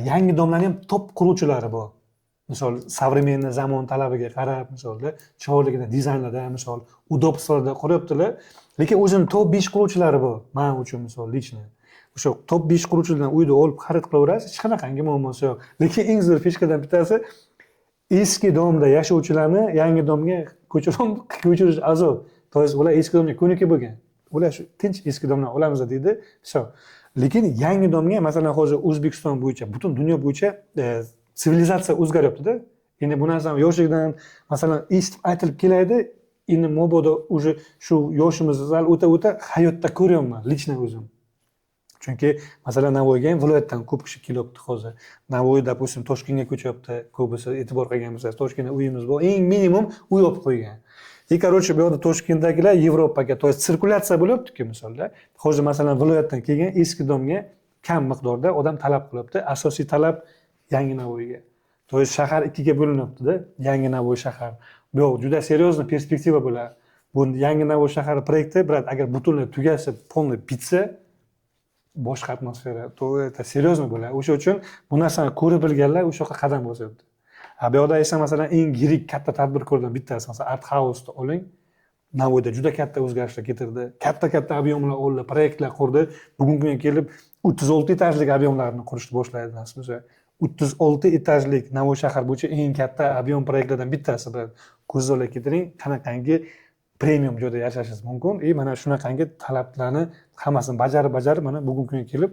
Yangi domlarning ham top quruvchilari bor. Misol, современный zamon talabiga qarab, misolda, chiroyligida, dizaynida, misol, udobstvida quryaptilar. Lekin o'zini top 5 quruvchilari bor. Men uchun misol, lично. O'sha top 5 quruvchilardan uyda olib xarid qilaverasiz, hech qanaqangi muammosi yo'q. Lekin eng zo'r fishkadan bittasi eski domda yashovchilarni yangi domga ko'chirish azob. To'g'ri, ular eski domga ko'nikib bo'lgan. Ular shu tinch eski domdan olamiz deydi. Shu. Lekin yangi domga, masalan, hozir O'zbekiston bo'yicha, butun dunyo bo'yicha sivilizatsiya o'zgaryapti-da. Endi bu narsani yoshlikdan, masalan, eshitib aytilib keladi, endi mobodo уже shu yoshimiz zal o'ta hayotda ko'ryapman, lично o'zim. Chunki masalan Navoiyga ham viloyatdan ko'p kishi kelyapti hozir. Navoiy, допустим, Toshkentga ko'chyapti. Ko'pisi e'tibor qilgan bo'lsangiz, Toshkentda uyimiz bor. Eng minimum uy olib qo'ygan. Короче, bu yerda Toshkentdagilar Yevropaga, to есть sirkulyatsiya bo'lyapti-ku misolda. Hozir masalan viloyatdan kelgan eski domga kam miqdorda odam talab qilyapti. Asosiy talab yangi Navoiyga. To есть shahar ikkiga bo'linyapti-da, yangi Navoiy shahar. Bu juda серьезный perspektiva bo'ladi. Bu yangi Navoiy shahari proyekti, brat, agar butunlay tugasa, полный bitsa, boshqa atmosfera, to'g'ri, seryozni bo'ladi. O'sha uchun bu narsani ko'rib bilganlar o'sha yoqqa qadam bosyapti. Bu yoqda esa masalan eng yirik katta tadbirkordan bittasi, masalan, Art House'ni oling. Navoiyda juda katta o'zgarishlar keltirdi. Katta ob'yomlar oldi, proyektlar qurdi. Bugungi kunga kelib 36 etajlik ob'yomlarni qurishni boshlaydi nasibsa. 36 etajlik Navoiy shahar bo'yicha eng katta ob'yom proyektlardan bittasi. Ko'zga keltiring, qanaqangi premium joyda yashashingiz mumkin. Mana shunaqangi talablarni hammasini bajarib mana bugungi kunga kelib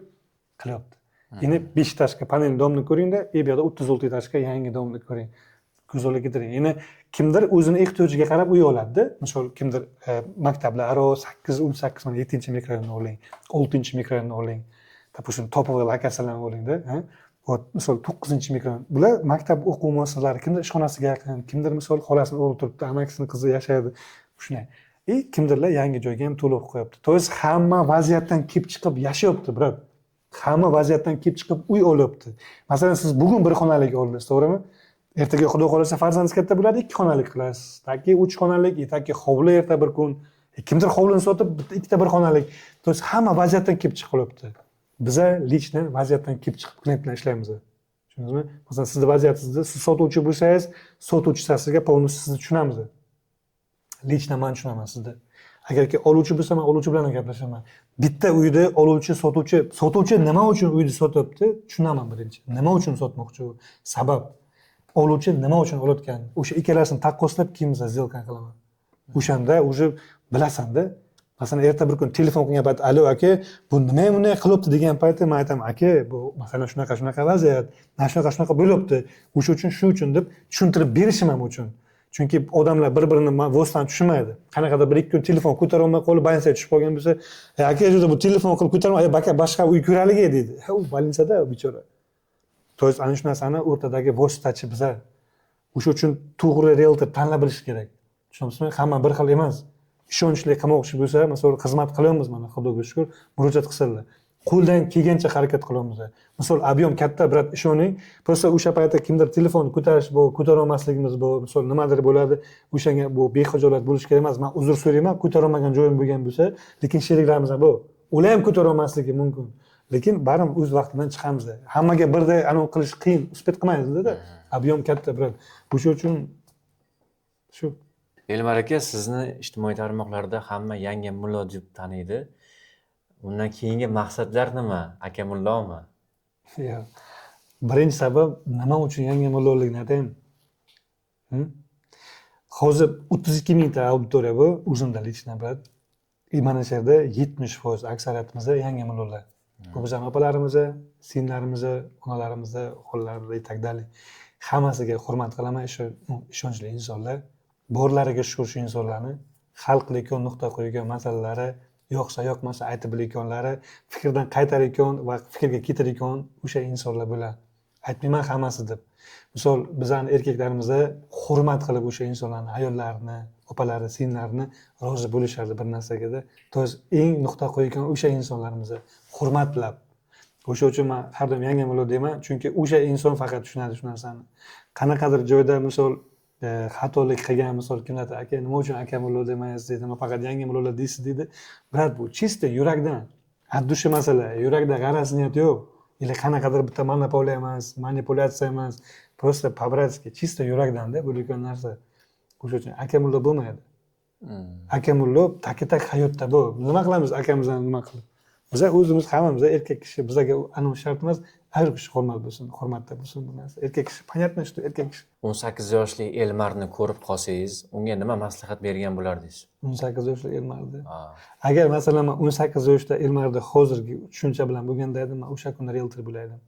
qilyapti. Endi 5 etajga panel domni ko'ringda, bu yerda 36 etajga yangi domni ko'ring. Ko'zga keltiring. Endi kimdir o'zini ehtiyojiga qarab uy oladi-da. Misol kimdir maktablar 8-18 mana 7-mikrorayonni oling, 6-mikrorayonni oling. Допустим, topovoy lokatsiyalarni olingda, misol 9-mikrorayon. Bular maktab o'quv muassasalari, kimdir ishxonasiga yaqin, kimdir misol xolasini o'g'li turibdi, amakisini qizi yashaydi. Shunday. Kimdirlar yangi joyga ham to'lov qo'yapti. To есть hamma vaziyatdan kelib chiqib yashayapti, brat. Hamma vaziyatdan kelib chiqib uy olyapti. Masalan, siz bugun bir xonalik oldingiz, to'g'rimi? Ertaga xudo xolasa farzandingiz katta bo'ladi, 2 xonalik qilasiz. Yoki 3 xonalik, yoki hovli erta bir kun. Kimdir hovlini sotib, ikkita bir xonalik. To есть hamma vaziyatdan kelib chiqyapti. Biza lично vaziyatdan kelib chiqib klient bilan ishlaymiz. Tushundingizmi? Masalan, sizning vaziyatingizda siz sotuvchi bo'lsangiz, sotuvchi sizga polностью sizni tushunamiz. Lично men tushunaman sizni. Agarki oluvchi bo'lsa, men oluvchi bilan gaplashaman. Bitta uyda oluvchi, sotuvchi nima uchun uyni sotyapti, tushunaman birinchi. Nima uchun sotmoqchi u? Sabab. Oluvchi nima uchun olayotgan? O'sha ikkalasini taqqoslab keyin biz сделка qilaman. O'shanda уже bilasan-da, masalan erta bir kun telefon qilgan payt alo aka bu nima bunday qilyapti degan paytda man aytaman aka bu masalan shunaqa vaziyat mana shunaqa bo'lyapti o'sha uchun deb tushuntirib berishim ham uchun chunki odamlar bir birini vosdan tushunmaydi qanaqadir bir ikki kun telefon ko'tarolmay qolib больницаga tushib qolgan bo'lsa aka bu telefon qilib ko'tarmay baka boshqa uy ko'ralik deydi u больницада bechora то есть ana shu narsani o'rtadagi vositachi biza o'sha uchun to'g'ri realtor tanlab bilish kerak tushunamizmi hamma bir xil emas ishonchli qilmoqchi bo'lsa misol xizmat qilyapmiz mana xudoga shukur murojaat qilsalar qo'ldan kelgancha harakat qilyapmiz misol объем katta brat ishoning просто o'sha paytda kimdir telefon ko'tarish bu ko'tarolmasligimiz bu misol nimadir bo'ladi o'shanga bu behijolat bo'lish kerak emas man uzr so'rayman ko'tarolmagan joyim bo'lgan bo'lsa lekin sheriklarimiz ham bu ular ham ko'tarolmasligi mumkin lekin baribir o'z vaqtidan chiqamiz hammaga birday anavi qilish qiyin uspet qilmaysizda объем katta brat o'sha uchun shu Elmar aka, sizni ijtimoiy tarmoqlarda hamma yangi mullo deb taniydi. Undan keyingi maqsadlar nima? Aka mullomi? Yo'q. Birinchi sabab nima uchun yangi mullolikni aytaymi? Hozir 32 mingta auditoriya bu o'zimda lично brat. Mana shu yerda 70% aksariyatimiz yangi mullolar. Bu bizning opalarimiz, sinlarimiz, onalarimiz, xolalarimiz va так dalay. Hammasiga hurmat qilaman, ishonchli insonlar. Borlariga shukur shu insonlarni hal qilayotgan nuqta qo'ygan masalalari yoqsa yoqmasa aytib bilayotganlari fikrdan qaytarayotgan va fikrga keltirayotgan o'sha insonlar bo'ladi aytmayman hammasi deb misol bizani erkaklarimizni hurmat qilib o'sha insonlarni ayollarini opalari sinlarini rozi bo'lishardi bir narsagada to eng nuqta qo'ygan o'sha insonlarimizni hurmatlab o'sha uchun man har doim yangi mullo deyman chunki o'sha inson faqat tushunadi shu narsani qanaqadir joyda misol xatolik qilgan misol kimlar aka nima uchun aka mullo demaysiz deydi nima faqat yangi mullolar deysiz deydi brat bu чисто yurakdan atdushi masala yurakda g'araz niyat yo'q или qanaqadir bitta monopoliya emas manipulyatsiya emas просто по-братски чисто yurakdanda bo'layotgan narsa o'sha uchun aka mullo bo'lmaydi aka mullo tak hayotda bu nima qilamiz akamizdan nima qilib biza o'zimiz hammamiz erkak kishi bizlarga anavi shart emas ayol kishi hurmatda bo'lsin bu narsa erkak kishi понятно что erkak kishi 18 yoshli Elmarni ko'rib qolsangiz unga nima maslahat bergan bo'lardingiz 18 yoshli Elmarni agar masalan man 18 yoshda Elmarni hozirgi tushuncha bilan bo'lganda edim man o'sha kunda realtor bo'lardim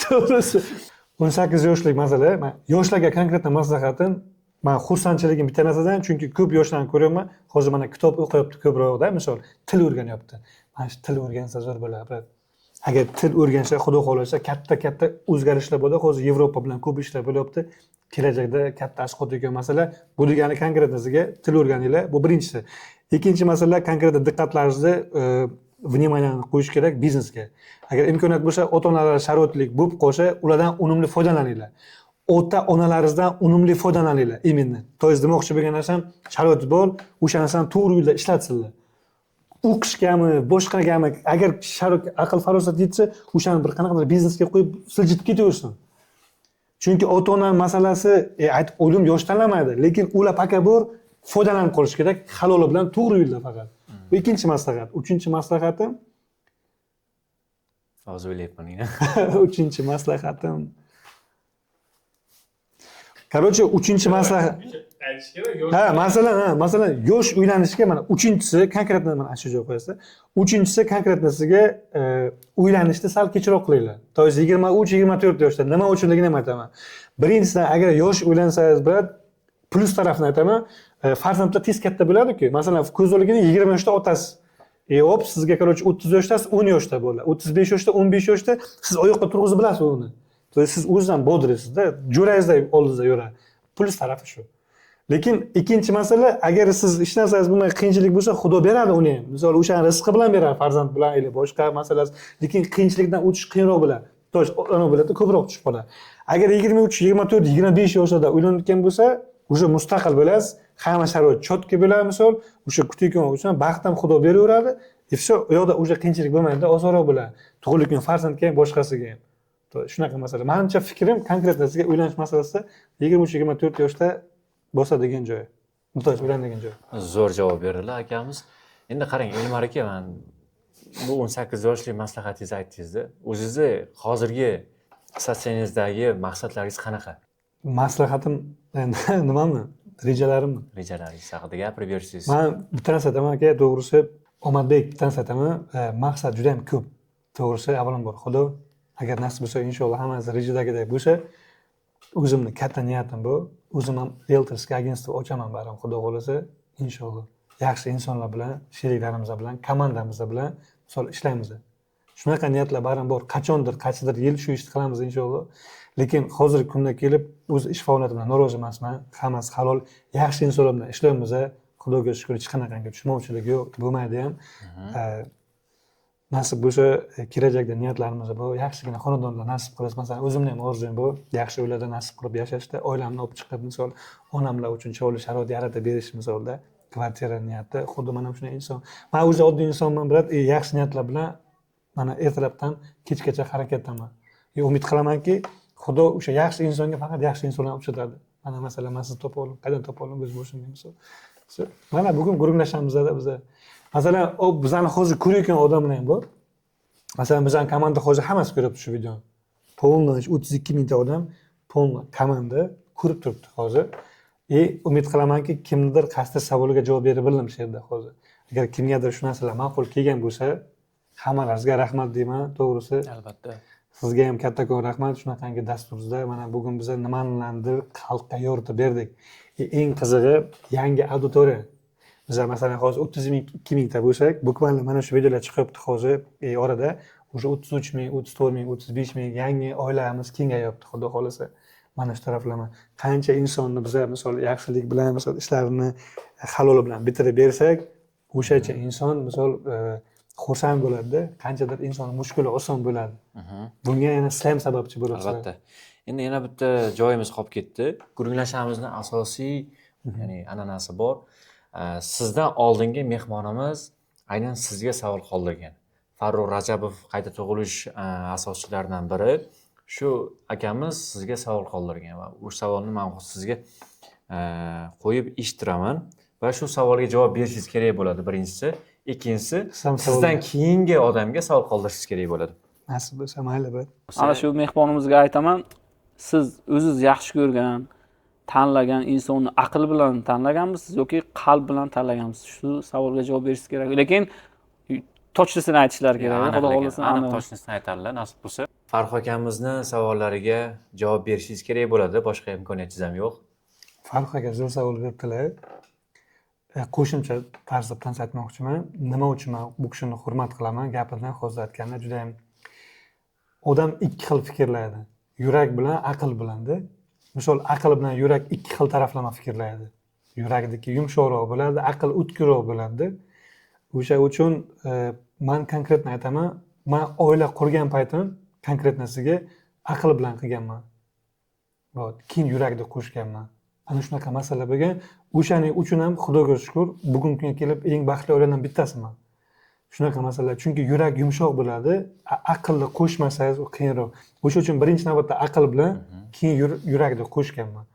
to'g'risi 18 yoshlik masala man yoshlarga konkretno maslahatim man xursandchiligim bitta narsadan chunki ko'p yoshlarni ko'ryapman hozir mana kitob o'qiyapti ko'proqda misol til o'rganyapti mana shu til o'rgansa zo'r bo'ladi agar til o'rgansa xudo xohlasa katta o'zgarishlar bo'ladi hozir Yevropa bilan ko'p ishlar bo'lyapti kelajakda katta asqotayotgan masala bu degani konkretnasiga til o'rganinglar bu birinchisi ikkinchi masala konkret diqqatlaringizni vnimaniyani qo'yish kerak biznesga agar imkoniyat bo'lsa ota onalar sharoitlik bo'lib qolsa ulardan unumli foydalaninglar ota onalaringizdan unumli foydalaninglar именно то есть demoqchi bo'lgan narsam sharoit bor o'sha narsani to'g'ri yo'lda ishlatsinlar o'qishgami boshqagami agar aql farosat yetsa o'shani bir qanaqadir biznesga qo'yib siljitib ketaversin chunki ota ona masalasi o'lim yosh tanlamaydi lekin ular paka bor foydalanib qolish kerak haloli bilan to'g'ri yo'lda faqat bu ikkinchi maslahat uchinchi maslahatim hozir o'ylayapman uchinchi maslahatim короче uchinchi maslahat masalan yosh uylanishga mana uchinchisi konkretno mana shu joyga qo'yasiz uchinchisi konkretnasiga uylanishni sal kechroq qilinglar to есть 23-24 yoshda nima uchunligini ham aytaman birinchidan agar yosh uylansangiz brat plyus tarafini aytaman farzandlar tez katta bo'ladi-ku masalan ko'zligini 20 yoshda otasiz hop sizga короче 30 yoshdasiz 10 yoshda bo'ladi 35 yoshda 15 yoshda siz oyoqqa turg'izib bilasiz uni to есть siz o'zingizdan bodrisizda jo'rangizda oldingizda yuradi plyus tarafi shu lekin ikkinchi masala agar siz hech narsangiz bunday qiyinchilik bo'lsa xudo beradi uni ham misol o'shani rizqi bilan beradi farzand bilan или boshqa masalasi lekin qiyinchilikdan o'tish qiyinroq bo'ladi to есть ona bo'ladi ko'proq tushib qoladi agar 23 24 25 yoshlarda uylanayotgan bo'lsa уже mustaqil bo'lasiz hamma sharoit chotki bo'ladi misol o'sha kutayotgan uchun baxt ham xudo beraveradi и все u yoqda уже qiyinchilik bo'lmaydi osonroq bo'ladi tug'ilgan farzandga ham boshqasiga ham shunaqa masala menimcha fikrim konkretnasiga uylanish masalasida 23-24 yoshda bo'lsa degan joyi uylan degan joyi zo'r javob berdilar akamiz endi qarang Elmar aka man bu 18 yoshli maslahatingizni aytdingizda o'zingizni hozirgi statsioningizdagi maqsadlaringiz qanaqa maslahatim nimami rejalarim. Rejalaringiz haqida gapirib bersangiz. Man bitta narsa aytaman aka, to'g'risi Omadbek, bitta narsa aytaman, maqsad juda ham ko'p. To'g'risi, avvalambor Xudo agar nasib bo'lsa, inshaalloh hammasi rejadagidek bo'lsa, o'zimni katta niyatim bu, o'zim ham realtorskiy agentство ochaman baribir Xudo xohlasa, inshaalloh. Yaxshi insonlar bilan, sheriklarimiz bilan, komandamiz bilan misol ishlaymiz. Shunaqa niyatlar baribir bor. Qachondir, qaysidir yil shu ishni qilamiz inshaalloh. Lekin hozirgi kunda kelib o'z ish faoliyatimdan norozi emasman. Hammasi halol, yaxshi insonlar bilan ishlaymiz. Xudoga shukr, hech qanaqangi tushmovchilik yo'q, bo'lmaydi ham. Nasib bo'lsa, kelajakda niyatlarimiz bu, yaxshigina xonadonlar nasib qilsa, masalan, o'zimning ham orzum bu, yaxshi uylarda nasib qilib yashashda, oilamni olib chiqib, misol, onamlar uchun chiroyli sharoit yaratib berish misolda, kvartira niyati, xuddi mana shunday inson. Men o'zi oddiy insonman, birat, yaxshi niyatlar bilan mana ertalabdan kechgacha harakatdaman. Umid qilamanki, Xudo o'sha yaxshi insonga faqat yaxshi insonlarni uchratadi. Mana masalan, men sizni topa oldim, qayerdan topa oldim, biz bo'lsin misol. Mana bugun gurunglashamiz-da biz. Masalan, bizani hozir ko'rayotgan odamlar ham bor. Masalan, bizning komanda hozir hammasi ko'ryapti shu videoni. Polnoy 32 mingta odam, polnoy komanda ko'rib turibdi hozir. Umid qilamanki, kimnidir qaysidir savoliga javob berib bildim shu yerda hozir. Agar kimgadir shu narsalar ma'qul kelgan bo'lsa, hammalaringizga rahmat deyman, to'g'risi. Albatta. Sizga ham kattakon rahmat shunaqangi dasturingizda. Mana bugun biz nimanidir xalqqa yoritib berdik. Eng qizig'i yangi auditoriya. Biz masalan hozir 32 mingta bo'lsak, bukvalni mana shu videolar chiqibdi hozir orada o'sha 33 ming, 34 ming, 35 ming yangi oilamiz kengayapti, Xudo xolasa. Mana shu taraflama qancha insonni biz misol yaxshilik bilan misol ishlarini halol bilan bitirib bersak, o'shacha inson misol xursand bo'ladi, qanchadir insonning mushkuli oson bo'ladi. Bunga yana sizlar ham sababchi bo'lasiz. Albatta. Endi yana bitta joyimiz qolib ketdi. Gurunglashamizning asosiy, ya'ni an'anasi bor. Sizdan oldingi mehmonimiz aynan sizga savol qoldirgan. Farruh Rajabov qayta tug'ilish asoschilaridan biri. Shu akamiz sizga savol qoldirgan va o'sha savolni men sizga qo'yib eshitiraman va shu savolga javob berishingiz kerak bo'ladi birinchisi. Ikkinchisi, sizdan keyingi odamga savol qoldirishingiz kerak bo'ladi. Nasib bo'lsa, mayli bir. Ana shu mehmonimizga aytaman, siz o'zingiz yaxshi ko'rgan, tanlagan insonni aql bilan tanlaganmisiz yoki qalb bilan tanlaganmisiz? Shu savolga javob berishingiz kerak. Lekin tochlisini aytishlari kerak. Xudo xolasa, aniq tochlisini aytarlar, nasib bo'lsa. Farruh akamizni savollariga javob berishingiz kerak bo'ladi, boshqa imkoniyatingiz ham yo'q. Farruh aka zo'r savol beribdilar. Qo'shimcha tarzda tansa aytmoqchiman. Nima uchun men bu kishini hurmat qilaman? Gapirdan hozir aytganda juda ham odam ikki xil fikrlaydi. Yurak bilan, aql bilanda. Misol, aql bilan yurak ikki xil taraflama fikrlaydi. Yurakdagi yumshoqroq bo'ladi, aql o'tkirroq bo'ladi. O'sha uchun men konkretni aytaman, men oila qurgan paytim konkretnasiga aql bilan qilganman. Keyin yurakni qo'shganman. Ana shunaqa masala bo'lgan. O'shaning uchun ham Xudoga shukr, bugungi kunga kelib eng baxtli oilalardan bittasiman. Shunaqa masala, chunki yurak yumshoq bo'ladi, aqlni qo'shmasangiz u qiyinroq. O'sha uchun birinchi navbatda aql bilan, keyin yurakni qo'shganman.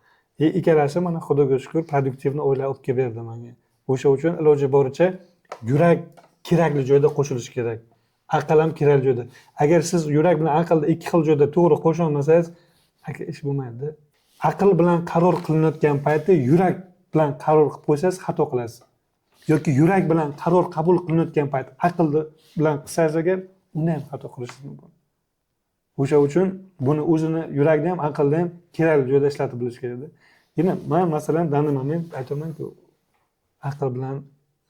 Ikkalasi mana Xudoga shukr produktivni oila olib kelib berdi menga. O'sha uchun iloji boricha yurak kerakli joyda qo'shilishi kerak. Aql ham kerakli joyda. Agar siz yurak bilan aqlni ikki xil joyda to'g'ri qo'sha olmasangiz, aka ish bo'lmaydi. Aql bilan qaror qilinayotgan paytda yurak bilan qaror qilib qo'ysangiz xato qilasiz. Yoki yurak bilan qaror qabul qilinayotgan payt aql bilan qilsangiz agar, unda ham xato qilishingiz mumkin. O'sha uchun buni o'zini yurakda ham, aqlda ham kerakli joyda ishlatib bilish kerak. Yana men masalan danli moment aytamanki, aql bilan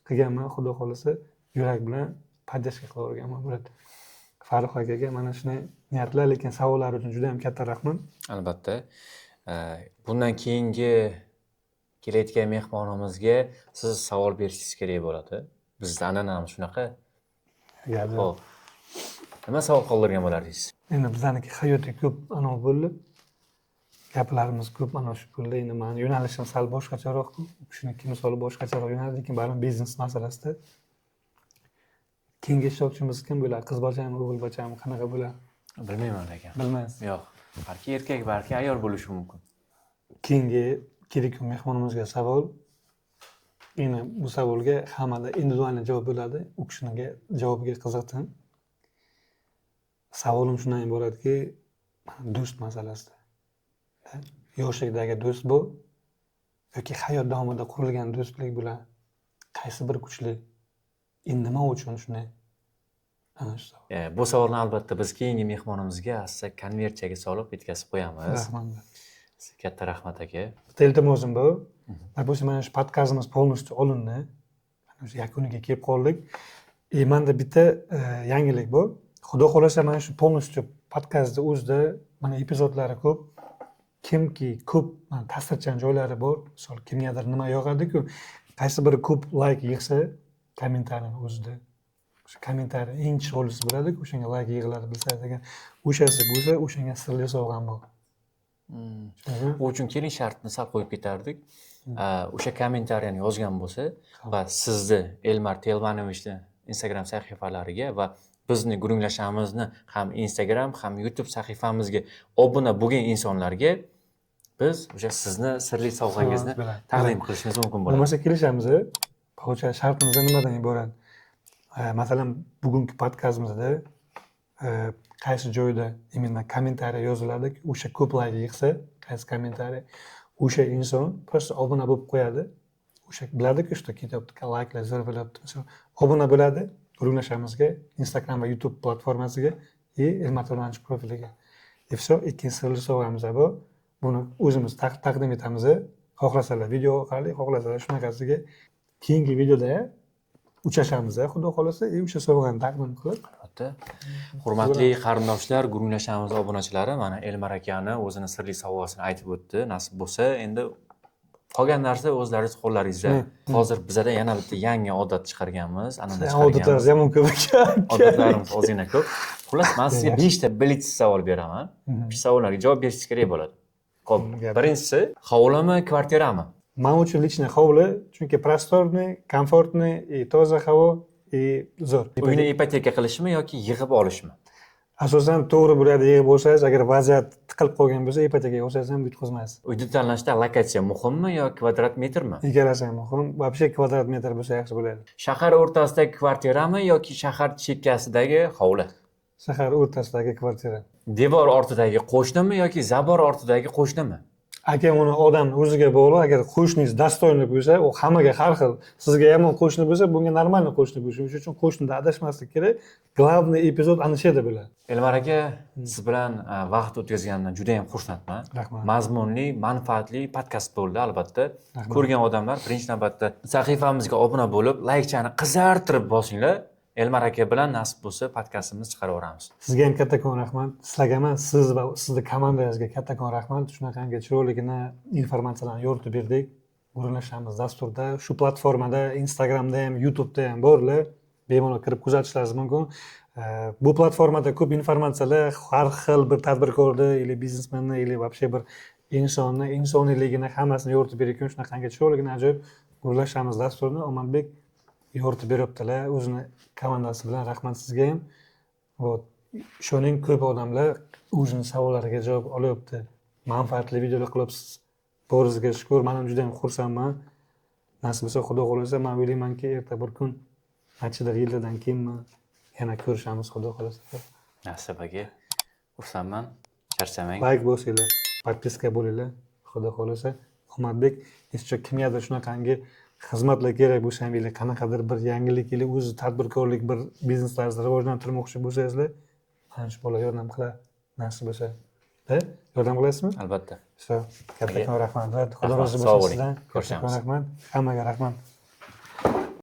qilganman, Xudo xolasa, yurak bilan podдержка qilib o'rganman. Burat Farruh akaga mana shunday niyatlar, lekin savollar uchun juda ham katta rahmat. Albatta. Bundan keyingi kelayotgan mehmonimizga siz savol berishingiz kerak bo'ladi. Bizda an'anamiz shunaqa. Xo'p. Nima savol qoldirgan bo'lardingiz? Endi bizaniki hayotiy ko'p anov bo'ldi. Gaplarimiz ko'p mana shu kunda. Endi men yo'nalishim sal boshqacharoq, u kishiniki misoli boshqacharoq yo'naldi, lekin baribir biznes masalasida keyingi ishtirokchimiz kim bo'ladi? Qiz bachami, o'g'il bachami, qanaqa bo'ladi? Bilmayman ekan. Bilmaysiz. Yo'q. Balki erkak, balki ayol bo'lishi mumkin. Keyingi kelgan mehmonimizga savol. Endi bu savolga hammada individual javob bo'ladi. U kishining javobiga qiziqdim. Savolim shundan iboratki, do'st masalasida. Yoshlikdagi do'st bu. yoki hayot davomida qurilgan do'stlik bilan qaysi biri kuchli? Nima uchun shunday? Ana shu savol. Bu savolni albatta biz keyingi mehmonimizga asta konversiyaga solib yetkazib qo'yamiz. Rahmat. Katta rahmat aka. Bitta iltimosim bu. Допустим, mana shu podkastimiz полностью olindi. Mana shu yakuniga kelib qoldik. Menda bitta yangilik bu. Xudo xolasa mana shu полностью podkastni o'zida mana epizodlari ko'p. Kimki ko'p ta'sirchan joylari bor. Misol kimgadir nima yoqadi-ku, qaysi biri ko'p like yig'sa, kommentariyani o'zida. O'sha kommentariy eng chiroylisi bo'ladi-ku, o'shanga like yig'iladi bilsangiz agar o'shasi bo'lsa, o'shanga sirli sovg'am bor. U uchun keling shartni sal qo'yib ketardik. O'sha kommentariyani yozgan bo'lsa va sizni Elmar Telmanovichni Instagram sahifalariga va bizni guringlashamizni ham Instagram ham YouTube sahifamizga obuna bo'lgan insonlarga biz o'sha sizni sirli sovg'angizni taqdim qilishimiz mumkin bo'ladi. Bo'lmasa kelishamiz. Bo'yicha shartimiz nimadan iborat? Masalan, bugungi podkastimizda qaysi joyda именно kommentariy yoziladi, o'sha ko'p like yig'sa, qaysi kommentariy, o'sha inson просто obuna bo'lib qo'yadi. O'sha biladi-ku, что ketyapti, likelar zirvilyapti. Masalan, obuna bo'ladi guringlashamizga, Instagram va YouTube platformasiga и Elmar Telmanovich profiliga. И все, ikkinchi sirli sovg'amiz bu. Buni o'zimiz taqdim etamiz. Xohlasalar video orqali, xohlasalar shunaqasiga keyingi videoda uchrashamiz, xudo xolasa, o'sha sovg'ani taqdim qilib. Albatta. Hurmatli qarindoshlar, guringlashamiz obunachilari, mana Elmar akani o'zini sirli sovg'asini aytib o'tdi. Nasib bo'lsa, endi qolgan narsa o'zlaringiz qo'llaringizda. Hozir bizada yana bitta yangi odat chiqarganmiz, an'ana chiqarganmiz. Odatlarimiz ham ko'p ekan. Odatlarimiz ozgina ko'p. Xullas, men sizga 5 ta blitz savol beraman. Shu savollarga javob berishingiz kerak bo'ladi. Xo'p, birinchisi, hovlimi, kvartirami? Men uchun лично hovli, chunki prostorniy, komfortniy, toza havo, zo'r. Uyni ipoteka qilishmi yoki yig'ib olishmi? Asosan to'g'ri bo'ladi, yig'ib olsangiz, agar vaziyat tiqilib qolgan bo'lsa, ipotekaga olsangiz ham yutqazmaysiz. Uyni tanlashda lokatsiya muhimmi yo kvadrat metrmi? Ikkalasi ham muhim. Вообще kvadrat metr bo'lsa yaxshi bo'ladi. Shahar o'rtasidagi kvartirami yoki shahar chekkasidagi hovli? Shahar o'rtasidagi kvartira. Devor ortidagi qo'shnimi yoki zabor ortidagi qo'shnimi? Aka, uni odam o'ziga bog'liq. Agar qo'shningiz dostoyniy bo'lsa, u hammaga har xil. Sizga yomon qo'shni bo'lsa, bunga normalniy qo'shni bo'lishi uchun qo'shnida adashmaslik kerak. Globniy epizod ana shu yerda bo'ladi. Elmar aka, siz bilan vaqt o'tkazganimdan juda ham xursandman. Rahmat. Mazmunli, manfaatli podkast bo'ldi albatta. Ko'rgan odamlar birinchi navbatda sahifamizga obuna bo'lib, laykchani qizartirib bosinglar. Elmar aka bilan nasib bo'lsa podkastimizni chiqaraveramiz. Sizga ham kattakon rahmat. Sizlarga ham, siz va sizni komandangizga kattakon rahmat. Shunaqangi chiroyligina informatsiyalarni yoritib berdik. Guringlashamiz dasturda, shu platformada, Instagramda ham, YouTube'da ham borlar. Bemalol kirib kuzatishlaringiz mumkin. Bu platformada ko'p informatsiyalar har xil bir tadbirkorni, или biznesmenni, или вообще bir insonni, insoniyligini hammasini yoritib berayotgan shunaqangi chiroyligina ajoyib guringlashamiz dasturini Omonbek yoritib beryaptilar o'zini komandasi bilan. Rahmat sizga ham. Shuning ko'p odamlar o'zini savollariga javob olyapti. Manfaatli videolar qilyapsiz. Boringizga shukr. Men ham juda ham xursandman. Nasib bo'lsa, xudo xolasa, men o'ylaymanki, erta bir kun nechadir yillardan keyin yana ko'rishamiz, xudo xolasa. Nasib aka, xursandman. Charchamang. Like bosinglar, podpiska bo'linglar, xudo xolasa. Omonbek, hech kimgadir shunaqangi xizmatlar kerak bo'lsa ham, qanaqadir bir yangilik, o'zi tadbirkorlik bir bizneslaringizni rivojlantirmoqchi bo'lsangizlar, mana shu bola yordam qilar, nasib bo'lsa. Yordam qilasizmi? Albatta. Kattakon rahmat. Xudo rozi Sog' bo'lsin bo'ling. sizdan. Kattakon rahmat. Hammaga rahmat.